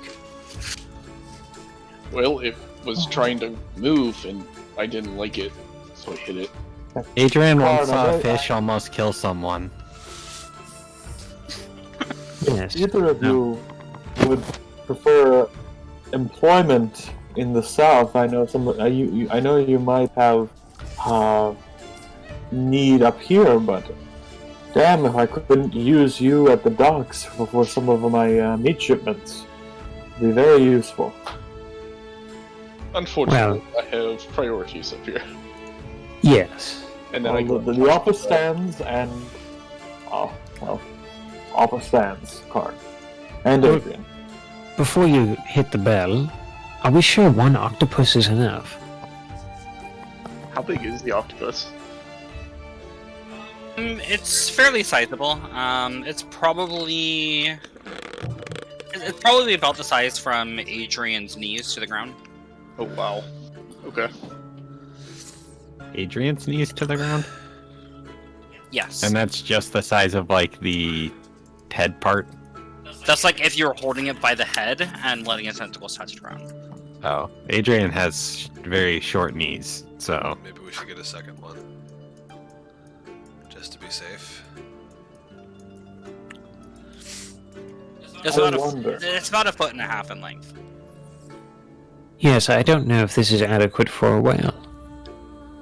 Well, it was trying to move, and I didn't like it, so I hit it. Adrian once Pardon, saw a I- fish almost kill someone. Yes. Either of you would prefer employment in the south? I know some. I know you might have need up here, but damn if I couldn't use you at the docks for some of my meat shipments. It'd be very useful. Unfortunately, I have priorities up here. Yes. And then I go. The offer stands and offer stands card and Adrian. Before you hit the bell, are we sure one octopus is enough? How big is the octopus? it's fairly sizable. It's probably about the size from Adrian's knees to the ground. Oh wow. Okay. Adrian's knees to the ground? Yes. And that's just the size of, like, the head part? That's like if you were holding it by the head and letting its tentacles touch the ground. Oh. Adrian has very short knees, so... Maybe we should get a second one. Just to be safe. It's I about wonder. it's about 1.5 feet in length. Yes, I don't know if this is adequate for a whale.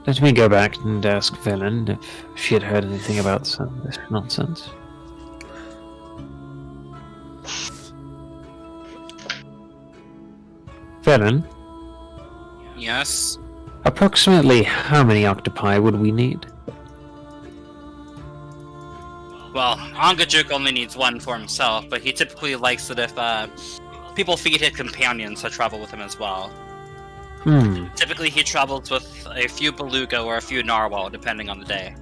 Let me go back and ask Velen if she had heard anything about this nonsense. Velen, Yes. approximately how many octopi would we need? Well, Angajuk only needs one for himself, but he typically likes it if people feed his companions to travel with him as well. Typically, he travels with a few beluga or a few narwhal, depending on the day.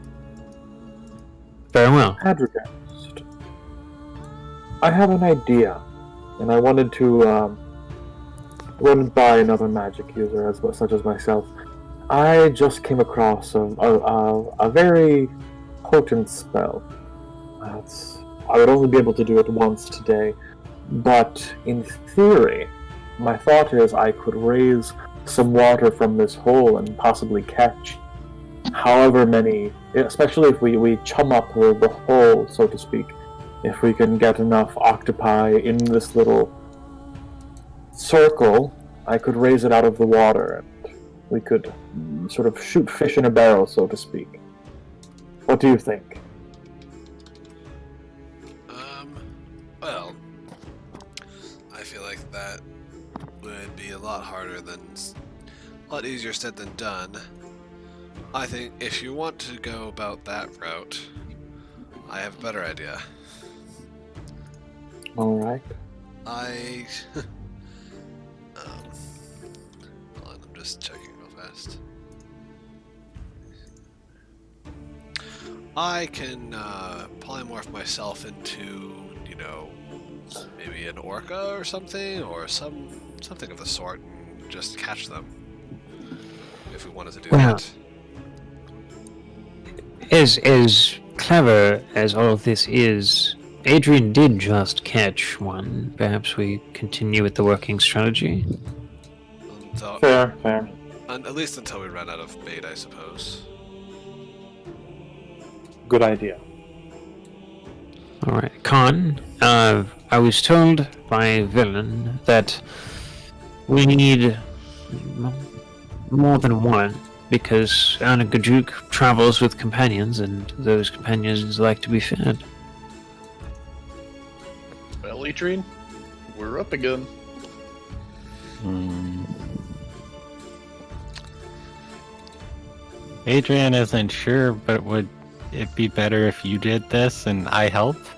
Very well. Adricast. I have an idea, and I wanted to run it by another magic user, such as myself. I just came across a very potent spell. I would only be able to do it once today, but in theory, my thought is I could raise some water from this hole and possibly catch however many, especially if we chum up the hole, so to speak. If we can get enough octopi in this little circle, I could raise it out of the water and we could sort of shoot fish in a barrel, so to speak. What do you think? Well, I feel like that would be a lot harder than, a lot easier said than done. I think if you want to go about that route, I have a better idea. Alright. Hold on, I'm just checking real fast. I can polymorph myself into, you know, maybe an orca or something, or something of the sort, and just catch them. If we wanted to do Well, that. As clever as all of this is, Adrian did just catch one. Perhaps we continue with the working strategy. Until, Fair. at least until we run out of bait, I suppose. Good idea. Alright, Khan, I was told by Villain that we need more than one, because Anagajuk travels with companions, and those companions like to be fed. Well, Adrian, we're up again. Hmm. Adrian isn't sure, but would it be better if you did this and I helped?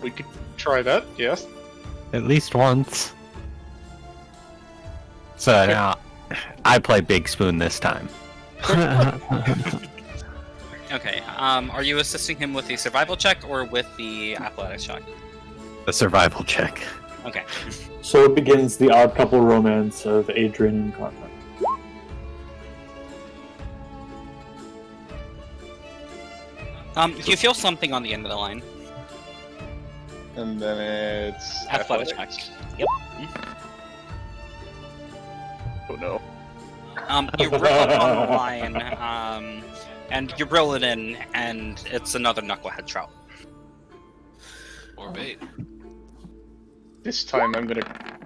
We could try that, yes. At least once. So now, I play Big Spoon this time. Okay. Are you assisting him with the survival check or with the athletics check? The survival check. Okay. So it begins the odd couple romance of Adrian and Carmen. You feel something on the end of the line. And then it's Athletics check. Yep. Oh no. You rip up on the line, and you reel it in, and it's another knucklehead trout. Or bait. This time I'm gonna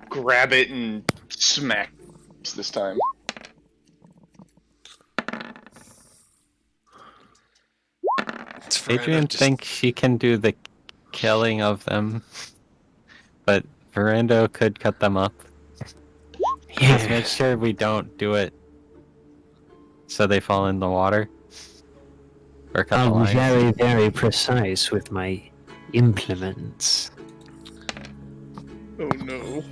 grab it and smack this time. Adrian thinks she can do the killing of them, but Verando could cut them up. Just make sure we don't do it so they fall in the water. Or cut the I'm lines. very, very precise with my implements. Oh no.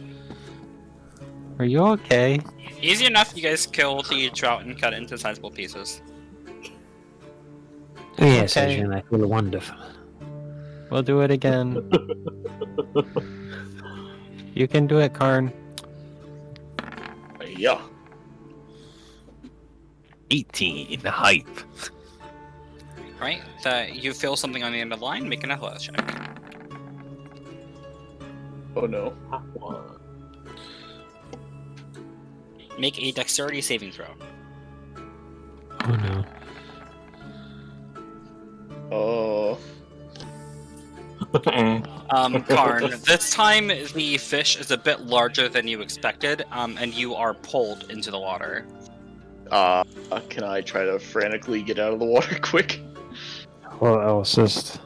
Are you okay? Easy enough, you guys kill the trout and cut it into sizable pieces. Oh, yes, Okay. Adrian, I feel wonderful. We'll do it again. You can do it, Karn. Yeah. 18 hype. Right? You feel something on the end of the line, make an athletics check. Oh no. Make a dexterity saving throw. Oh no. Oh. Karn, this time the fish is a bit larger than you expected, and you are pulled into the water. Can I try to frantically get out of the water quick? Well, I'll assist.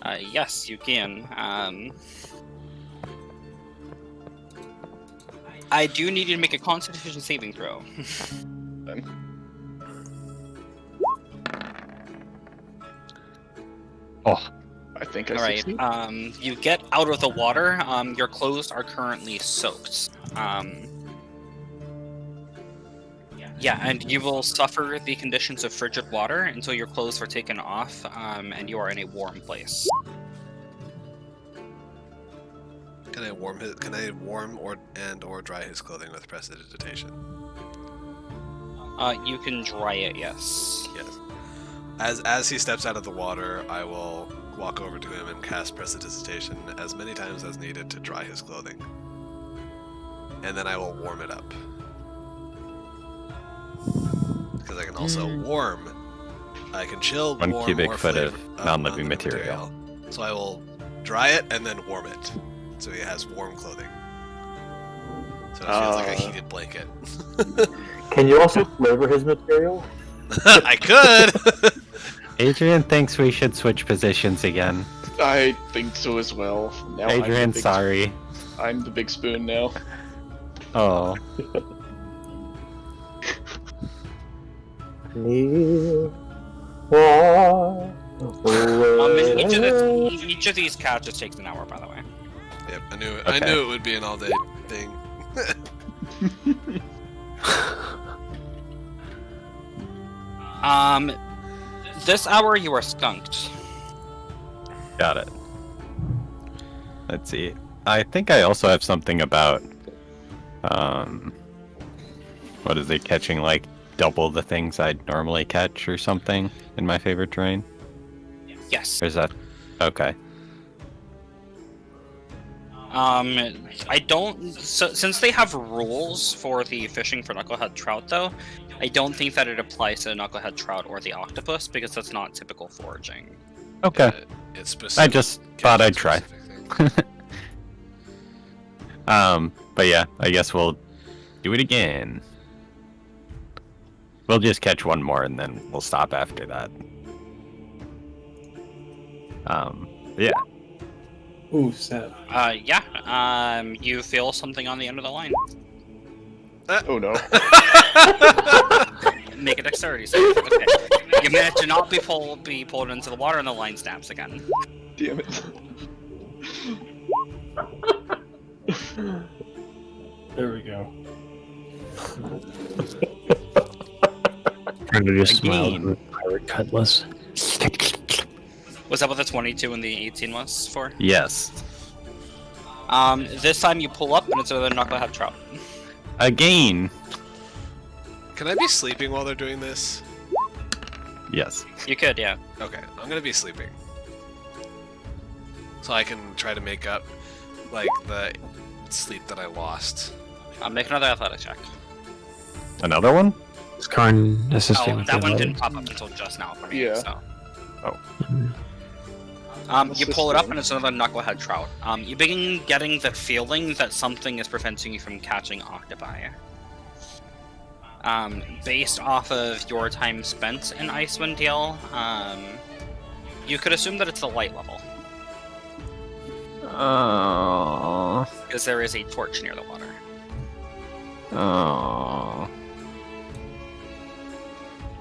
Yes, you can. I do need you to make a Constitution saving throw. Oh, I think I Alright, succeed. you get out of the water. Your clothes are currently soaked. Yeah, and you will suffer the conditions of frigid water until your clothes are taken off, and you are in a warm place. Can I warm or dry his clothing with prestidigitation? You can dry it, yes. Yes. As he steps out of the water, I will walk over to him and cast prestidigitation as many times as needed to dry his clothing. And then I will warm it up. Because I can also I can chill, 1 warm, cubic or foot of flavor- non-living material. So I will dry it and then warm it. So he has warm clothing. So it feels like a heated blanket. Can you also flavor his material? I could! Adrian thinks we should switch positions again. I think so as well. Now Adrian, sorry. I'm the big spoon now. Oh. Each of these catches takes an hour, by the way. Yep, I knew Okay. it would be an all-day thing. This hour you are skunked. Got it. Let's see. I think I also have something about, what is it, catching like double the things I'd normally catch or something in my favorite terrain? Yes. Or is that okay? I don't. So, since they have rules for the fishing for knucklehead trout, though, I don't think that it applies to the knucklehead trout or the octopus because that's not typical foraging. Okay. It's I specific. just thought I'd try. specific thing. But yeah, I guess we'll do it again. We'll just catch one more and then we'll stop after that. Yeah. Ooh, sad. Yeah. You feel something on the end of the line. Oh no. Make a dexterity save. Okay. You manage to not be pulled into the water, and the line snaps again. Damn it. There we go. Trying to just smile Again. with a pirate cutlass. Was that what the 22 and the 18 was for? Yes. This time you pull up, and it's another knucklehead trout. Again. Can I be sleeping while they're doing this? Yes. You could, yeah. Okay, I'm gonna be sleeping. So I can try to make up, like, the sleep that I lost. Make another athletic check. Another one? Is Karn assisting Oh, with that the one letter? didn't pop up until just now for me. Yeah. So. Mm. You pull it up, and it's another knucklehead trout. You begin getting the feeling that something is preventing you from catching octopi. Based off of your time spent in Icewind Dale, you could assume that it's the light level, Oh. because there is a torch near the water. Oh.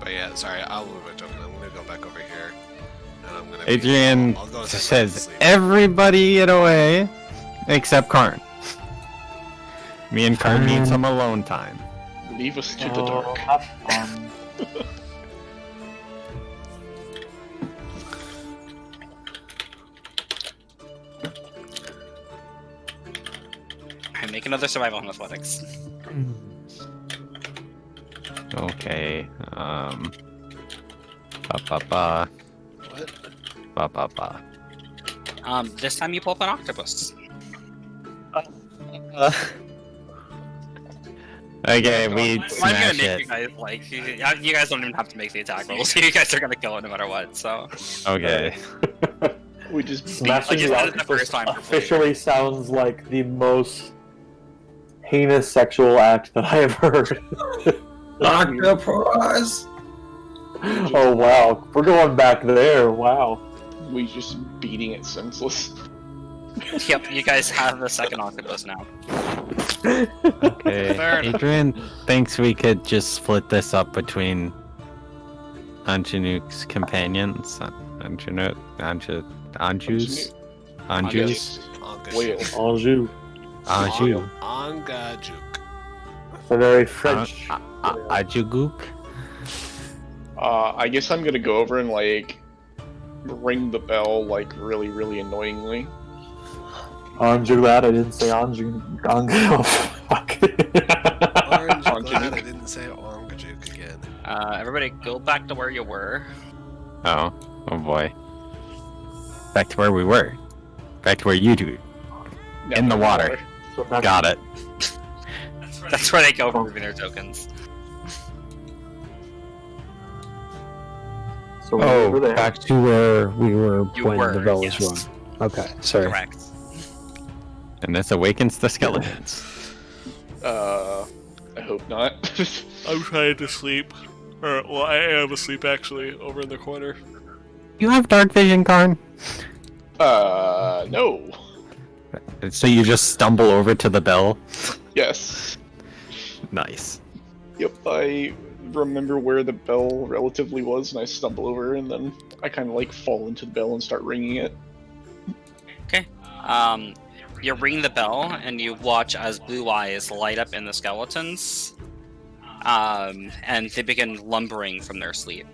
But yeah, sorry, I'll move my token. I'm gonna go back over here. And I'm gonna Adrian I'll go take my says, sleep. everybody get away except Karn. Me and Karn need some alone time. Leave us to the dark. Have fun. And make another survival on athletics. Okay, ba-ba-ba, What? ba-ba-ba. This time you pull up an octopus. Okay, we I'm gonna smash make you it. guys like you guys don't even have to make the attack rolls. You guys are gonna kill it no matter what. So Okay. We just beat Smashing just the did it the first octopus time for officially sounds like the most heinous sexual act that I have heard. Octopus! Oh wow, we're going back there. Wow. we just beating it senseless. yep, you guys have the second octopus now. Okay. Fair enough. Adrian thinks we could just split this up between Anjanuk's companions. Anjus? Anjus? Whale. Anjou. Anju. Angajuk. It's a very French. Ajuguk? I guess I'm gonna go over and like ring the bell like really, really annoyingly. Anjou that, I didn't say Anjou. Oh, fuck. Orange, I'm Angajuk. glad I didn't say Angajuk again. Everybody go back to where you were. Oh. Oh boy. Back to where we were. Back to where you do. No, In the water. So back- Got it. That's where they go for moving their tokens. So we're over Oh, there. back to where we were You when were, the bell yes. was rung. Okay, sorry. Correct. And this awakens the skeletons. I hope not. I'm trying to sleep. Or, well, I am asleep actually, over in the corner. You have dark vision, Karn? No. So you just stumble over to the bell? Yes. Nice. Yep, I remember where the bell relatively was, and I stumble over, and then I kind of like fall into the bell and start ringing it. You ring the bell, and you watch as blue eyes light up in the skeletons, and they begin lumbering from their sleep.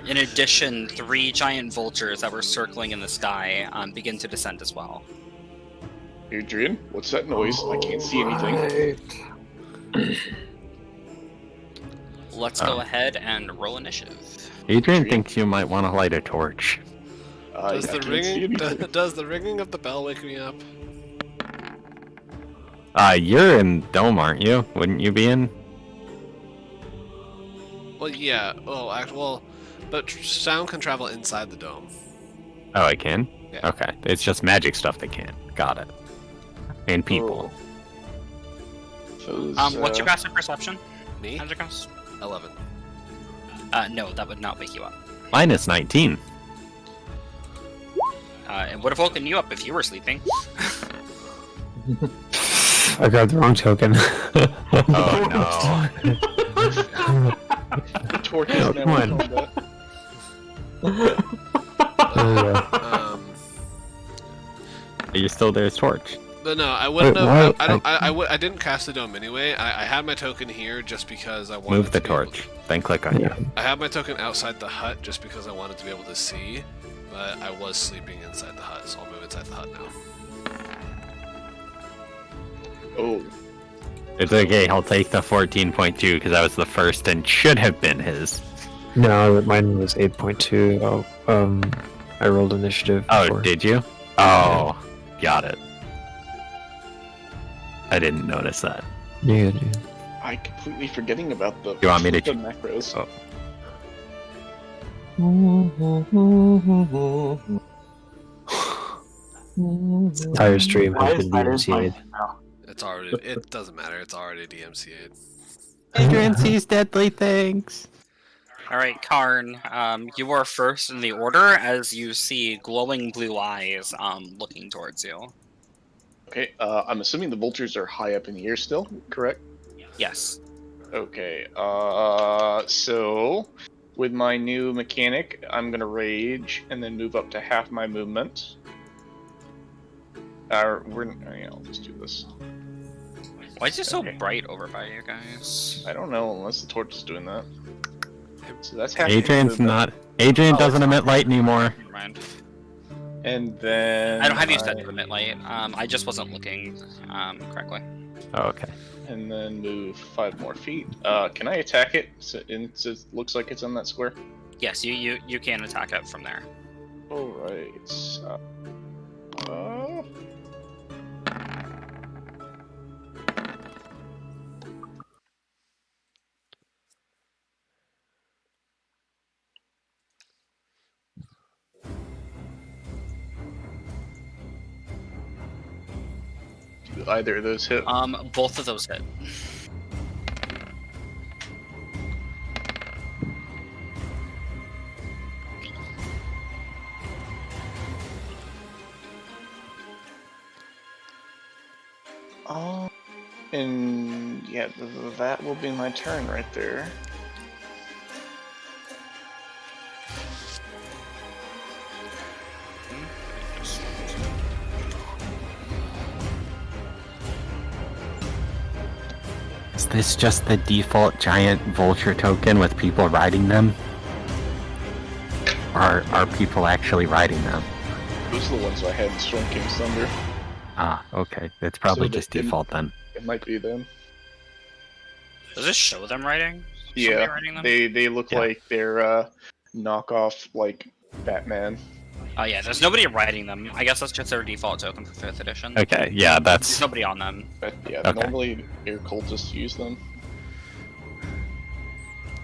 In addition, 3 giant vultures that were circling in the sky begin to descend as well. Adrian, what's that noise? I can't see anything. Let's go ahead and roll initiative. Adrian thinks you might want to light a torch. Does I the can't see ringing anything. does the ringing of the bell wake me up? You're in Dome, aren't you? Wouldn't you be in? Well, yeah. Well, but sound can travel inside the dome. Oh, I can? Yeah. Okay. It's just magic stuff that can. Got it. And people. So What's your passive perception, Me? Androcos? 11. No, that would not wake you up. Minus 19. It would have woken you up if you were sleeping. I grabbed the wrong token. Oh The torch is Oh, now come in on. combat. no. Are you still there, Torch? But no, I wouldn't Wait, have. why- I didn't cast the dome anyway. I had my token here just because I wanted Move to the be able torch, then click on you. I have my token outside the hut just because I wanted to be able to see, but I was sleeping inside the hut, so I'll move inside the hut now. Oh, It's okay, he'll take the 14.2 because that was the first and should have been his. No, mine was 8.2. I rolled initiative. Oh, before. did you? Oh, got it. I didn't notice that. Yeah. I completely forgetting about the. You want me to the macros. Oh. This entire stream Why has is been Spiders DMCA'd. It's already. It doesn't matter. It's already DMCA'd. Adrian sees deadly things. Alright, Karn, you are first in the order as you see glowing blue eyes looking towards you. Okay, I'm assuming the vultures are high up in the air still, correct? Yes. Okay, so with my new mechanic, I'm gonna rage and then move up to half my movement. I'll just do this. Why is it so Okay. bright over by you guys? I don't know unless the torch is doing that. So that's half. Adrian's my movement. not. Adrian Oh, doesn't it's emit light anymore. Never mind. And then I don't have you set to emit light. I just wasn't looking correctly. Oh, okay. And then move 5 more feet. Can I attack it? So it looks like it's on that square. Yes, you can attack it from there. All right. Do either of those hit? Both of those hit. And yeah, that will be my turn right there. Is this just the default giant vulture token with people riding them? Or are people actually riding them? Those are the ones I had in Storm King's Thunder. Ah, okay. It's probably So they just didn't- default then. It might be them. Does this show them riding? Somebody Yeah, riding them? they look Yeah. like they're knockoff like Batman. Oh yeah, there's nobody riding them. I guess that's just their default token for 5th edition. Okay, yeah, There's that's... nobody on them. But yeah, Okay. normally air cultists use them.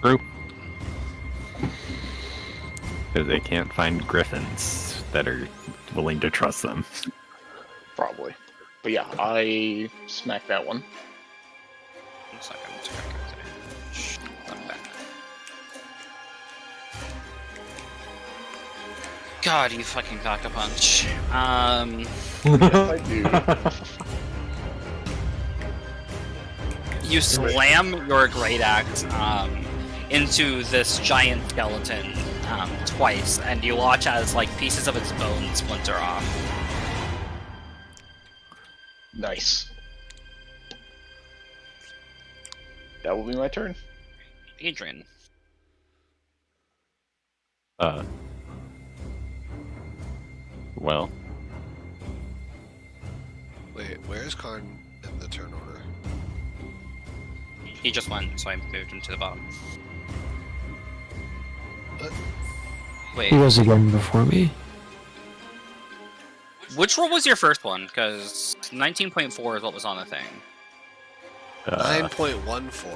True. Because they can't find griffins that are willing to trust them. Probably. But yeah, I smacked that one. 1 second, let's check it. I'm back. God, you fucking pack a punch. I do. You slam your great axe into this giant skeleton twice, and you watch as like pieces of its bone splinter off. Nice. That will be my turn. Adrian. Well, Wait, where's Karn in the turn order? He just went, so I moved him to the bottom. What? Wait, He was again before me. which roll was your first one? Because 19.4 is what was on the thing. 9.14.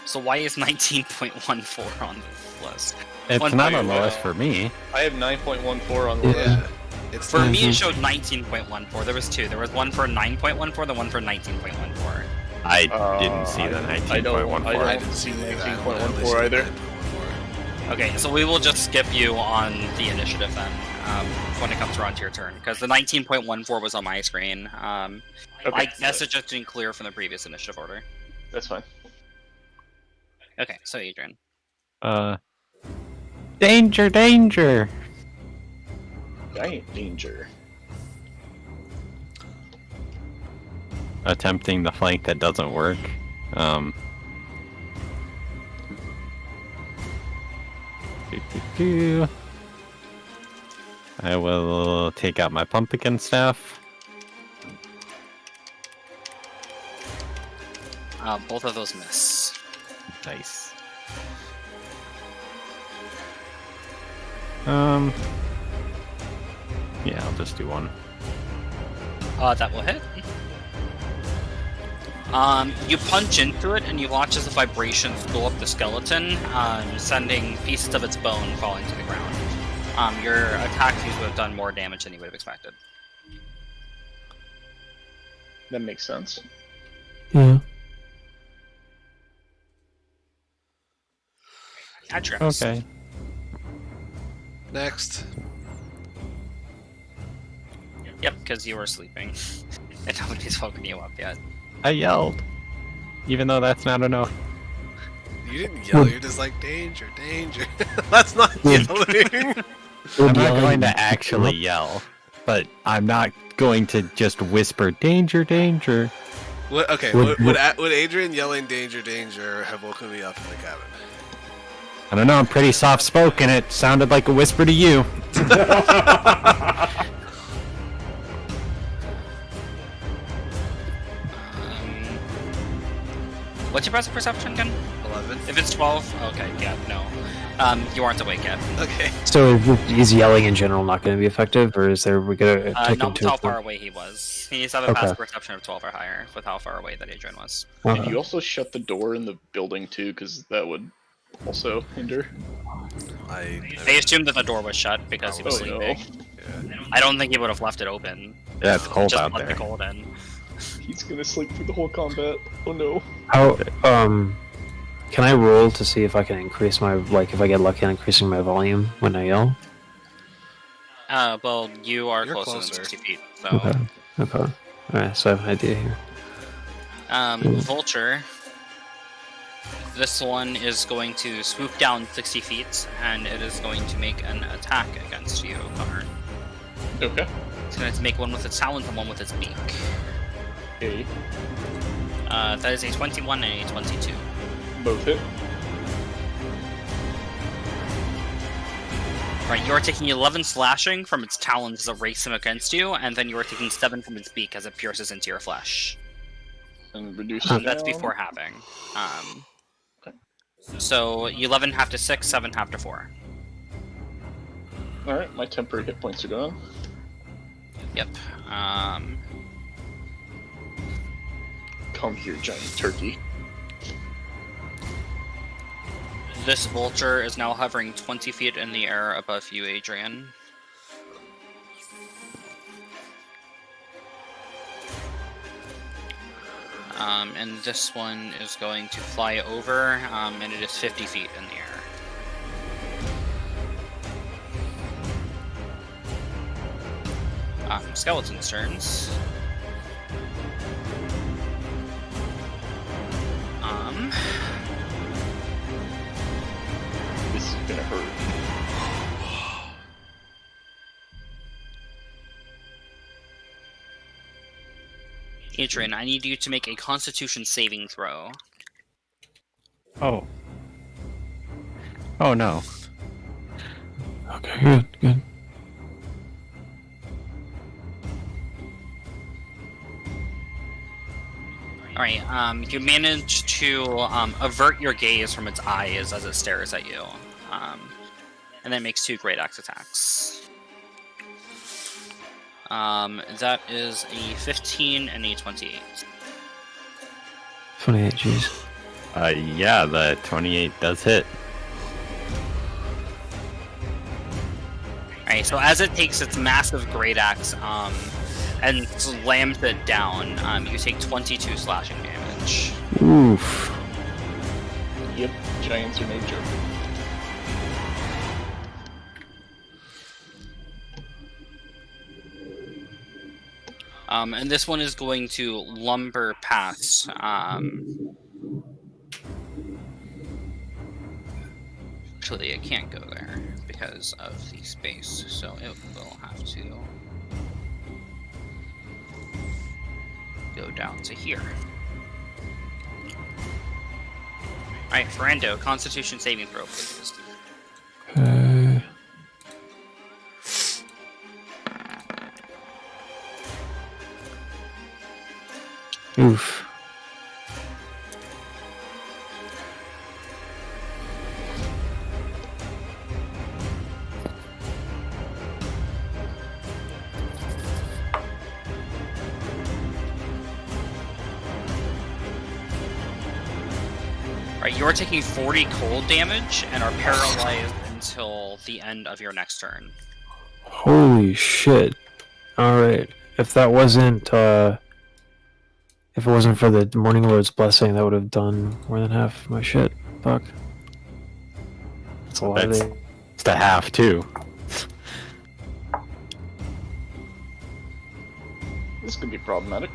So why is 19.14 on the list? it's One not point, on the list for me. I have 9.14 on the list. Yeah. It's For me, Mhm. it showed 19.14. There was two. There was one for 9.14, the one for 19.14. I didn't see the I 19.14. don't I didn't see see that. 19.14 either. Okay, so we will just skip you on the initiative then. when it comes around to your turn, because the 19.14 was on my screen. Okay, I guess it just didn't clear from the previous initiative order. that's fine. Okay, so Adrian. Danger, danger! Giant danger. Attempting the flank that doesn't work. I will take out my pumpkin staff. Both of those miss. Nice. Yeah, I'll just do one. That will hit. You punch into it, and you watch as the vibrations go up the skeleton, sending pieces of its bone falling to the ground. Your attack would have done more damage than you would have expected. That makes sense. Yeah. Atrax. Okay. Next. Yep, because you were sleeping. And nobody's woken you up yet. I yelled. Even though that's not enough. You didn't yell, you're just like, danger, danger. That's not yelling. I'm not going to actually yell, but I'm not going to just whisper, danger, danger. What, okay, would Adrian yelling danger, danger have woken me up in the cabin? I don't know, I'm pretty soft-spoken. It sounded like a whisper to you. What's your passive perception again? 11. If it's 12, okay, yeah, no. You aren't awake yet. Okay. So is yelling in general not going to be effective, or is there we gonna take Not with into how far away he was. He needs to have a passive perception of 12 or higher with how far away that Adrian was. Did you also shut the door in the building too? Because that would also hinder. They assumed that the door was shut because he was Oh, no. sleeping. Yeah. I don't think he would have left it open. Yeah, it's cold Just out let there. the cold in. He's gonna sleep through the whole combat. Oh no. How can I roll to see if I can increase my if I get lucky on increasing my volume when I yell? Well, you are You're closer closer. than 60 feet, so. Okay. Alright, so I have an idea here. Vulture. This one is going to swoop down 60 feet, and it is going to make an attack against you, Connor. Okay. It's going to make one with its talons and one with its beak. Okay. That is a 21 and a 22. Both hit. Right, you are taking 11 slashing from its talons as it rakes him against you, and then you are taking 7 from its beak as it pierces into your flesh. And reduce That's before halving. Okay. So 11 half to 6, 7 half to 4. Alright, my temporary hit points are gone. Yep. Come here, giant turkey. This vulture is now hovering 20 feet in the air above you, Adrian. And this one is going to fly over, and it is 50 feet in the air. Skeleton's turns. This is gonna hurt. Adrian, I need you to make a Constitution saving throw. Oh. Oh no. Okay, good. Alright, you manage to avert your gaze from its eyes as it stares at you. And then makes 2 great axe attacks. That is a 15 and a 28. 28, jeez. Yeah, the 28 does hit. Alright, so as it takes its massive great axe, and slams it down, you take 22 slashing damage. Oof. Yep, giants are no joke. And this one is going to lumber past. Actually, it can't go there because of the space, so it will have to go down to here. Alright, Ferrando, Constitution saving throw, please. Oof. Alright, you're taking 40 cold damage and are paralyzed until the end of your next turn. Holy shit. Alright. If that wasn't, if it wasn't for the Morning Lord's blessing, that would have done more than half my shit. Fuck. That's a lot of That's it. it's the half too. This could be problematic.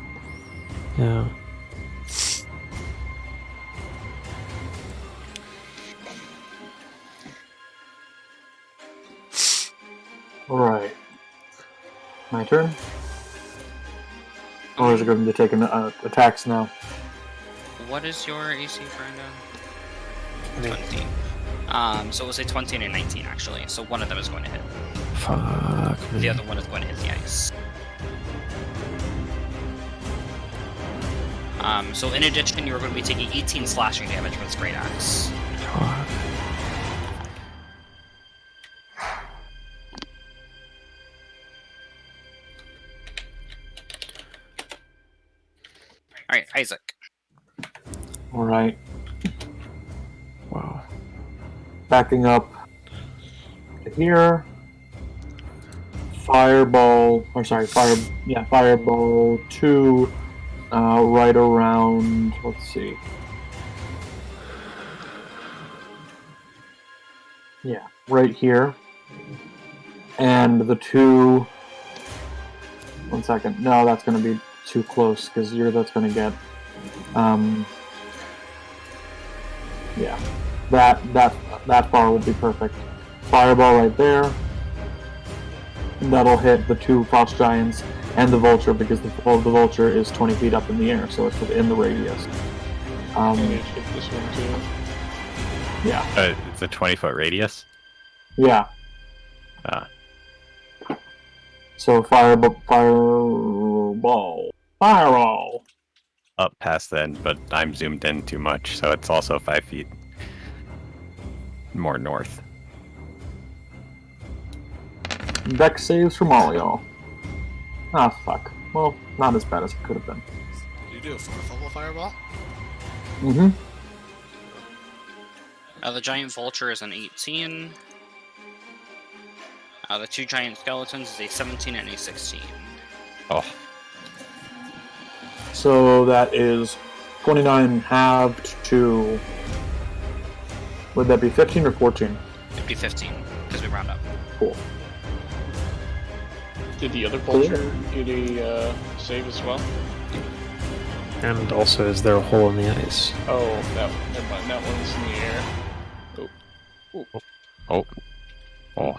Yeah. Alright. My turn? Or is it going to be taking attacks now? What is your AC, Ferrando? 20. So we'll say 20 and a 19, actually. So one of them is going to hit. Fuck. The Man. other one is going to hit the ice. So in addition, you're going to be taking 18 slashing damage from this great axe. Fuck. Alright, Isaac. Alright. Wow. Backing up to here. Fireball, fireball 2, right around, let's see. Yeah, right here. And the 2, 1 second, no, that's going to be too close, because that's going to get, yeah, that far would be perfect. Fireball right there. That'll hit the 2 frost giants and the vulture, because the vulture is 20 feet up in the air, so it's within the radius. And it hit this one too. Yeah, It's a 20-foot radius. yeah. Ah. So fireball. Up past then, but I'm zoomed in too much, so it's also 5 feet more north. Dex saves from all y'all. Ah, fuck. Well, not as bad as it could have been. Did you do a 4th level fireball? Mm-hmm. The giant vulture is an 18. The 2 giant skeletons is a 17 and a 16. Oh, So that is 29 halved to... Would that be 15 or 14? It'd be 15, because we round up. Cool. Did the other vulture get a save as well? And also, is there a hole in the ice? Oh, never mind. That one's in the air. oh, oh.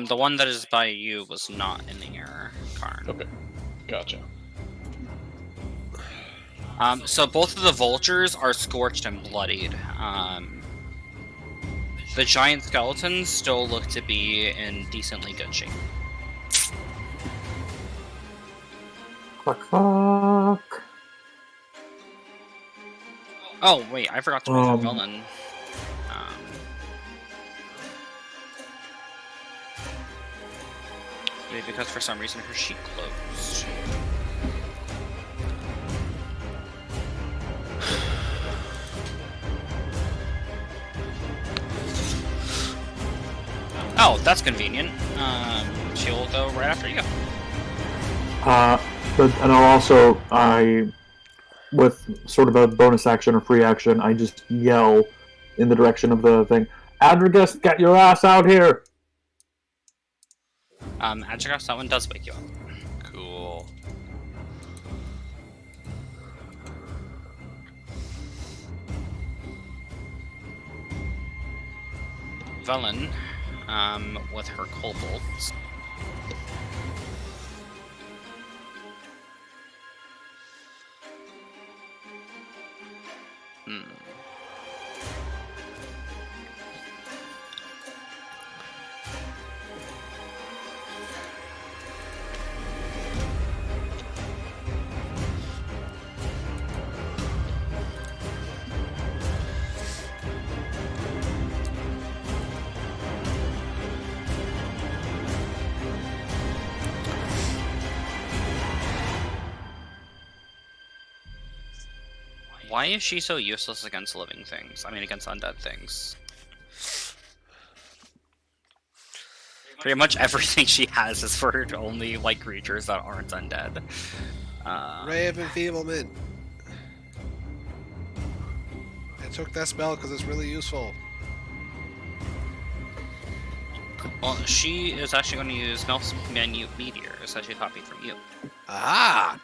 The one that is by you was not in the air, Karn. Okay, gotcha. So both of the vultures are scorched and bloodied. The giant skeletons still look to be in decently good shape. Fuck, fuck. Oh, wait, I forgot to roll for villain. Maybe because for some reason her sheet closed. Oh, that's convenient. She'll go right after you. And I'll also, with sort of a bonus action or free action, I just yell in the direction of the thing, Adrigus, get your ass out here! Adjagras, that one does wake you up. Cool. Velen, with her kobolds. Why is she so useless against living things? I mean, against undead things. Pretty much everything she has is for only like creatures that aren't undead. Ray of Enfeeblement. I took that spell because it's really useful. Well, she is actually going to use Melf's Minute Meteors that she copied from you. Aha!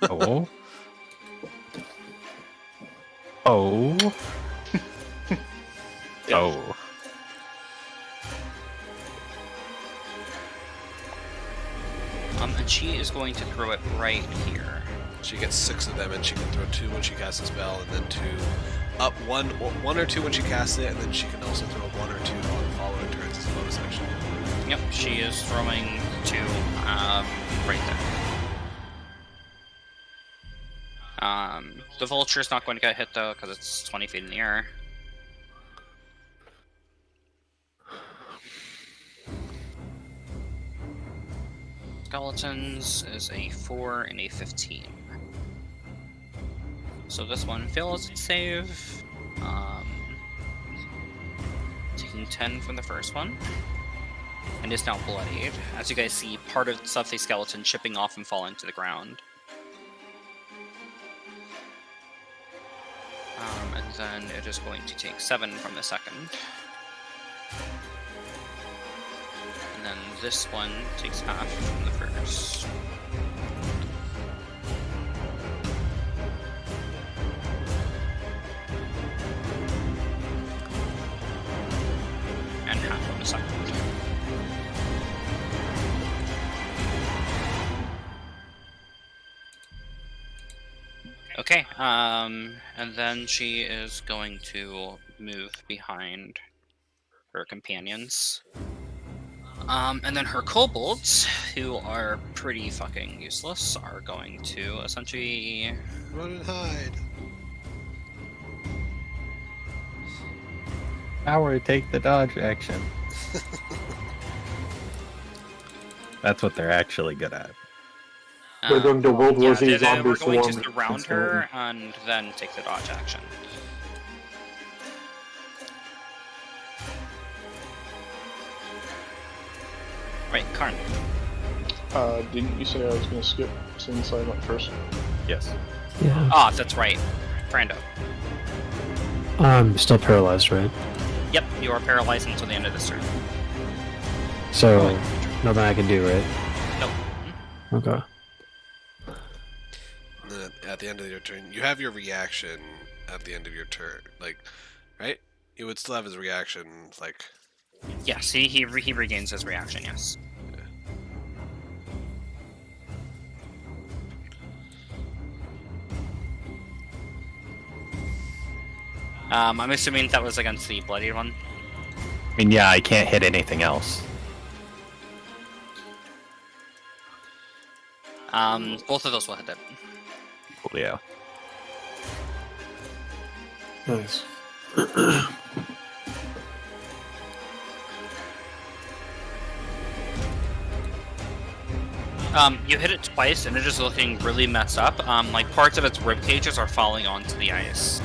Oh. Oh. Oh. And she is going to throw it right here. She gets 6 of them, and she can throw 2 when she casts a spell, and then 2 up 1 or 2 when she casts it, and then she can also throw 1 or 2 on following turns as a bonus action. Yep, she is throwing 2 right there. The vulture's not going to get hit though because it's 20 feet in the air. Skeletons is a 4 and a 15. So this one fails its save. Taking 10 from the first one. And is now bloodied. As you guys see, part of the skeleton chipping off and falling to the ground. And then it is going to take 7 from the second. And then this one takes half from the first. And half from the second. Okay, and then she is going to move behind her companions. And then her kobolds, who are pretty fucking useless, are going to essentially... Run and hide. Power, take the dodge action. That's what they're actually good at. We're going to World War Z we're zombie going to swarm surround her and then take the dodge action. Right, Karn. Didn't you say I was gonna skip since I went first? Yes. Yeah. Ah, that's right. Brando. I'm still paralyzed, right? Yep, you are paralyzed until the end of this turn. So, nothing I can do, right? Nope. Okay. And then at the end of your turn, you have your reaction at the end of your turn. Like, right? You would still have his reaction, like... Yes, he regains his reaction, yes. I'm assuming that was against the bloodied one. I mean, yeah, I can't hit anything else. Both of those will hit it. Cool, yeah. Nice. You hit it twice, and it is looking really messed up. Like parts of its rib cages are falling onto the ice.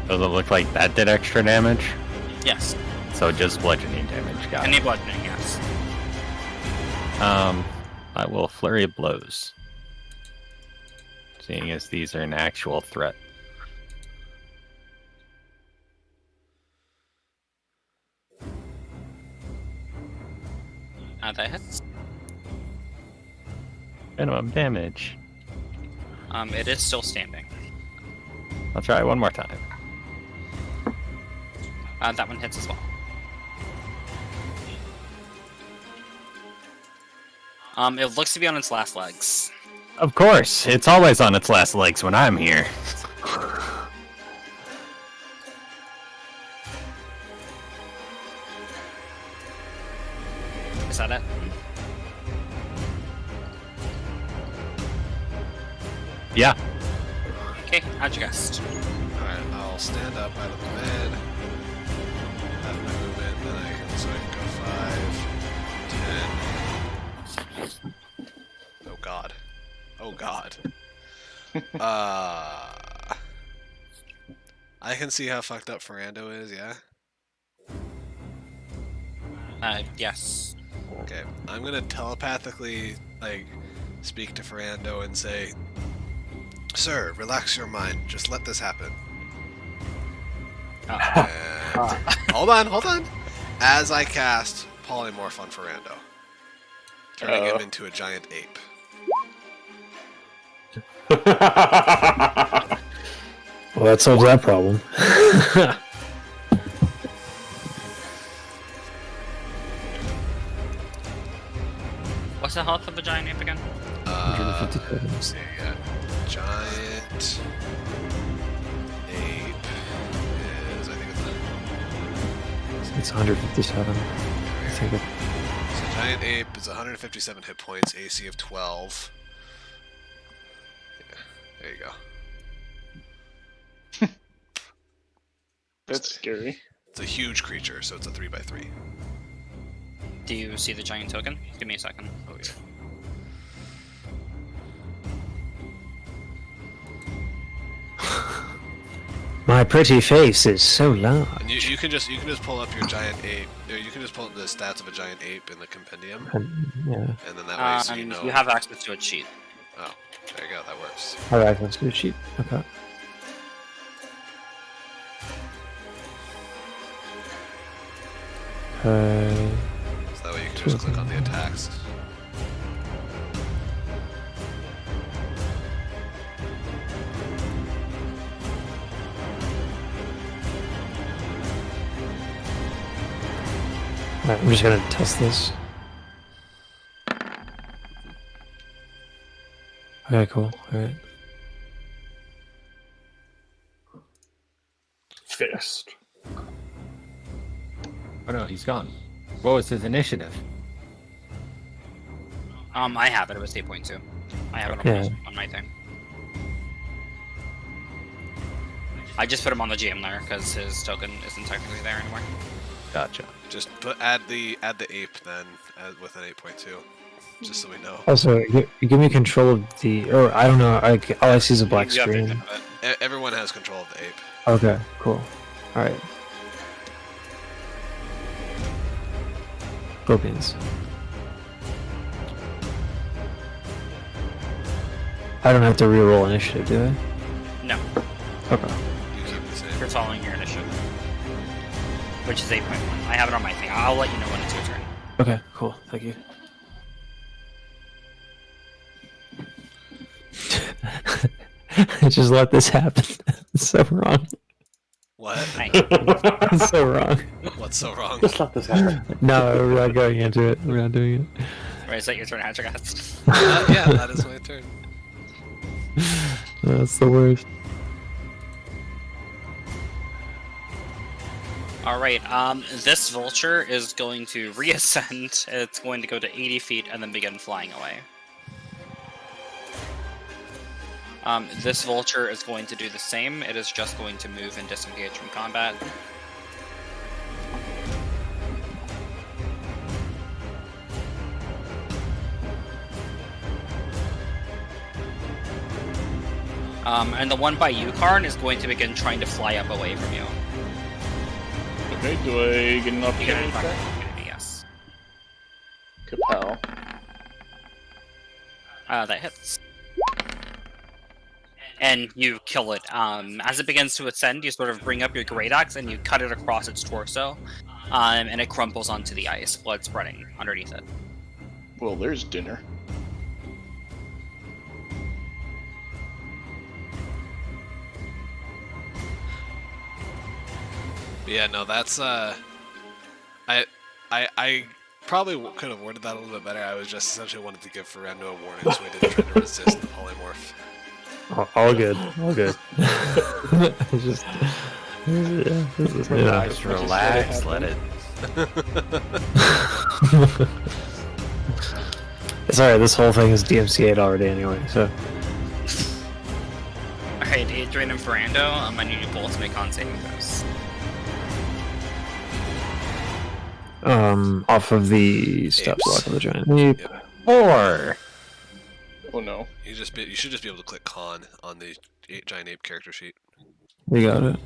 Does it look like that did extra damage? Yes. So just bludgeoning damage, got Any it. bludgeoning, yes. I will flurry of blows. Seeing as these are an actual threat. That hits. Minimum damage. It is still standing. I'll try one more time. That one hits as well. It looks to be on its last legs. Of course, it's always on its last legs when I'm here. Is that it? Yeah. Okay, how'd you guess? Alright, I'll stand up out of the bed. Have my movement, then I can go 5, 10. Oh god. Oh god. I can see how fucked up Ferrando is, yeah? Yes. Okay, I'm gonna telepathically, speak to Ferrando and say, "Sir, relax your mind. Just let this happen." And... hold on. As I cast Polymorph on Ferrando, turning him into a giant ape. Well, that solves that problem. What's the health of a giant ape again? Let's see, yeah. Giant ape is, I think It's 157. I think so giant ape is 157 hit points, AC of 12. Yeah, there you go. That's scary. It's a huge creature, so it's a 3x3. Do you see the giant token? Give me a second. Oh yeah. My pretty face is so large. And you can just pull up your giant ape. Or you can just pull up the stats of a giant ape in the compendium, Yeah. and then that way so you And know. you have access to a cheat. Oh, there you go. That works. Alright, let's do a sheet. Okay. So that way you can just click on the attacks. Alright, I'm just gonna test this. Okay, cool. Alright. Fist. Oh no, he's gone. What was his initiative? I have it. It was 8.2. I have it on, Yeah. on my thing. I just put him on the GM layer because his token isn't technically there anymore. Gotcha. Just add the ape then with an 8.2, just so we know. Also, you give me control of the. Or, I don't know. All I see is a black You have screen. vision of it. Everyone has control of the ape. Okay, cool. Alright. Scorpions. I don't have to reroll initiative, do I? No, Okay. You keep the same. you're following your initiative, which is 8.1. I have it on my thing. I'll let you know when it's your turn. Okay, cool. Thank you. Just let this happen. It's so wrong. What? It's so wrong. What's so wrong? Just let this happen. No, we're not going into it. We're not doing it. Right, is that your turn, Hadrigast? Yeah, that is my turn. That's the worst. Alright, this vulture is going to reascend. It's going to go to 80 feet and then begin flying away. This vulture is going to do the same. It is just going to move and disengage from combat. And the one by you, Karn, is going to begin trying to fly up away from you. Okay, do I get an You get opportunity an for that? opportunity, yes. Kapow. That hits. And you kill it. As it begins to ascend, you sort of bring up your great axe and you cut it across its torso, and it crumples onto the ice, blood spreading underneath it. Well, there's dinner. Yeah, no, that's I probably could have worded that a little bit better. I was just essentially wanted to give Ferrando a warning so he didn't try to resist the polymorph. All good. All good. It's just. Yeah, this is, yeah. Just relax, let it. It's alright, this whole thing is DMCA'd already anyway, so. Alright, Adrian and Ferrando, I need you both to make con saving throws. Off of the step Apes. block of the giant leap. Yep. 4! Oh no. You should just be able to click con on the giant ape character sheet. We got it.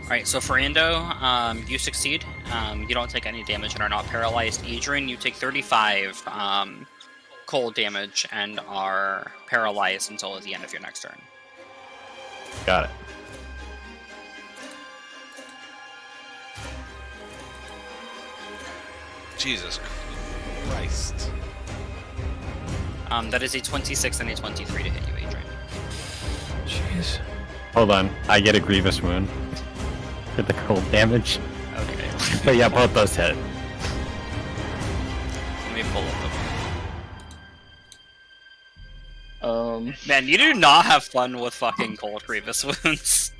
Alright, so Ferrando, you succeed. You don't take any damage and are not paralyzed. Adrian, you take 35 cold damage and are paralyzed until the end of your next turn. Got it. Jesus Christ. That is a 26 and a 23 to hit you, Adrian. Jeez. Hold on, I get a grievous wound for the cold damage. Okay. But yeah, both those hit. Let me pull up Um, the... Man, you do not have fun with fucking cold grievous wounds.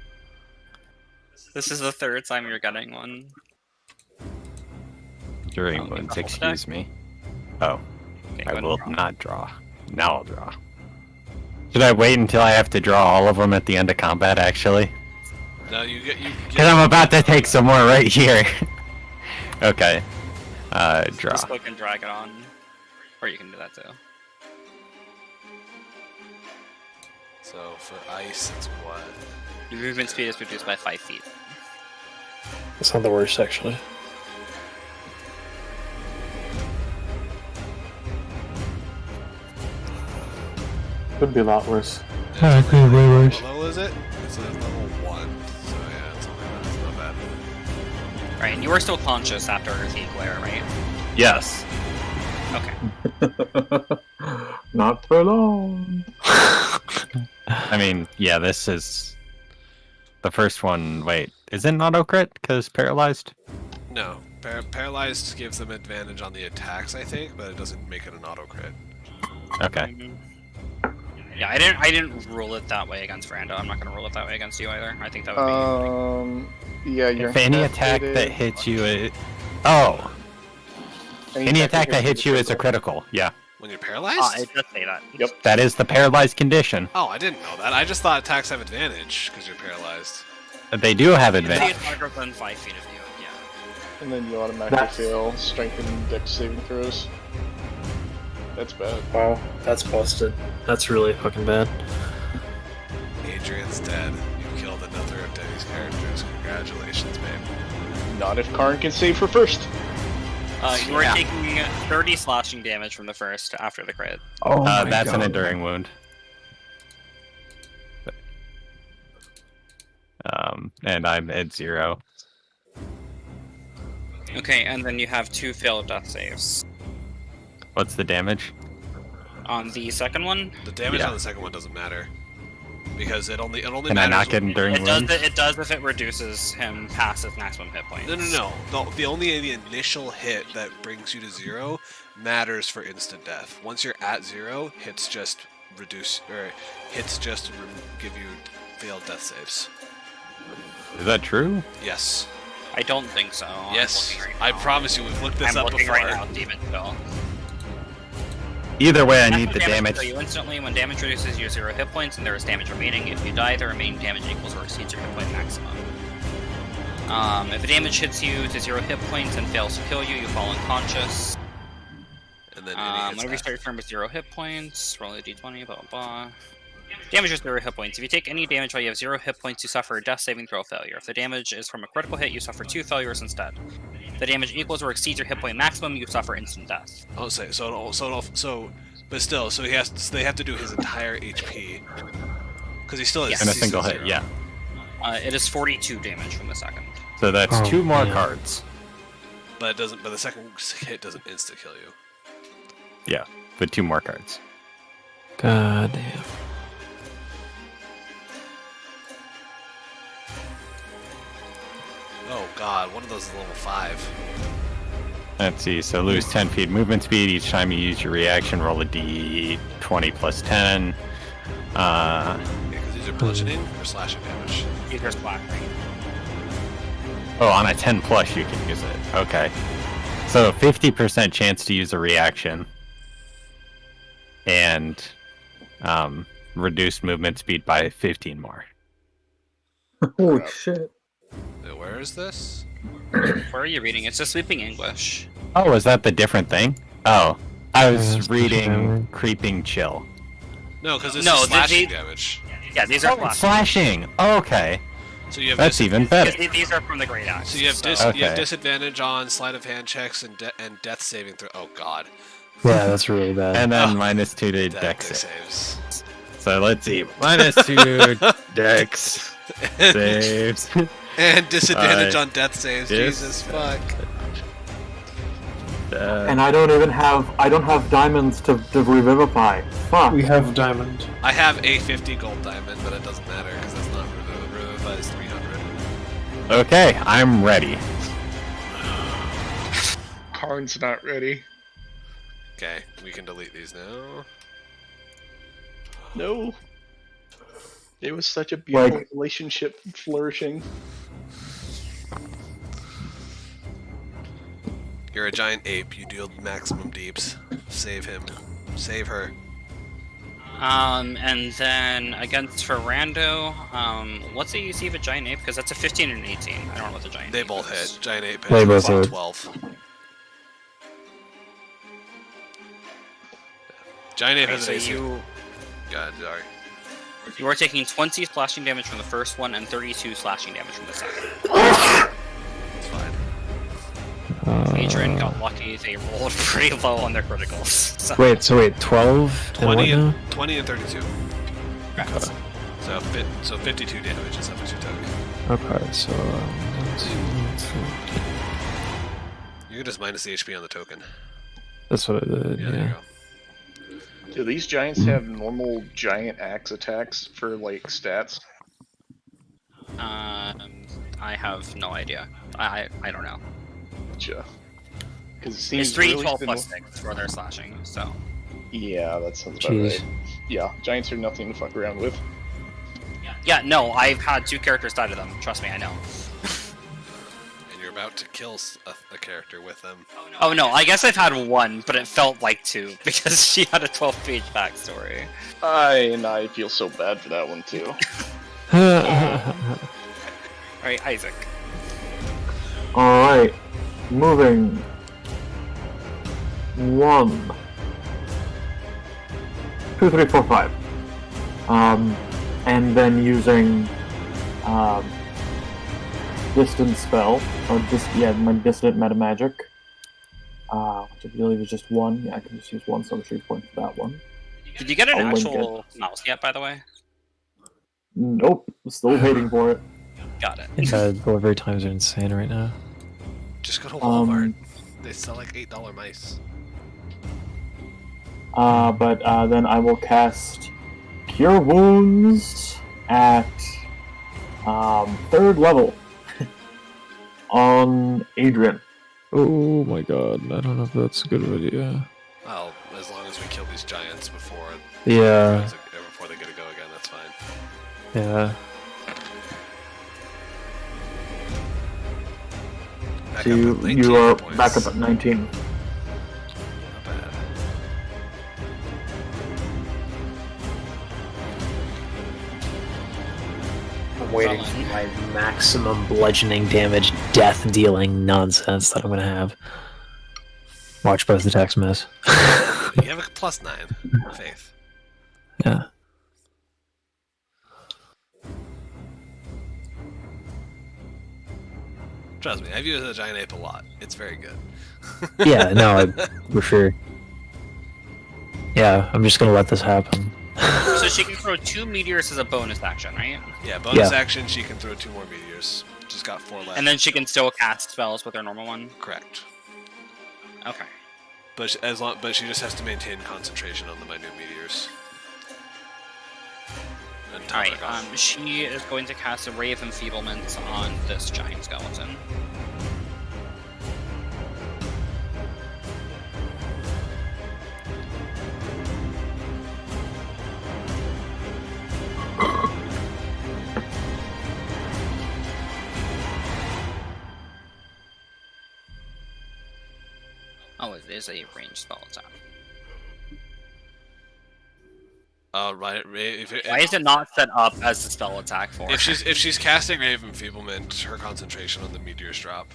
This is the third time you're getting one. During Oh, wounds, double excuse me. Oh, Okay, I go ahead will and draw. not draw. Now I'll draw. Should I wait until I have to draw all of them at the end of combat, actually? No, you get Because I'm about to take some more right here. Okay. Draw. Just click and drag it on. Or you can do that too. So for ice, it's what? Your movement speed is reduced by 5 feet. That's not the worst, actually. Could be a lot worse. Could be way worse. What level is it? It's level 1. So yeah, it's only that. It's not bad. Right, and you are still conscious after the glare, right? Yes. Okay. Not for long. I mean, yeah, this is... The first one, wait, is it an auto-crit? Because paralyzed? No, paralyzed gives them advantage on the attacks, I think, but it doesn't make it an auto crit. Okay. Yeah, I didn't rule it that way against Ferrando. I'm not gonna rule it that way against you either. I think that would be Yeah, you're If any attack that hits you is... Oh! Any attack that hits you is a critical, yeah. When you're paralyzed? it does say that. Yep. That is the paralyzed condition. Oh, I didn't know that. I just thought attacks have advantage because you're paralyzed. They do have It's advantage. harder than 5 feet of you, yeah. And then you automatically fail strength and dex saving throws. That's bad. Wow, that's busted. That's really fucking bad. Adrian's dead. You killed another of Denny's characters. Congratulations, babe. Not if Karn can save her first. You are taking 30 slashing damage from the first after the crit. Oh, That's an enduring wound. And I'm at 0. Okay, and then you have 2 failed death saves. What's the damage? On the second one, The damage Yeah. on the second one doesn't matter because it only Can I matters. not get enduring it does, wounds? it does if it reduces him past his maximum hit points. No. The only the initial hit that brings you to 0 matters for instant death. Once you're at 0, hits just reduce or give you failed death saves. Is that true? Yes. I don't think so. I'm Yes. looking right I now. promise you, we've looked this I'm up looking before. right now, Demon Spell. Either way, I need the Maximum damage. kill you instantly. When damage reduces, you 0 hit points, and there is damage remaining. If you die, the remaining damage equals or exceeds your hit point maximum. If the damage hits you to 0 hit points and fails to kill you, you fall unconscious. And then Whenever you start your turn with 0 hit points, roll a d20, blah blah blah. Damage is 0 hit points. If you take any damage while you have 0 hit points, you suffer a death saving throw failure. If the damage is from a critical hit, you suffer 2 failures instead. If the damage equals or exceeds your hit point maximum, you suffer instant death. Oh, but still, so they have to do his entire HP because he still has. Yes. In a he's single still hit, 0. yeah. It is 42 damage from the second. So that's Oh, 2 more man. cards. But it doesn't. But the second hit doesn't insta kill you. Yeah, with 2 more cards. God damn. Oh god, one of those is level 5. Let's see, so lose 10 feet movement speed each time you use your reaction. Roll a d20 plus 10. Yeah, because these are bludgeoning or slashing damage. Either slashing. Oh, on a 10 plus you can use it. Okay. So 50% chance to use a reaction. And reduced movement speed by 15 more. Holy Crap. shit. Where is this? Where are you reading? It's just Sweeping English. Oh, is that the different thing? Oh, I was that's reading different. Creeping Chill. No, because this No, is slashing they- damage. Yeah, these are Oh, it's slashing! Oh, okay. So you have That's even better. These are from the Great Axe. So you have Okay. you have disadvantage on sleight of hand checks and death saving throw. Oh god. Yeah, that's really bad. And then Oh. minus 2 to Dex dex save. saves. So let's see. Minus 2 dex saves. And disadvantage Uh, on death saves. yes. Jesus fuck. And I don't have diamonds to revivify. Fuck. We have diamond. I have a 50 gold diamond, but it doesn't matter because that's not Revivify is 300. Okay, I'm ready. Karn's not ready. Okay, we can delete these now. No. It was such a beautiful Like- relationship flourishing. You're a giant ape. You deal maximum deeps. Save him. Save her. And then against Ferrando, what's the AC of a giant ape? Because that's a 15 and an 18. I don't know what the giant They ape both is. hit. Giant ape They hit. both hit. 12. Giant ape Okay, has so an AC. you God, sorry. you are taking 20 slashing damage from the first one and 32 slashing damage from the second. It's fine. Adrian got lucky; they rolled pretty low on their criticals. So. Wait, 12 and what 20 now? and 20 and 32. Correct. So 52 damage is how much you took. Okay, so... You can just minus the HP on the token. that's what I did, Yeah, there you yeah. go. Do these giants have normal giant axe attacks for like stats? I have no idea. I don't know. Gotcha. Because it seems It's 3, really 12 thin- plus 6 for their slashing. So Yeah, that sounds about Jeez. right. Yeah, giants are nothing to fuck around with. yeah, no, I've had 2 characters die to them. Trust me, I know. And you're about to kill a character with them. Oh no, I guess I've had 1, but it felt like 2 because she had a 12-page backstory. I feel so bad for that one too. Alright, Isaac. Alright. Moving. 1. 2, 3, 4, 5. And then using distance spell, or my distant meta magic, which I believe is just 1. Yeah, I can just use 1 symmetry point for that one. Did you get an I'll link actual mouse yet, by the way? Nope, still waiting for it. Got it. Delivery times are insane right now. Just go to Walmart. They sell like $8 mice. But then I will cast Cure Wounds at 3rd level on Adrian. Oh my god, I don't know if that's a good idea. Well, as long as we kill these giants before Yeah, before they get to go again, that's fine. yeah. Back So up you, with 19 you are points. back up at 19. Not bad. I'm waiting for my maximum bludgeoning damage, death dealing nonsense that I'm gonna have. Watch both attacks miss. You have a +9, Faith. Yeah. Trust me, I've used the giant ape a lot. It's very good. Yeah, no, for sure. Yeah, I'm just gonna let this happen. So she can throw 2 meteors as a bonus action, right? Yeah, bonus Yeah. action, she can throw 2 more meteors. Just got 4 left. And then she can still cast spells with her normal one? Correct. Okay. but she just has to maintain concentration on the minute meteors. Until Alright, they're gone. she is going to cast a Ray of Enfeeblement on this giant skeleton. Oh, it is a ranged spell attack. Right. Why is it not set up as a spell attack for her? If she's casting Ray of Enfeeblement, her concentration on the meteors drop.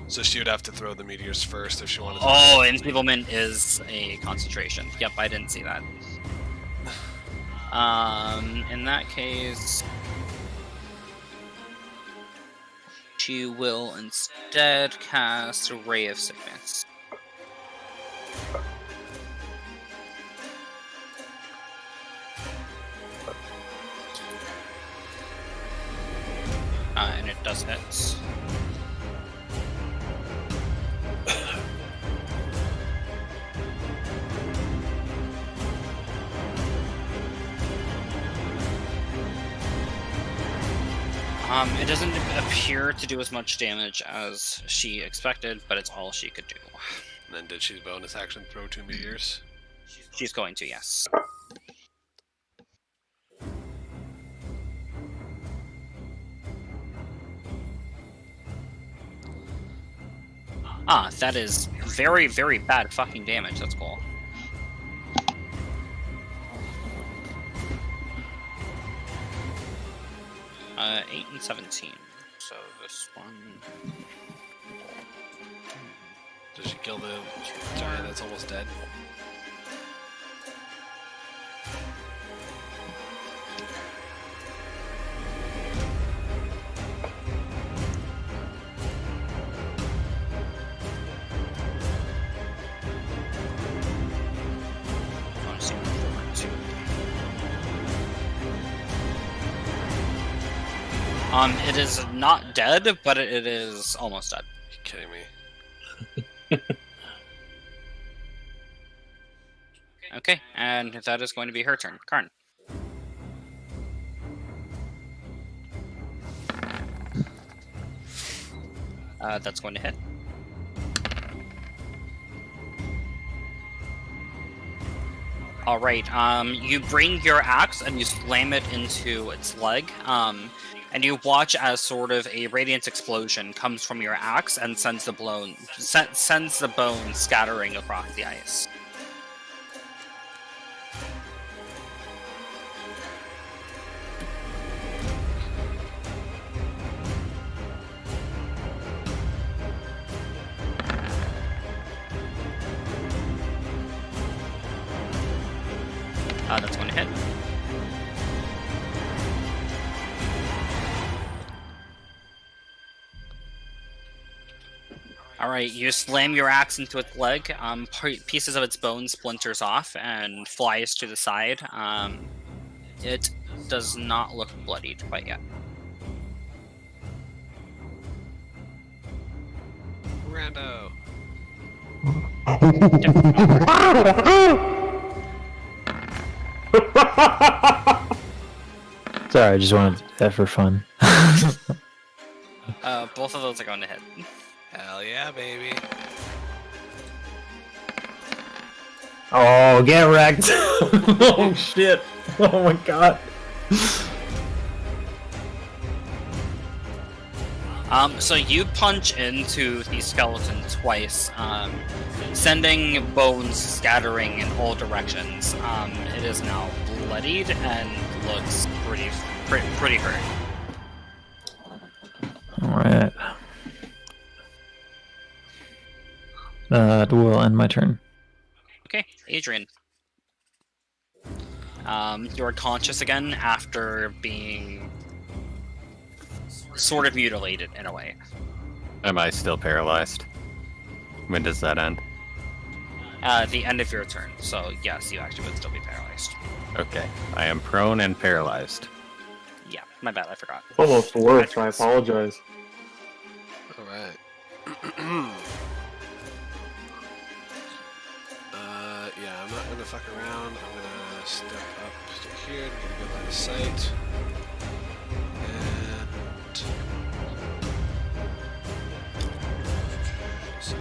So she would have to throw the meteors first if she wanted to. Oh, Enfeeblement is a concentration. Yep, I didn't see that. In that case, she will instead cast a Ray of Sickness. And it does hit. It doesn't appear to do as much damage as she expected, but it's all she could do. And then did she bonus action throw 2 meteors? She's going to, yes. Ah, that is very, very bad fucking damage. That's cool. Uh, 8 and 17. So this one. Does she kill the giant that's almost dead? I want to see what too. It is not dead, but it is almost dead. You kidding me? Okay, and that is going to be her turn. Karn. That's going to hit. Alright, you bring your axe and you slam it into its leg, and you watch as sort of a radiant explosion comes from your axe and sends the bone scattering across the ice. That's going to hit. Alright, you slam your axe into its leg, pieces of its bone splinters off and flies to the side. It does not look bloodied quite yet. Rando. Sorry, I just wanted that for fun. Both of those are going to hit. Hell yeah, baby. Oh, get wrecked! Oh shit! Oh my god! So you punch into the skeleton twice, sending bones scattering in all directions. It is now bloodied and looks pretty hurt. Alright. That will end my turn. Okay, Adrian. You're conscious again after being sort of mutilated in a way. Am I still paralyzed? When does that end? The end of your turn, so yes, you actually would still be paralyzed. Okay, I am prone and paralyzed. Yeah, my bad, I forgot. Almost worse. I apologize. Alright. yeah, I'm not gonna fuck around. I'm gonna step up to here to get a good line of sight. And let's see.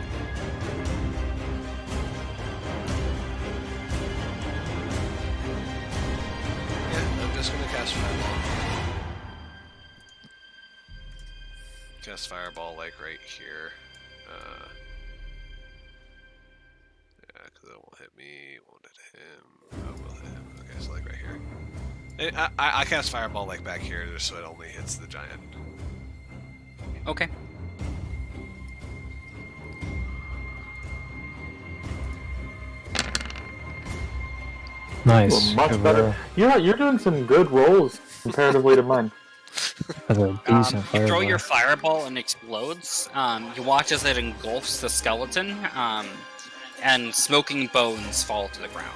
Yeah, I'm just gonna cast Fireball. Cast Fireball like right here. Yeah, because it won't hit me, won't hit him. Oh, will hit him. Okay, so like right here. I cast Fireball like back here just so it only hits the giant. Okay. Nice. Well, much better. You're doing some good rolls comparatively to mine. Have a decent You throw fireball. your fireball and explodes. You watch as it engulfs the skeleton, and smoking bones fall to the ground.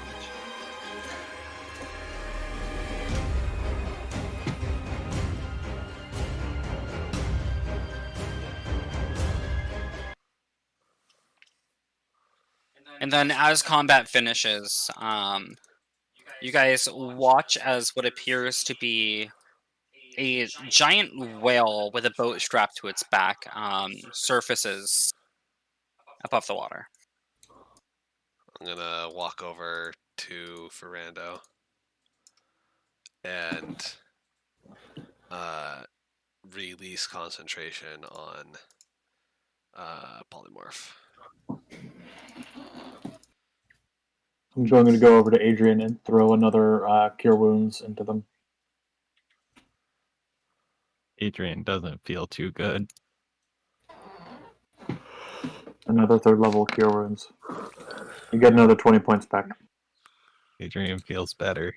And then as combat finishes, you guys watch as what appears to be a giant whale with a boat strapped to its back surfaces above the water. I'm gonna walk over to Ferrando and release concentration on Polymorph. I'm going to go over to Adrian and throw another Cure Wounds into them. Adrian doesn't feel too good. Another third level Cure Wounds. You get another 20 points back. Adrian feels better.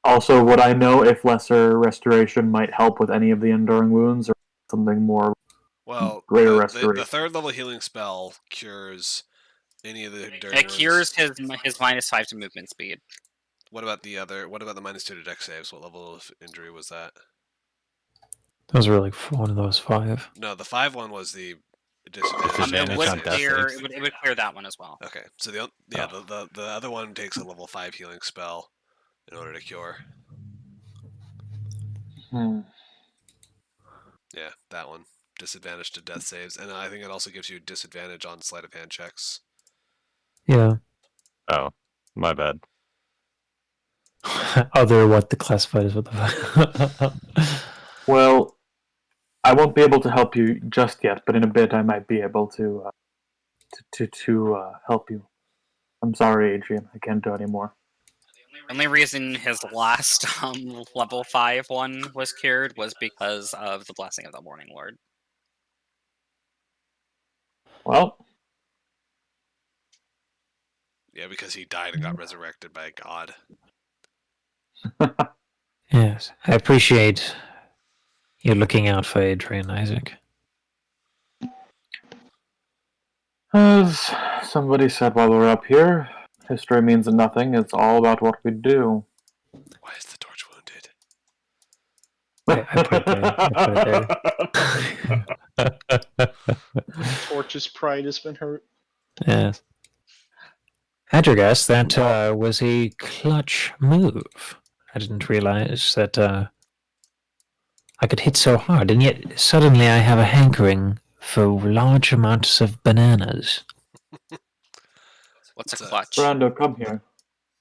Also, would I know if Lesser Restoration might help with any of the Enduring Wounds or something more? Well, Greater the restoration. third level healing spell cures any of the enduring It wounds. cures his -5 to movement speed. What about the other? What about the -2 to dex saves? What level of injury was that? Those were like one of those 5. No, the 5 one was the disadvantage. Advantage It on would death clear. saves. It would clear that one as well. Okay, so the other one takes a level 5 healing spell in order to cure. Yeah, that one. Disadvantage to death saves, and I think it also gives you disadvantage on sleight of hand checks. Yeah. Oh, my bad. Other what the classified as what the Well, I won't be able to help you just yet, but in a bit I might be able to help you. I'm sorry, Adrian. I can't do any more. The only reason his last level 5 one was cured was because of the blessing of the Morning Lord. Well, Yeah, because he died and got resurrected by a god. Yes, I appreciate you looking out for Adrian, Isaac. as somebody said while we were up here, history means nothing. It's all about what we do. Why is the torch wounded? I put it there. Torch's pride has been hurt. Yes. Adragas, that was a clutch move. I didn't realize that I could hit so hard, and yet suddenly I have a hankering for large amounts of bananas. What's a It's a- clutch? Brando, come here.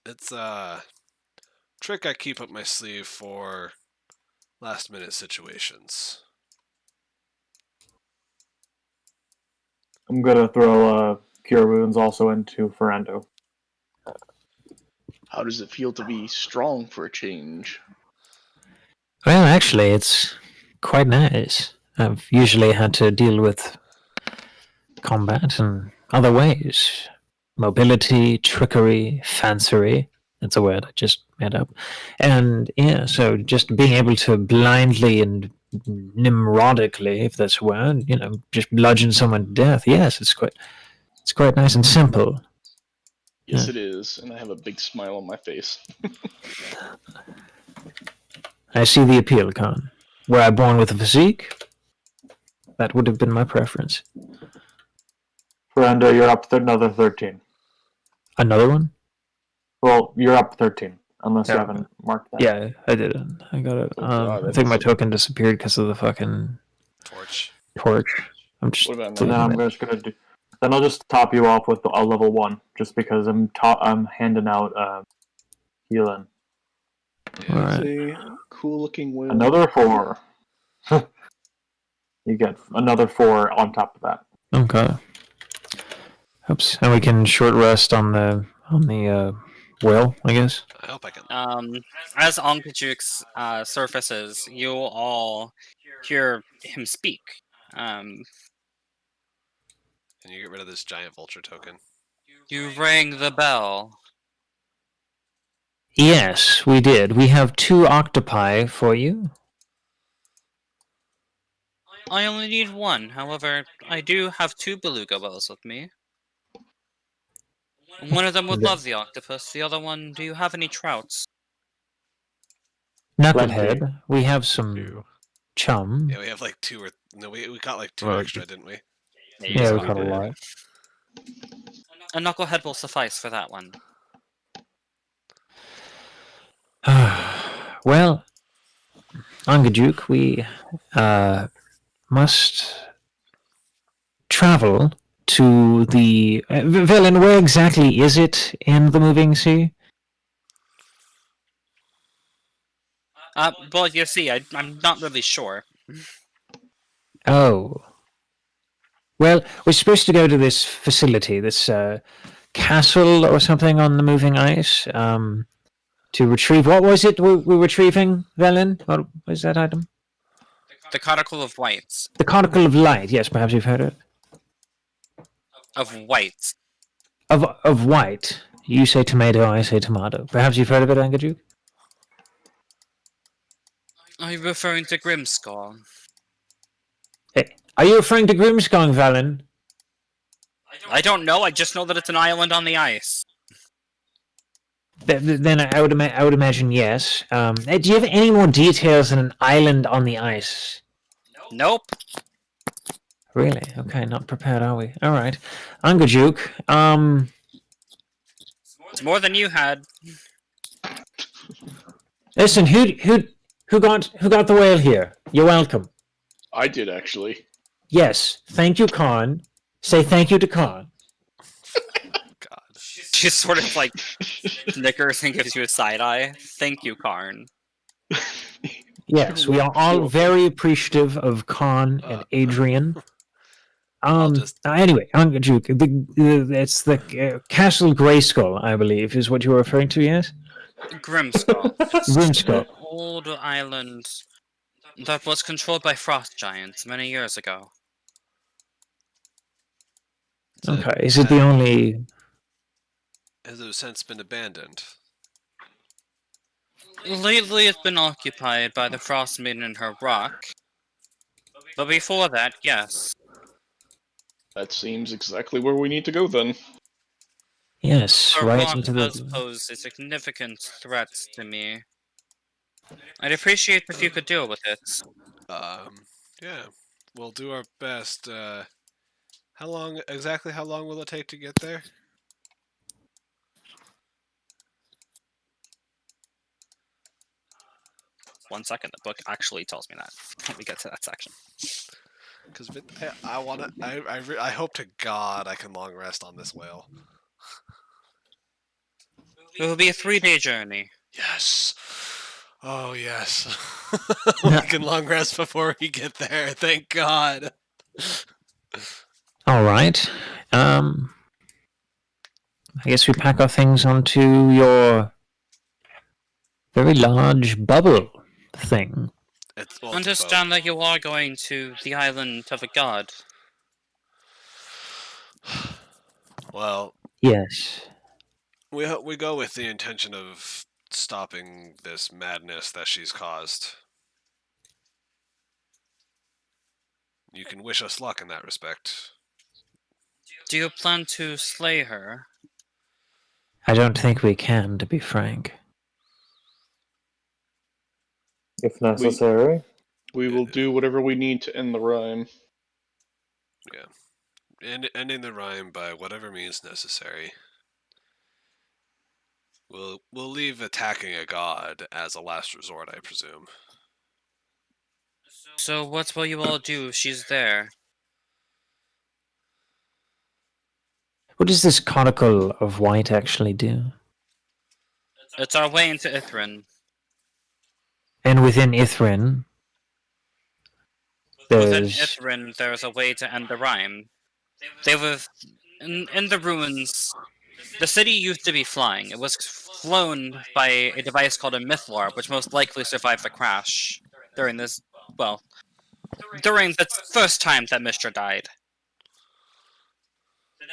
It's a trick I keep up my sleeve for last minute situations. I'm gonna throw Cure Wounds also into Ferrando. How does it feel to be strong for a change? Well, actually, it's quite nice. I've usually had to deal with combat in other ways. Mobility, trickery, fancery. That's a word I just made up. And yeah, so just being able to blindly and nimrodically, if that's a word, just bludgeon someone to death. Yes, it's quite nice and simple. Yes, Yeah. it is, and I have a big smile on my face. I see the appeal, Khan. Were I born with a physique, that would have been my preference. Ferrando, you're up to another 13. Another one? Well, you're up 13, unless you Yeah. haven't marked that. Yeah, I did it. I got it. Oh, God, I that think is my a- token disappeared because of the fucking Torch. torch. I'm just. What about And then now? I'm just gonna do. Then I'll just top you off with a level 1, just because I'm handing out healing. Yeah. Alright. It's a cool-looking whale. Another 4. You get another 4 on top of that. Okay. Oops. And we can short rest on the whale, I guess. I hope I can. As Ankajuk's surfaces, you all hear him speak. Can you get rid of this giant vulture token? You rang the bell. Yes, we did. We have 2 octopi for you. I only need 1. However, I do have 2 beluga whales with me. One of them would love the octopus. The other one, do you have any trouts? Knucklehead. We have some Two. chum. Yeah, we have like 2 or no, we got like 2 Well, extra, didn't we? Yeah, we we caught a did. lot. A knucklehead will suffice for that one. Well, Angajuk, we must travel to the Velen. Where exactly is it in the moving sea? Well, you see, I'm not really sure. Oh. Well, we're supposed to go to this facility, this castle or something on the moving ice, to retrieve. What was it we're retrieving, Velen? What was that item? The Conicle of Whites. The Conicle of Light. Yes, perhaps you've heard of it. Of Whites. Of white. You say tomato, I say tomato. Perhaps you've heard of it, Angajuk? Are you referring to Grimskull? Hey, are you referring to Grimskong, Valen? I don't know, I just know that it's an island on the ice. Then I would imagine yes. Do you have any more details than an island on the ice? Nope. Really? Okay, not prepared, are we? All right, Angajuk. It's more than you had. Listen, who got the whale here? You're welcome. I did, actually. Yes, thank you, Khan. Say thank you to Khan. God. She sort of like snickers and gives you a side eye. Thank you, Karn. Yes, we are all very appreciative of Khan and Adrian. Anyway, Angajuk, it's the Castle Grayskull, I believe, is what you were referring to, yes? Grimskull. Grimskull. An old island that was controlled by frost giants many years ago. Okay, is it the only... Has it since been abandoned? Lately, it's been occupied by the Frost Maiden and her rock. But before that, yes. That seems exactly where we need to go, then. Yes, Her right rock into does the... pose a significant threat to me. I'd appreciate if you could deal with it. Yeah, we'll do our best. How long will it take to get there? One second, the book actually tells me that. Let me get to that section. Because I hope to God I can long rest on this whale. It will be a 3-day journey. Yes. Oh yes. We can long rest before we get there. Thank God. All right. I guess we pack our things onto your very large bubble thing. It's a boat. Understand that you are going to the island of a god. Well, Yes. we go with the intention of stopping this madness that she's caused. You can wish us luck in that respect. Do you plan to slay her? I don't think we can, to be frank. If necessary. We will do whatever we need to end the rhyme. Ending the rhyme by whatever means necessary. We'll leave attacking a god as a last resort, I presume. So what will you all do if she's there? What does this conical of white actually do? It's our way into Ithrin. And within Ithrin, Within there's Ithrin, there's a way to end the rhyme. They were in the ruins. The city used to be flying. It was flown by a device called a Mythlorb, which most likely survived the crash during this. Well, during the first time that Mistra died.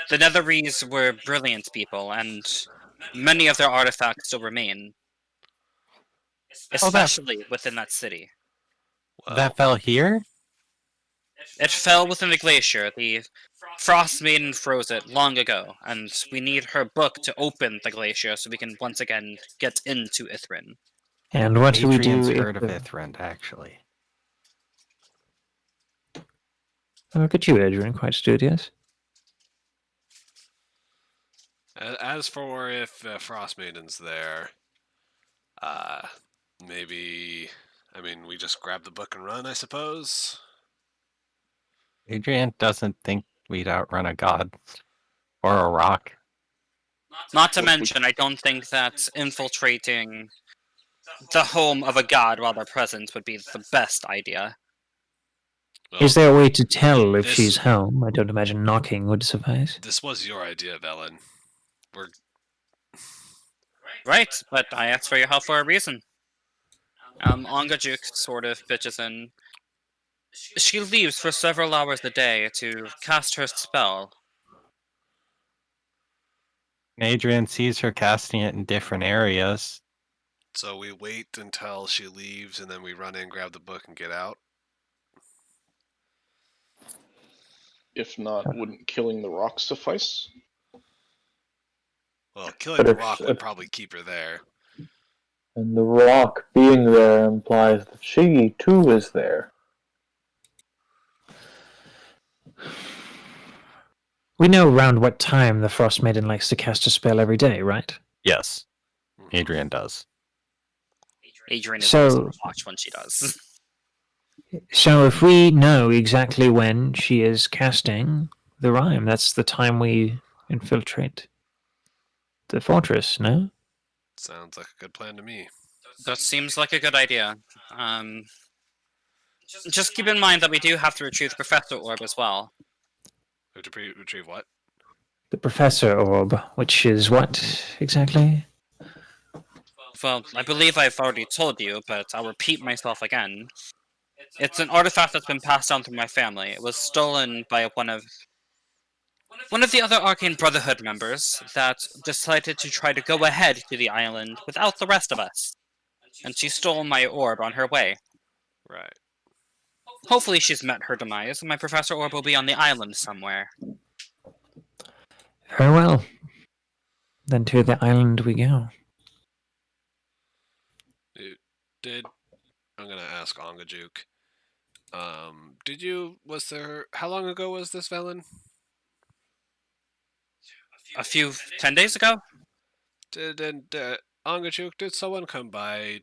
The Netherese were brilliant people, and many of their artifacts still remain, especially within that city. Well, That fell here? It fell within the glacier. The Frost Maiden froze it long ago, and we need her book to open the glacier so we can once again get into Ithrin. and what do we Adrian's do heard if of the... Ithrend, actually. Oh, look at you, Adrian, quite studious. as for if Frost Maiden's there, maybe. I mean, we just grab the book and run, I suppose. Adrian doesn't think we'd outrun a god. Or a rock. Not to mention, I don't think that infiltrating the home of a god while they're present would be the best idea. Well, Is there a way to tell if this- she's home? I don't imagine knocking would suffice. This was your idea, Velen. We're Right, but I asked for your help for a reason. Ongajuk sort of bitches in. She leaves for several hours a day to cast her spell. Adrian sees her casting it in different areas. So we wait until she leaves, and then we run in, grab the book, and get out. If not, wouldn't killing the rock suffice? Well, killing But the if- rock if- would probably keep her there. And the rock being there implies that she too is there. We know around what time the Frost Maiden likes to cast a spell every day, right? Yes, Adrian does. Adrian is So- also watch when she does. So if we know exactly when she is casting the rhyme, that's the time we infiltrate the fortress, no? Sounds like a good plan to me. That seems like a good idea. Just keep in mind that we do have to retrieve the Professor Orb as well. We have to retrieve what? The Professor Orb, which is what exactly? Well, I believe I've already told you, but I'll repeat myself again. It's an artifact that's been passed down through my family. It was stolen by one of the other Arcane Brotherhood members that decided to try to go ahead to the island without the rest of us. And she stole my orb on her way. Right. Hopefully she's met her demise, and my Professor Orb will be on the island somewhere. Very well. Then to the island we go. I'm gonna ask Ongajuk. How long ago was this, Velen? A few 10 days ago? Ongajuk, did someone come by?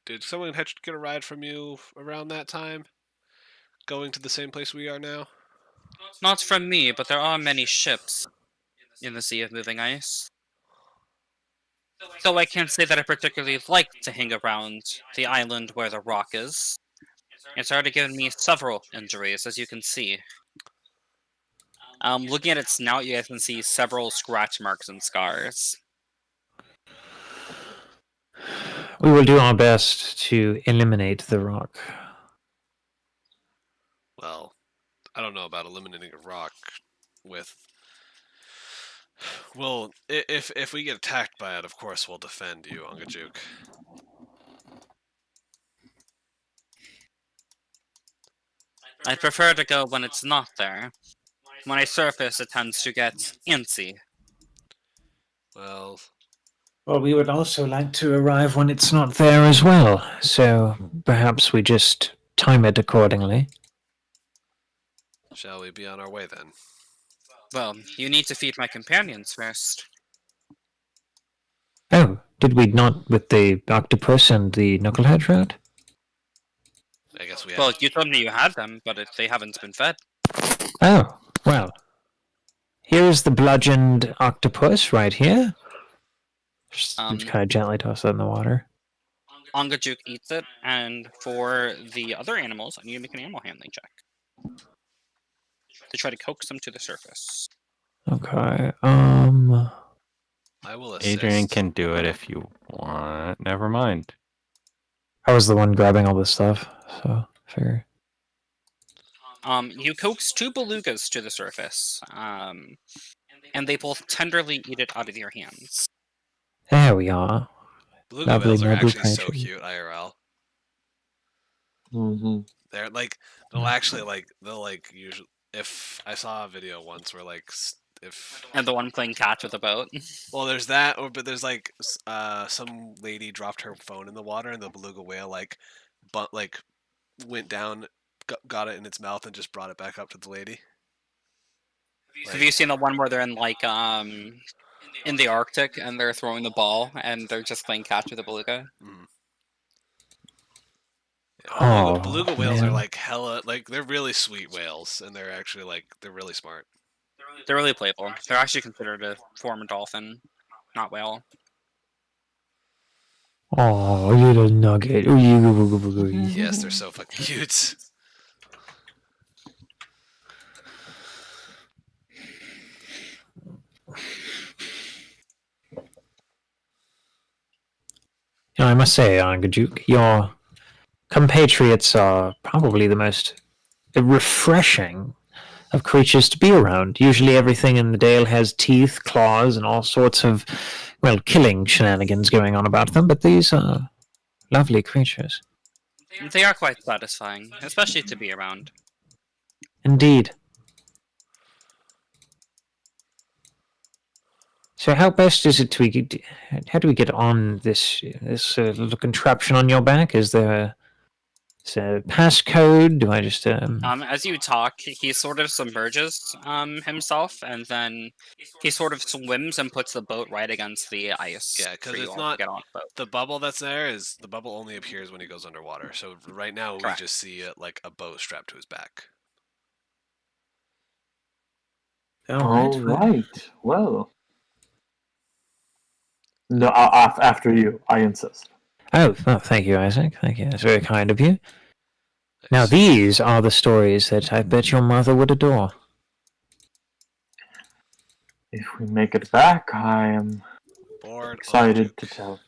Did someone get a ride from you around that time? Going to the same place we are now? Not from me, but there are many ships in the Sea of Moving Ice. Though I can't say that I particularly like to hang around the island where the rock is. It's already given me several injuries, as you can see. Looking at its snout, you guys can see several scratch marks and scars. We will do our best to eliminate the rock. Well, I don't know about eliminating a rock with. Well, if we get attacked by it, of course we'll defend you, Ongajuk. I'd prefer to go when it's not there. When I surface, it tends to get antsy. Well, Well, we would also like to arrive when it's not there as well, so perhaps we just time it accordingly. shall we be on our way then? Well, you need to feed my companions first. Oh, Did we not with the octopus and the knucklehead route? I guess we Well, have. you told me you had them, but they haven't been fed. Oh, well. Here's the bludgeoned octopus right here. Just kind of gently toss it in the water. Ongajuk eats it, and for the other animals, I need to make an animal handling check to try to coax them to the surface. Okay. I will assist. Adrian can do it if you want. Never mind. I was the one grabbing all this stuff, so figure. You coax two belugas to the surface, and they both tenderly eat it out of your hands. There we are. Beluga Lovely whales are noble actually so creature. cute, IRL. Mm-hmm. They're like, they'll actually usually. If I saw a video once where if And the one playing catch with a boat. well, there's that, but there's some lady dropped her phone in the water and the beluga whale went down, got it in its mouth and just brought it back up to the lady. Have you seen the one where they're in in the Arctic and they're throwing the ball and they're just playing catch with a beluga? Mm. Oh, beluga whales man. are like hella they're really sweet whales and they're actually they're really smart. They're really playful. They're actually considered a form of dolphin, not whale. Oh, little nugget. Yes, they're so fucking cute. I must say, Angajuk, your compatriots are probably the most refreshing of creatures to be around. Usually everything in the Dale has teeth, claws, and all sorts of, well, killing shenanigans going on about them, but these are lovely creatures. They are quite satisfying, especially to be around. Indeed. So how best is it how do we get on this little contraption on your back? Is there a passcode? Do I just As you talk, he sort of submerges himself, and then he sort of swims and puts the boat right against the ice. Yeah, because for you it's all to not get on the boat. the bubble that's there is the bubble only appears when he goes underwater. So right now Correct. we just see it like a boat strapped to his back. All right. Well. No, after you. I insist. Oh, thank you, Isaac. Thank you. That's very kind of you. Nice. Now, these are the stories that I bet your mother would adore. If we make it back, I am Bored excited Ongajuk. to tell.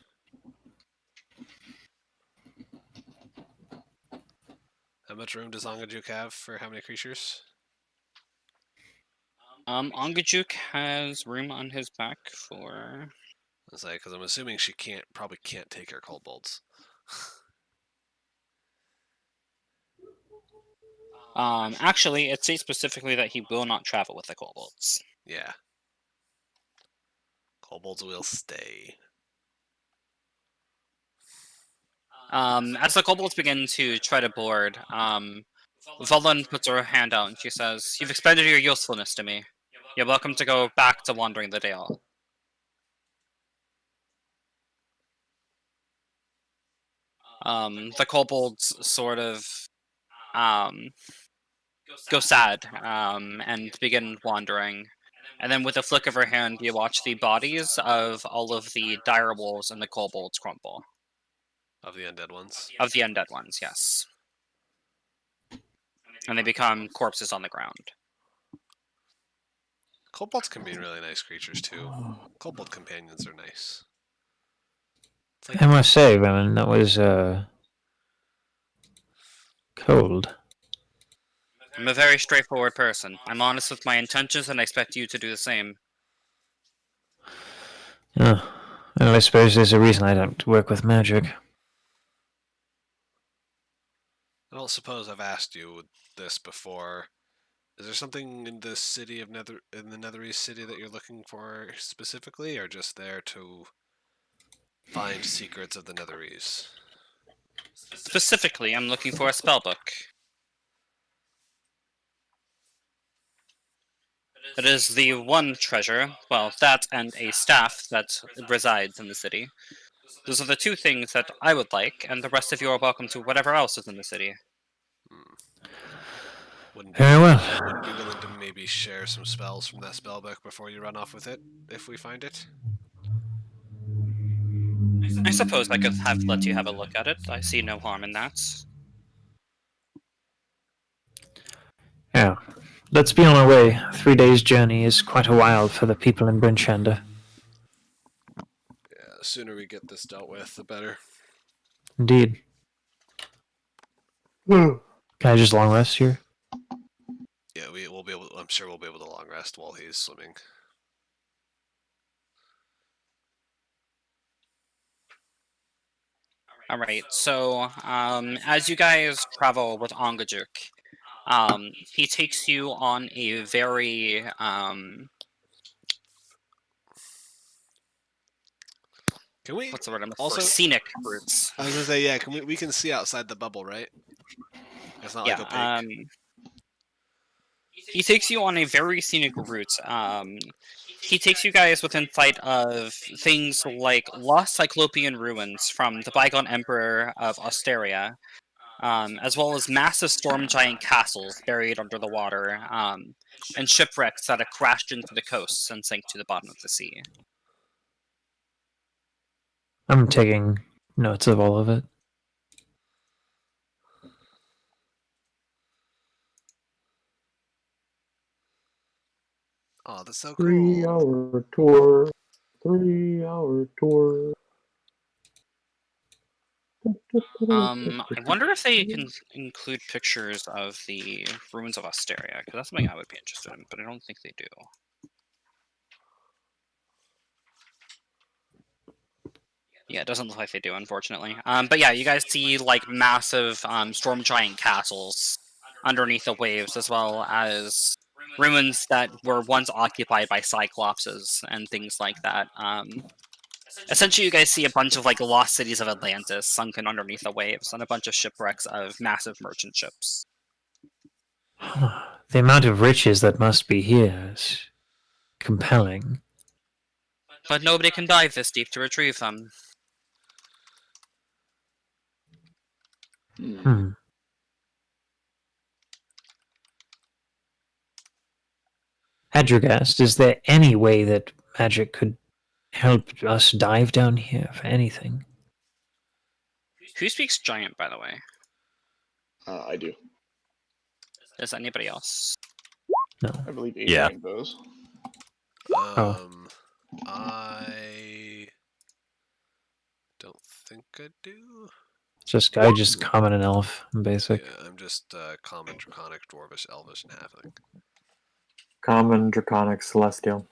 How much room does Ongajuk have for how many creatures? Ongajuk has room on his back for... It's like, because I'm assuming she probably can't take her kobolds. Actually, it says specifically that he will not travel with the kobolds. Yeah. Kobolds will stay. As the kobolds begin to try to board, Velen puts her hand out and she says, "You've expended your usefulness to me. You're welcome to go back to wandering the Dale." The kobolds sort of go sad and begin wandering. And then with a flick of her hand, you watch the bodies of all of the dire wolves and the kobolds crumple. Of the undead ones. Of the undead ones, yes. And they become corpses on the ground. Kobolds can be really nice creatures too. Kobold companions are nice. It's like I must say, Roman, that was cold. I'm a very straightforward person. I'm honest with my intentions and I expect you to do the same. Oh, well, I suppose there's a reason I don't work with magic. I don't suppose I've asked you this before. Is there something in the city of in the Netherese city that you're looking for specifically, or just there to find secrets of the Netherese? Specifically, I'm looking for a spellbook. It is the one treasure, well, that and a staff that resides in the city. Those are the two things that I would like, and the rest of you are welcome to whatever else is in the city. Wouldn't Very well. Wouldn't be willing to maybe share some spells from that spell book before you run off with it, if we find it? I suppose I could have let you have a look at it. I see no harm in that. Yeah. Let's be on our way. 3 days' journey is quite a while for the people in Brinchanda. Yeah, the sooner we get this dealt with, the better. Indeed. Can I just long rest here? Yeah, we'll be able. I'm sure we'll be able to long rest while he's swimming. Alright, so, as you guys travel with Ongajuk, he takes you on a very, Can we? what's the word I'm looking Also- for? Scenic routes. I was gonna say, yeah. We can see outside the bubble, right? It's not like opaque. He takes you on a very scenic route. He takes you guys within sight of things like lost Cyclopean ruins from the bygone Emperor of Osteria, as well as massive storm giant castles buried under the water, and shipwrecks that have crashed into the coasts and sank to the bottom of the sea. I'm taking notes of all of it. Oh, that's so cool. 3-hour tour. 3-hour tour. I wonder if they can include pictures of the ruins of Osteria, because that's something I would be interested in, but I don't think they do. Yeah, it doesn't look like they do, unfortunately. But yeah, you guys see like massive storm giant castles underneath the waves, as well as ruins that were once occupied by cyclopses and things like that. Essentially, you guys see a bunch of like lost cities of Atlantis sunken underneath the waves, and a bunch of shipwrecks of massive merchant ships. The amount of riches that must be here is compelling. But nobody can dive this deep to retrieve them. Hmm. Adragast, is there any way that magic could help us dive down here for anything? Who speaks giant, by the way? I do. Does anybody else? No. I believe Yeah. Adrian does. I don't think I do. I just common and elf, basic. Yeah, I'm just common, draconic, dwarvish, elvish, and halfling. Common, Draconic, Celestial.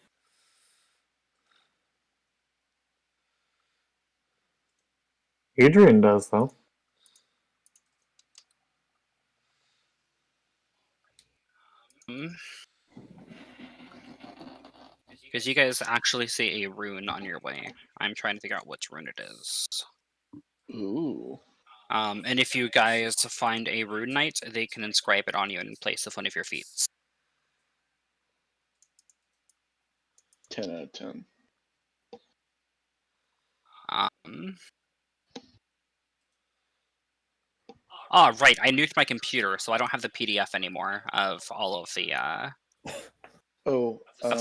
Adrian does, though. Because you guys actually see a rune on your way. I'm trying to figure out which rune it is. Ooh. And if you guys find a rune knight, they can inscribe it on you in place of one of your feet. 10 out of 10. Right. I nuked my computer, so I don't have the PDF anymore of all of the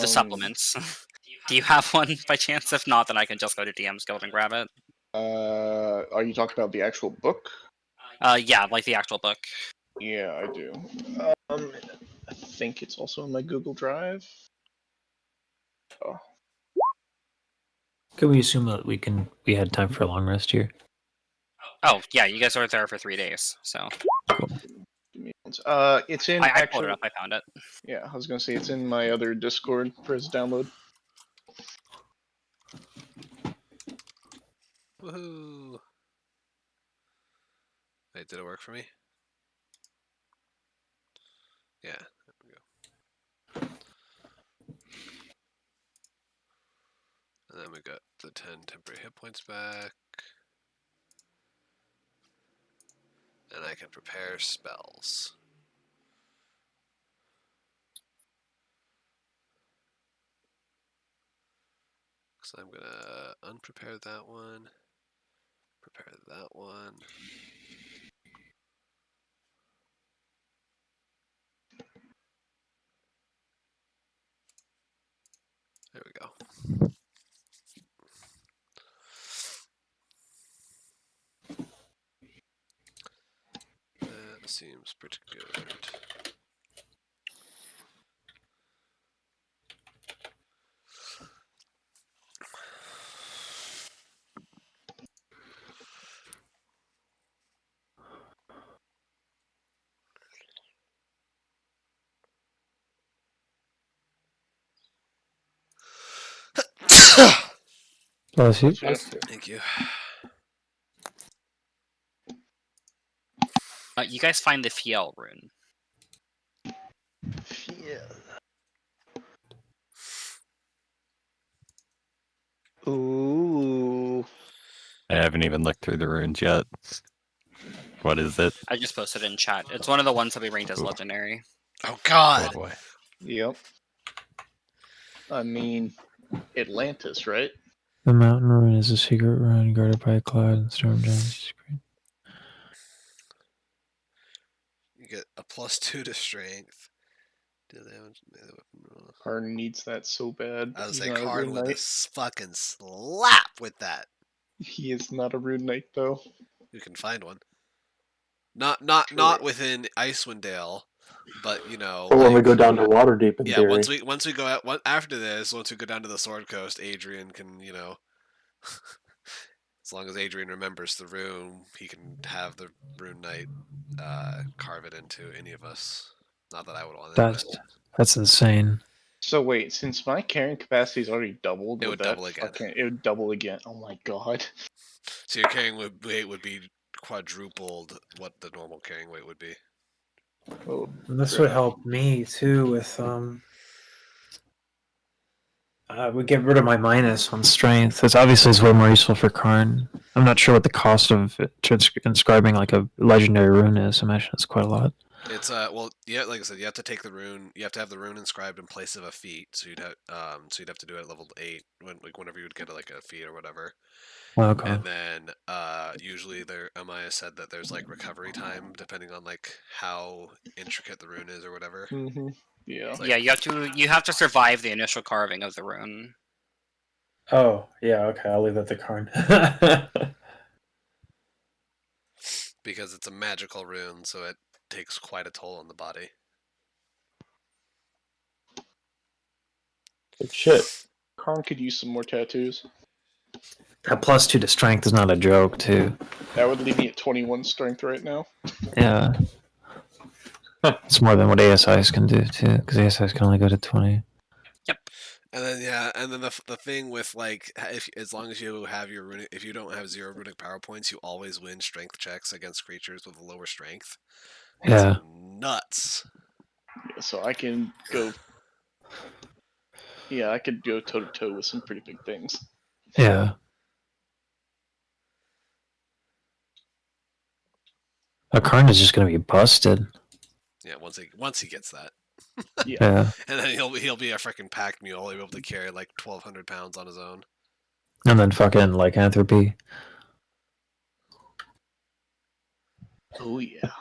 supplements. Do you have one by chance? If not, then I can just go to DM's Guild and grab it. Are you talking about the actual book? Yeah, like the actual book. Yeah, I do. I think it's also in my Google Drive. Oh. Can we assume that we had time for a long rest here? Oh, yeah, you guys are there for 3 days, so. Give me one it's in I pulled it up, I found it. Yeah, I was gonna say it's in my other Discord for its download. Woohoo! Wait, did it work for me? Yeah, there we go. And then we got the 10 temporary hit points back. And I can prepare spells. So I'm gonna unprepare that one. Prepare that one. There we go. That seems pretty good. Bless you. Thank you. You guys find the Fiel rune. Yeah. Ooh. I haven't even looked through the runes yet. What is it? I just posted it in chat. It's one of the ones that we ranked as Ooh. legendary. Oh Oh God! boy. Yep. I mean, Atlantis, right? The mountain rune is a secret rune guarded by a cloud and storm giants. You get a +2 to strength. Do damage. Karn needs that so bad. I was He's like, not a Karn rune with a knight. fucking slap with that. He is not a rune knight though. You can find one. Not True. within Icewind Dale, but you know. But when we like- go down to Waterdeep, in Yeah, theory. once we go out after this, once we go down to the Sword Coast, Adrian can, you know, as long as Adrian remembers the rune, he can have the rune knight carve it into any of us. Not that I would want it. but That's insane. So wait, since my carrying capacity is already doubled, It would would that double again. it would double again. Oh my god. So your carrying weight would be quadrupled what the normal carrying weight would be. Oh, And this crap. would help me too with we get rid of my minus on strength. It's obviously is way more useful for Karn. I'm not sure what the cost of inscribing like a legendary rune is. I imagine it's quite a lot. It's well, yeah, like I said, you have to take the rune. You have to have the rune inscribed in place of a feat. So you'd have to do it at level 8 whenever you would get like a feat or whatever. Okay. And then usually Amaya said that there's like recovery time depending on like how intricate the rune is or whatever. Mm-hmm. Yeah. It's like- Yeah, you have to survive the initial carving of the rune. Oh, yeah, okay, I'll leave that to Karn. Because it's a magical rune, so it takes quite a toll on the body. Good shit. Karn could use some more tattoos. That +2 to strength is not a joke, too. That would leave me at 21 strength right now. Yeah. It's more than what ASIs can do, too, because ASIs can only go to 20. And then the thing with like as long as you have your runic, if you don't have 0 runic power points, you always win strength checks against creatures with lower strength. Yeah. It's nuts. Yeah, so I can go. Yeah, I could go toe to toe with some pretty big things. Yeah. Karn is just going to be busted. Yeah, once he gets that, Yeah. Yeah. and then he'll be a freaking pack mule. He'll be able to carry like 1,200 pounds on his own. And then fucking lycanthropy. Oh yeah.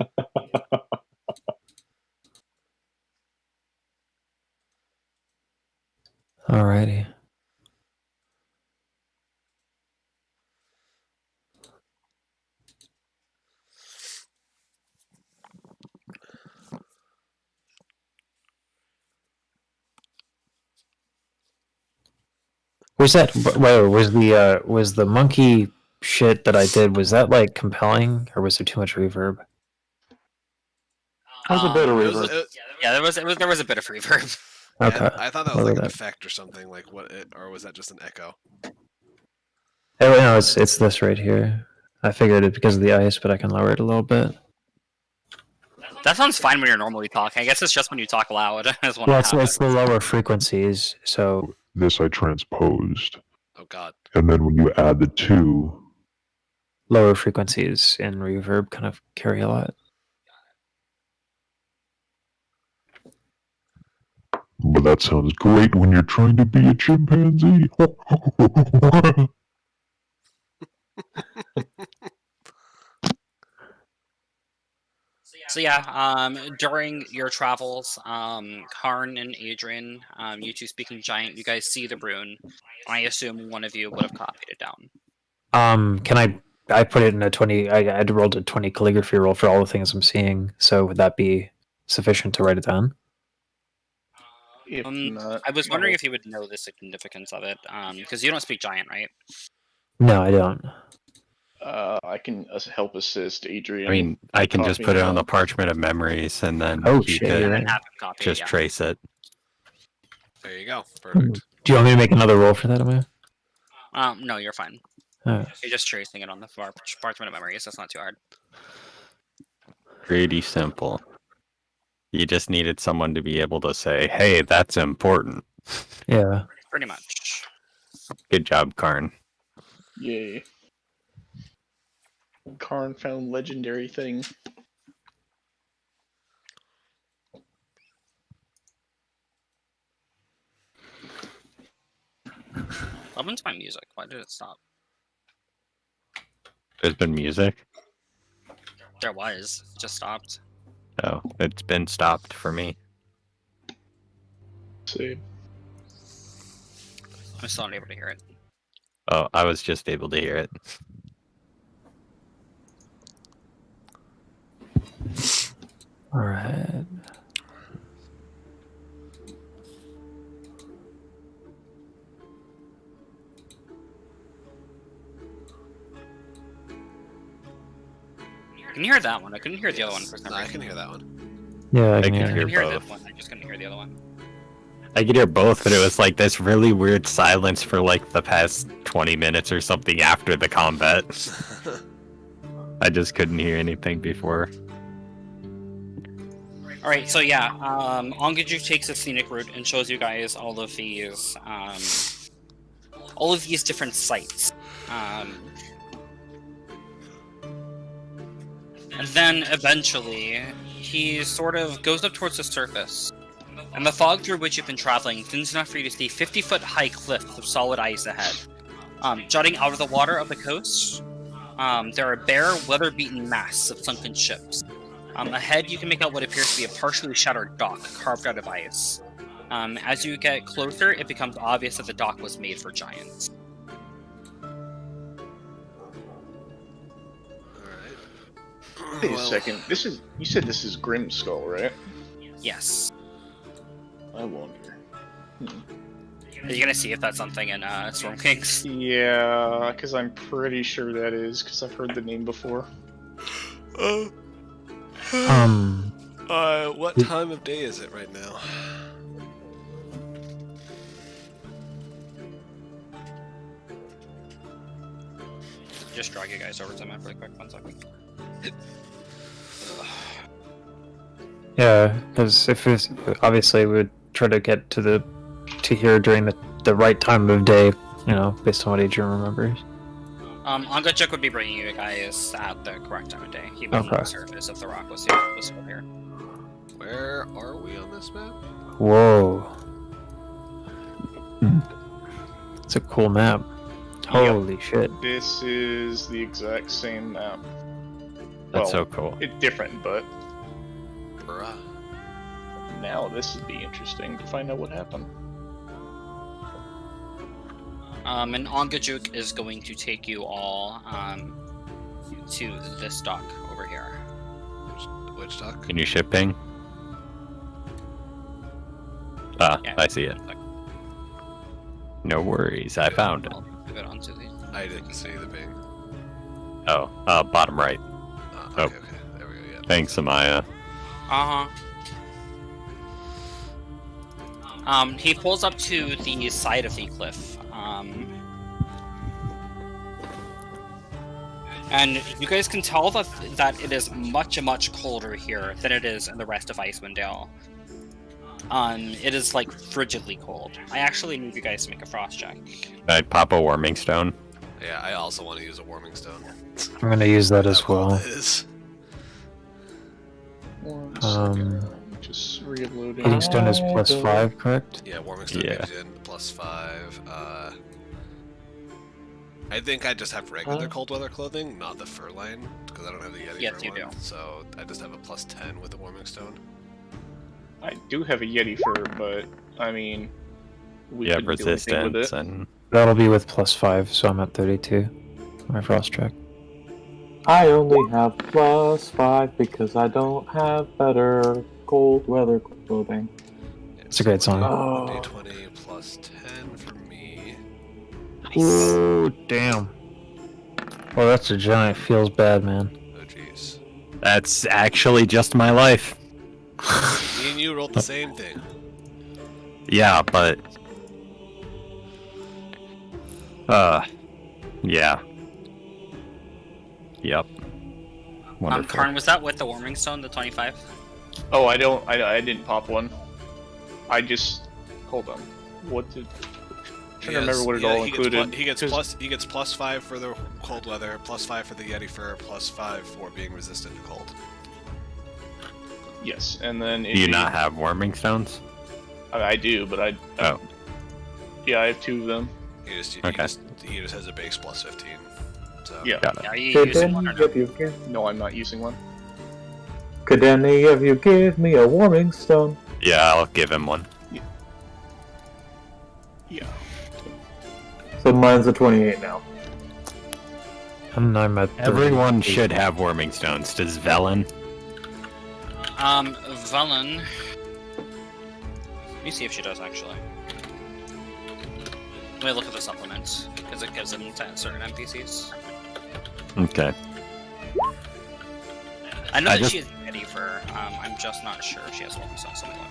Alrighty. Was that was the monkey shit that I did, was that like compelling or was there too much reverb? How's a bit of It was- reverb? it- Yeah, there was a bit of reverb. Okay. yeah, I thought that was Lower like an that. effect or something. Like or was that just an echo? Oh no, it's this right here. I figured it because of the ice, but I can lower it a little bit. That sounds fine when you're normally talking. I guess it's just when you talk loud. Is when Well, it it's the happens. lower frequencies, so This I transposed. Oh God. And then when you add the two, lower frequencies in reverb kind of carry a lot. but that sounds great when you're trying to be a chimpanzee. So yeah, during your travels, Karn and Adrian, you two speaking giant, you guys see the rune. I assume one of you would have copied it down. Can I put it in a 20? I rolled a 20 calligraphy roll for all the things I'm seeing. So would that be sufficient to write it down? If not, I was wondering if you would know the significance of it, because you don't speak giant, right? No, I don't. I can help assist Adrian. I mean, I can just copying put it on the down. parchment of memories, and then Oh, he shit, could you're And then right. have him copy just it, yeah. trace it. There you go. Perfect. Do you want me to make another roll for that, Amaya? No, you're fine. Alright. You're just tracing it on the parchment of memories. That's not too hard. Pretty simple. You just needed someone to be able to say, "Hey, that's important." Yeah. Pretty much. Good job, Karn. Yay. Karn found legendary thing. What happened to my music? Why did it stop? There's been music. There was. It just stopped. Oh, it's been stopped for me. See. I'm still not able to hear it. Oh, I was just able to hear it. Alright. I can hear that one. I couldn't hear the other one for some I reason. can hear that one. Yeah, I I can can I hear can hear hear both. this one. I just couldn't hear the other one. I could hear both, but it was like this really weird silence for like the past 20 minutes or something after the combat. I just couldn't hear anything before. Alright, so yeah, Ongajuk takes a scenic route and shows you guys all of these different sites. And then eventually, he sort of goes up towards the surface, and the fog through which you've been traveling thins enough for you to see 50-foot high cliffs of solid ice ahead. Jutting out of the water of the coast, there are bare, weather-beaten masts of sunken ships. Ahead, you can make out what appears to be a partially shattered dock carved out of ice. As you get closer, it becomes obvious that the dock was made for giants. Wait a second. You said this is Grim Skull, right? Yes. I wonder. Are you gonna see if that's something in Storm Kings? Yeah, because I'm pretty sure that is, because I've heard the name before. What time of day is it right now? Just drag you guys over to the map really quick. 1 second. Yeah, because if it's, obviously we would try to get to here during the right time of day, you know, based on what Adrian remembers. Angachuk would be bringing you guys at the correct time of day. He would Okay. know the surface if the rock was still here. Where are we on this map? Whoa. It's a cool map. Holy shit. This is the exact same map. That's Well, so cool. It's different, but Bruh. now this would be interesting to find out what happened. And Ongajuk is going to take you all to this dock over here. Which dock? Can you ship ping? Ah, Yeah. I see it. No worries, I found it. I'll move it onto the. I didn't see the ping. Oh, bottom right. Okay, Oh. okay. There we go, yeah. Thanks, Amaya. He pulls up to the side of the cliff. And you guys can tell that it is much colder here than it is in the rest of Icewind Dale. It is like frigidly cold. I actually need you guys to make a frost check. I'd pop a warming stone. Yeah, I also want to use a warming stone. I'm gonna use that as How cold well. it is. 1 Um, second. Just reloading. Heating stone is +5, correct? Yeah, warming stone Yeah. gives you +5. I think I just have regular cold weather clothing, not the fur line, because I don't have the Yeti Yes, fur you one. do. So I just have a +10 with the warming stone. I do have a Yeti fur, but I mean, we You have couldn't do anything with resistance it. and That'll be with +5, so I'm at 32. My frost check. I only have +5 because I don't have better cold weather clothing. It's a great song. Oh. 1d20 +10 for me. Ooh, damn. Well, that's a giant. Feels bad, man. Oh jeez. that's actually just my life. Me and you rolled the same thing. Yeah, but yeah. Yep. Wonderful. Karn, was that with the warming stone, the 25? Oh, I didn't pop one. I just hold on. What did? I'm trying to remember what it all included. He gets 'cause- +5 for the cold weather, +5 for the Yeti fur, +5 for being resistant to cold. Yes, and then Do you not have warming stones? I do, but Oh. yeah, I have 2 of them. He just has a base +15. So Yeah. Got it. Yeah, are you Could using one any or no? of you give, No, I'm not using one. could any of you give me a warming stone? Yeah, I'll give him one. Yeah. So mine's a 28 now. And I'm at 30. Everyone should have warming stones. Does Velen? Velen. Let me see if she does actually. Let me look at the supplements, because it gives them to certain NPCs. Okay. I know I that just- she is ready for, I'm just not sure if she has warming stones. Something like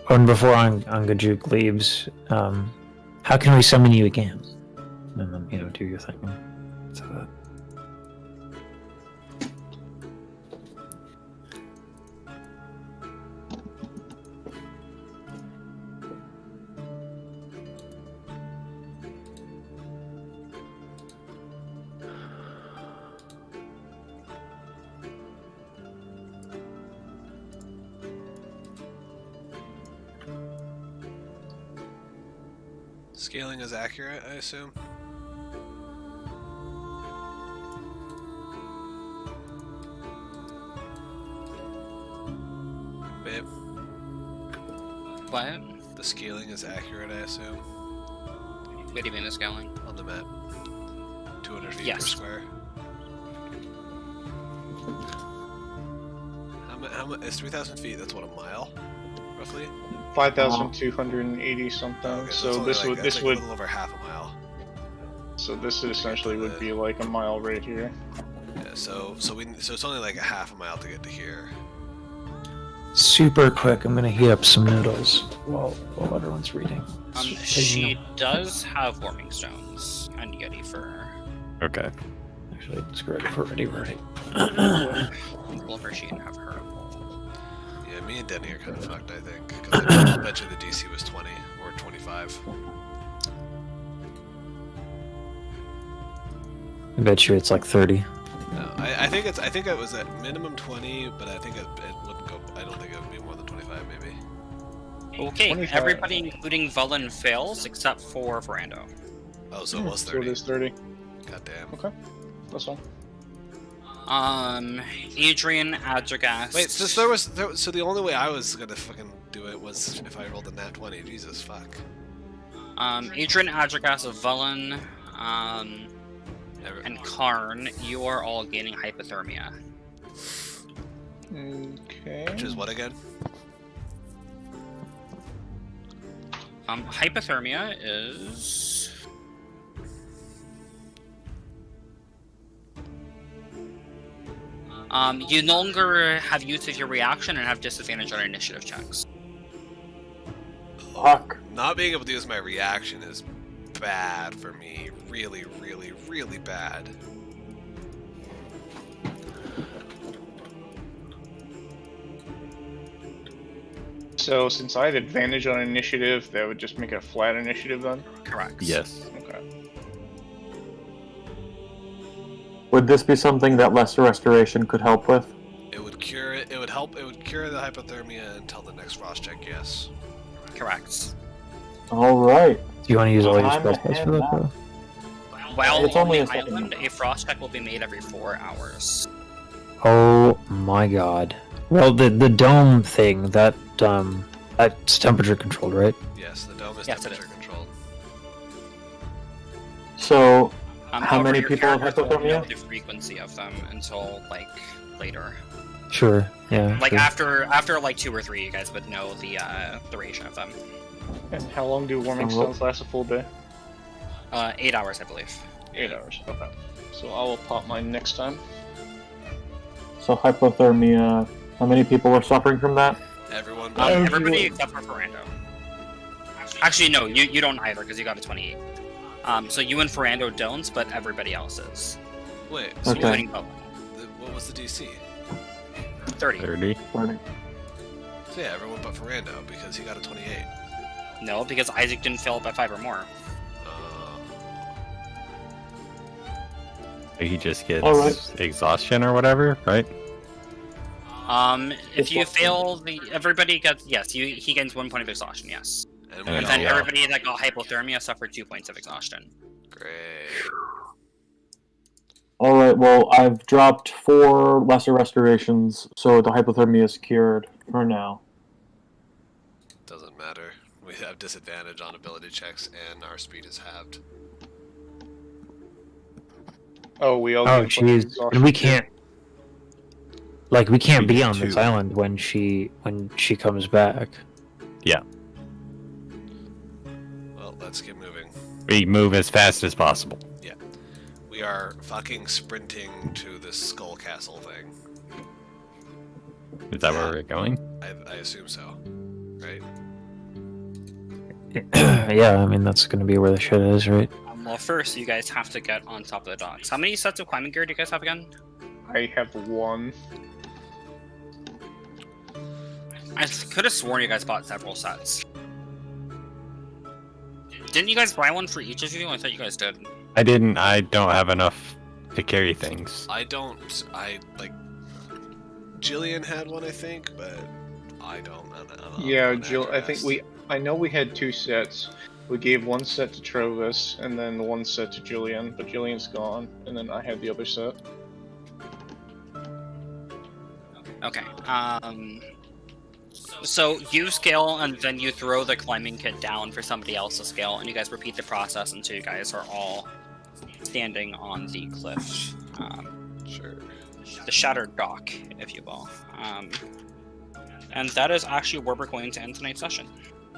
Oh, and before Angajuk leaves, how can we summon you again? And then, do your thing. So that. scaling is accurate, I assume. Babe, what? the scaling is accurate, I assume, What do you mean the scaling? on the map. 200 feet per Yes. square. How much is 3,000 feet? That's what, a mile, roughly. 5,280 something. Okay, So that's only this like, would that's this like would a little over half a mile. so this essentially would be like a mile right here. Yeah, so it's only like a half a mile to get to here. Super quick, I'm gonna heat up some noodles while everyone's reading. She does have warming stones and Yeti fur. Okay. Actually, screw it, if we're ready, we're ready. Wilbur, she didn't have her. Yeah, me and Denny are kind of fucked, I think. Because I bet you the DC was 20 or 25. I bet you it's like 30. No, I think it was at minimum 20, but I think it wouldn't go. I don't think it would be more than 25, maybe. Okay, 25. everybody including Velen fails except for Verando. Oh, so it was So 30. it is 30. God damn. Okay, that's fine. Adrian Adragast. Wait, so so the only way I was gonna fucking do it was if I rolled a nat 20. Jesus fuck. Adrian Adragast, Velen, Never. and Karn, you are all gaining hypothermia. Okay. Which is what again? Hypothermia is... you no longer have use of your reaction and have disadvantage on initiative checks. Fuck. Not being able to use my reaction is bad for me. Really, really, really bad. So since I had advantage on initiative, that would just make it a flat initiative then? Correct. Yes. Okay. Would this be something that Lesser Restoration could help with? It would cure it. It would help. It would cure the hypothermia until the next frost check. Yes. Correct. Alright. Do you want to use all your I'm spell slots for in that, that. though? While It's on only the a second island, level. a frost check will be made every 4 hours. Oh my god. Well, the dome thing, that's temperature controlled, right? Yes, the dome is Yes, it temperature controlled. So, How However, many your people have characters won't know hypothermia? the frequency of them until like later. Sure. Yeah. Like sure. after like 2 or 3, you guys would know the duration of them. And how long do warming stones last? A full day? 8 hours, I believe. 8 hours. Okay. So I will pop mine next time. so hypothermia. How many people were suffering from that? Everyone. Everybody except for Ferrando. Actually, no, you don't either because you got a 28. So you and Ferrando don't, but everybody else is, Wait. So Okay. including Bowen. what was the DC? 30. 30. So yeah, everyone but Ferrando because he got a 28. No, because Isaac didn't fail by 5 or more. He just gets Alright. exhaustion or whatever, right? If you fail everybody gets he gains 1 point of exhaustion. Yes, And And and then yeah. everybody that got hypothermia suffered 2 points of exhaustion. Great. Alright, well, I've dropped 4 Lesser Restorations, so the hypothermia is cured for now. Doesn't matter. We have disadvantage on ability checks, and our speed is halved. Oh, we all Oh, get a point of jeez. exhaustion. And we can't. Like, we can't We be get on this 2. island when she comes back. Well, let's get moving. We move as fast as possible. We are fucking sprinting to this skull castle thing. Is that where we're going? I assume so. Right? Yeah, I mean that's gonna be where the shit is, right? Well, first you guys have to get on top of the docks. How many sets of climbing gear do you guys have again? I have 1. I could have sworn you guys bought several sets. Didn't you guys buy one for each of you? I thought you guys did. I didn't. I don't have enough to carry things. Jillian had one, I think, but I don't. Yeah, Jill. I know we had 2 sets. We gave 1 set to Trovis, and then 1 set to Jillian, but Jillian's gone, and then I had the other set. Okay. So you scale, and then you throw the climbing kit down for somebody else to scale, and you guys repeat the process until you guys are all standing on the cliff. Sure. The shattered dock, if you will. And that is actually where we're going to end tonight's session.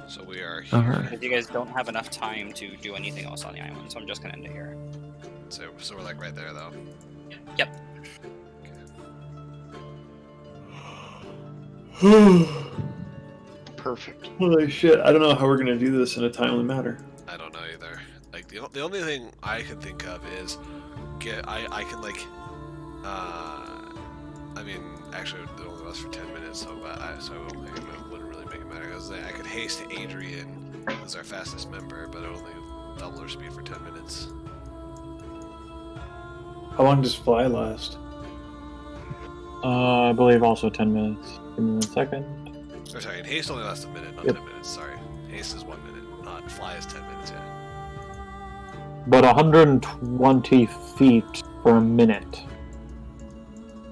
So we are here. Alright. Because you guys don't have enough time to do anything else on the island, so I'm just gonna end it here. So we're like right there, though. Yep. Perfect. Holy shit, I don't know how we're gonna do this in a timely manner. I don't know either. Like the only thing I can think of is I can like I mean actually it only lasts for 10 minutes, so it wouldn't really make it matter because I could haste Adrian, who's our fastest member, but it only double her speed for 10 minutes. How long does fly last? I believe also 10 minutes. Give me 1 second. Or sorry, and haste only lasts a minute, not Yep. 10 minutes. Sorry, haste is 1 minute. Not fly is 10 minutes. Yeah. But 120 feet per minute.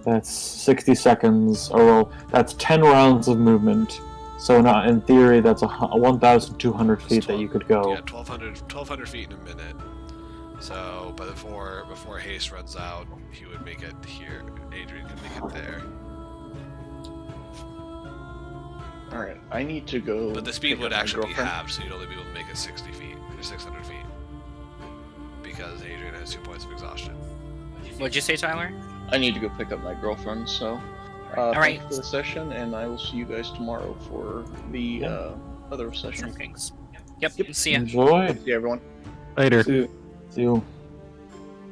That's 60 seconds, or well, that's 10 rounds of movement. So now, in theory, that's 1,200 feet that you could go. Yeah, 1,200 feet in a minute. So, but before haste runs out, he would make it here. Adrian can make it there. Alright, I need to go. But the speed pick would up my actually be girlfriend. halved, so you'd only be able to make it 60 feet or 600 feet because Adrian has 2 points of exhaustion. What'd you say, Tyler? I need to go pick up my girlfriend, so. Alright. Thanks for the session, and I will see you guys tomorrow for the other session. From Kings. Yep. See ya. Enjoy. See you, everyone. Later. See, See you.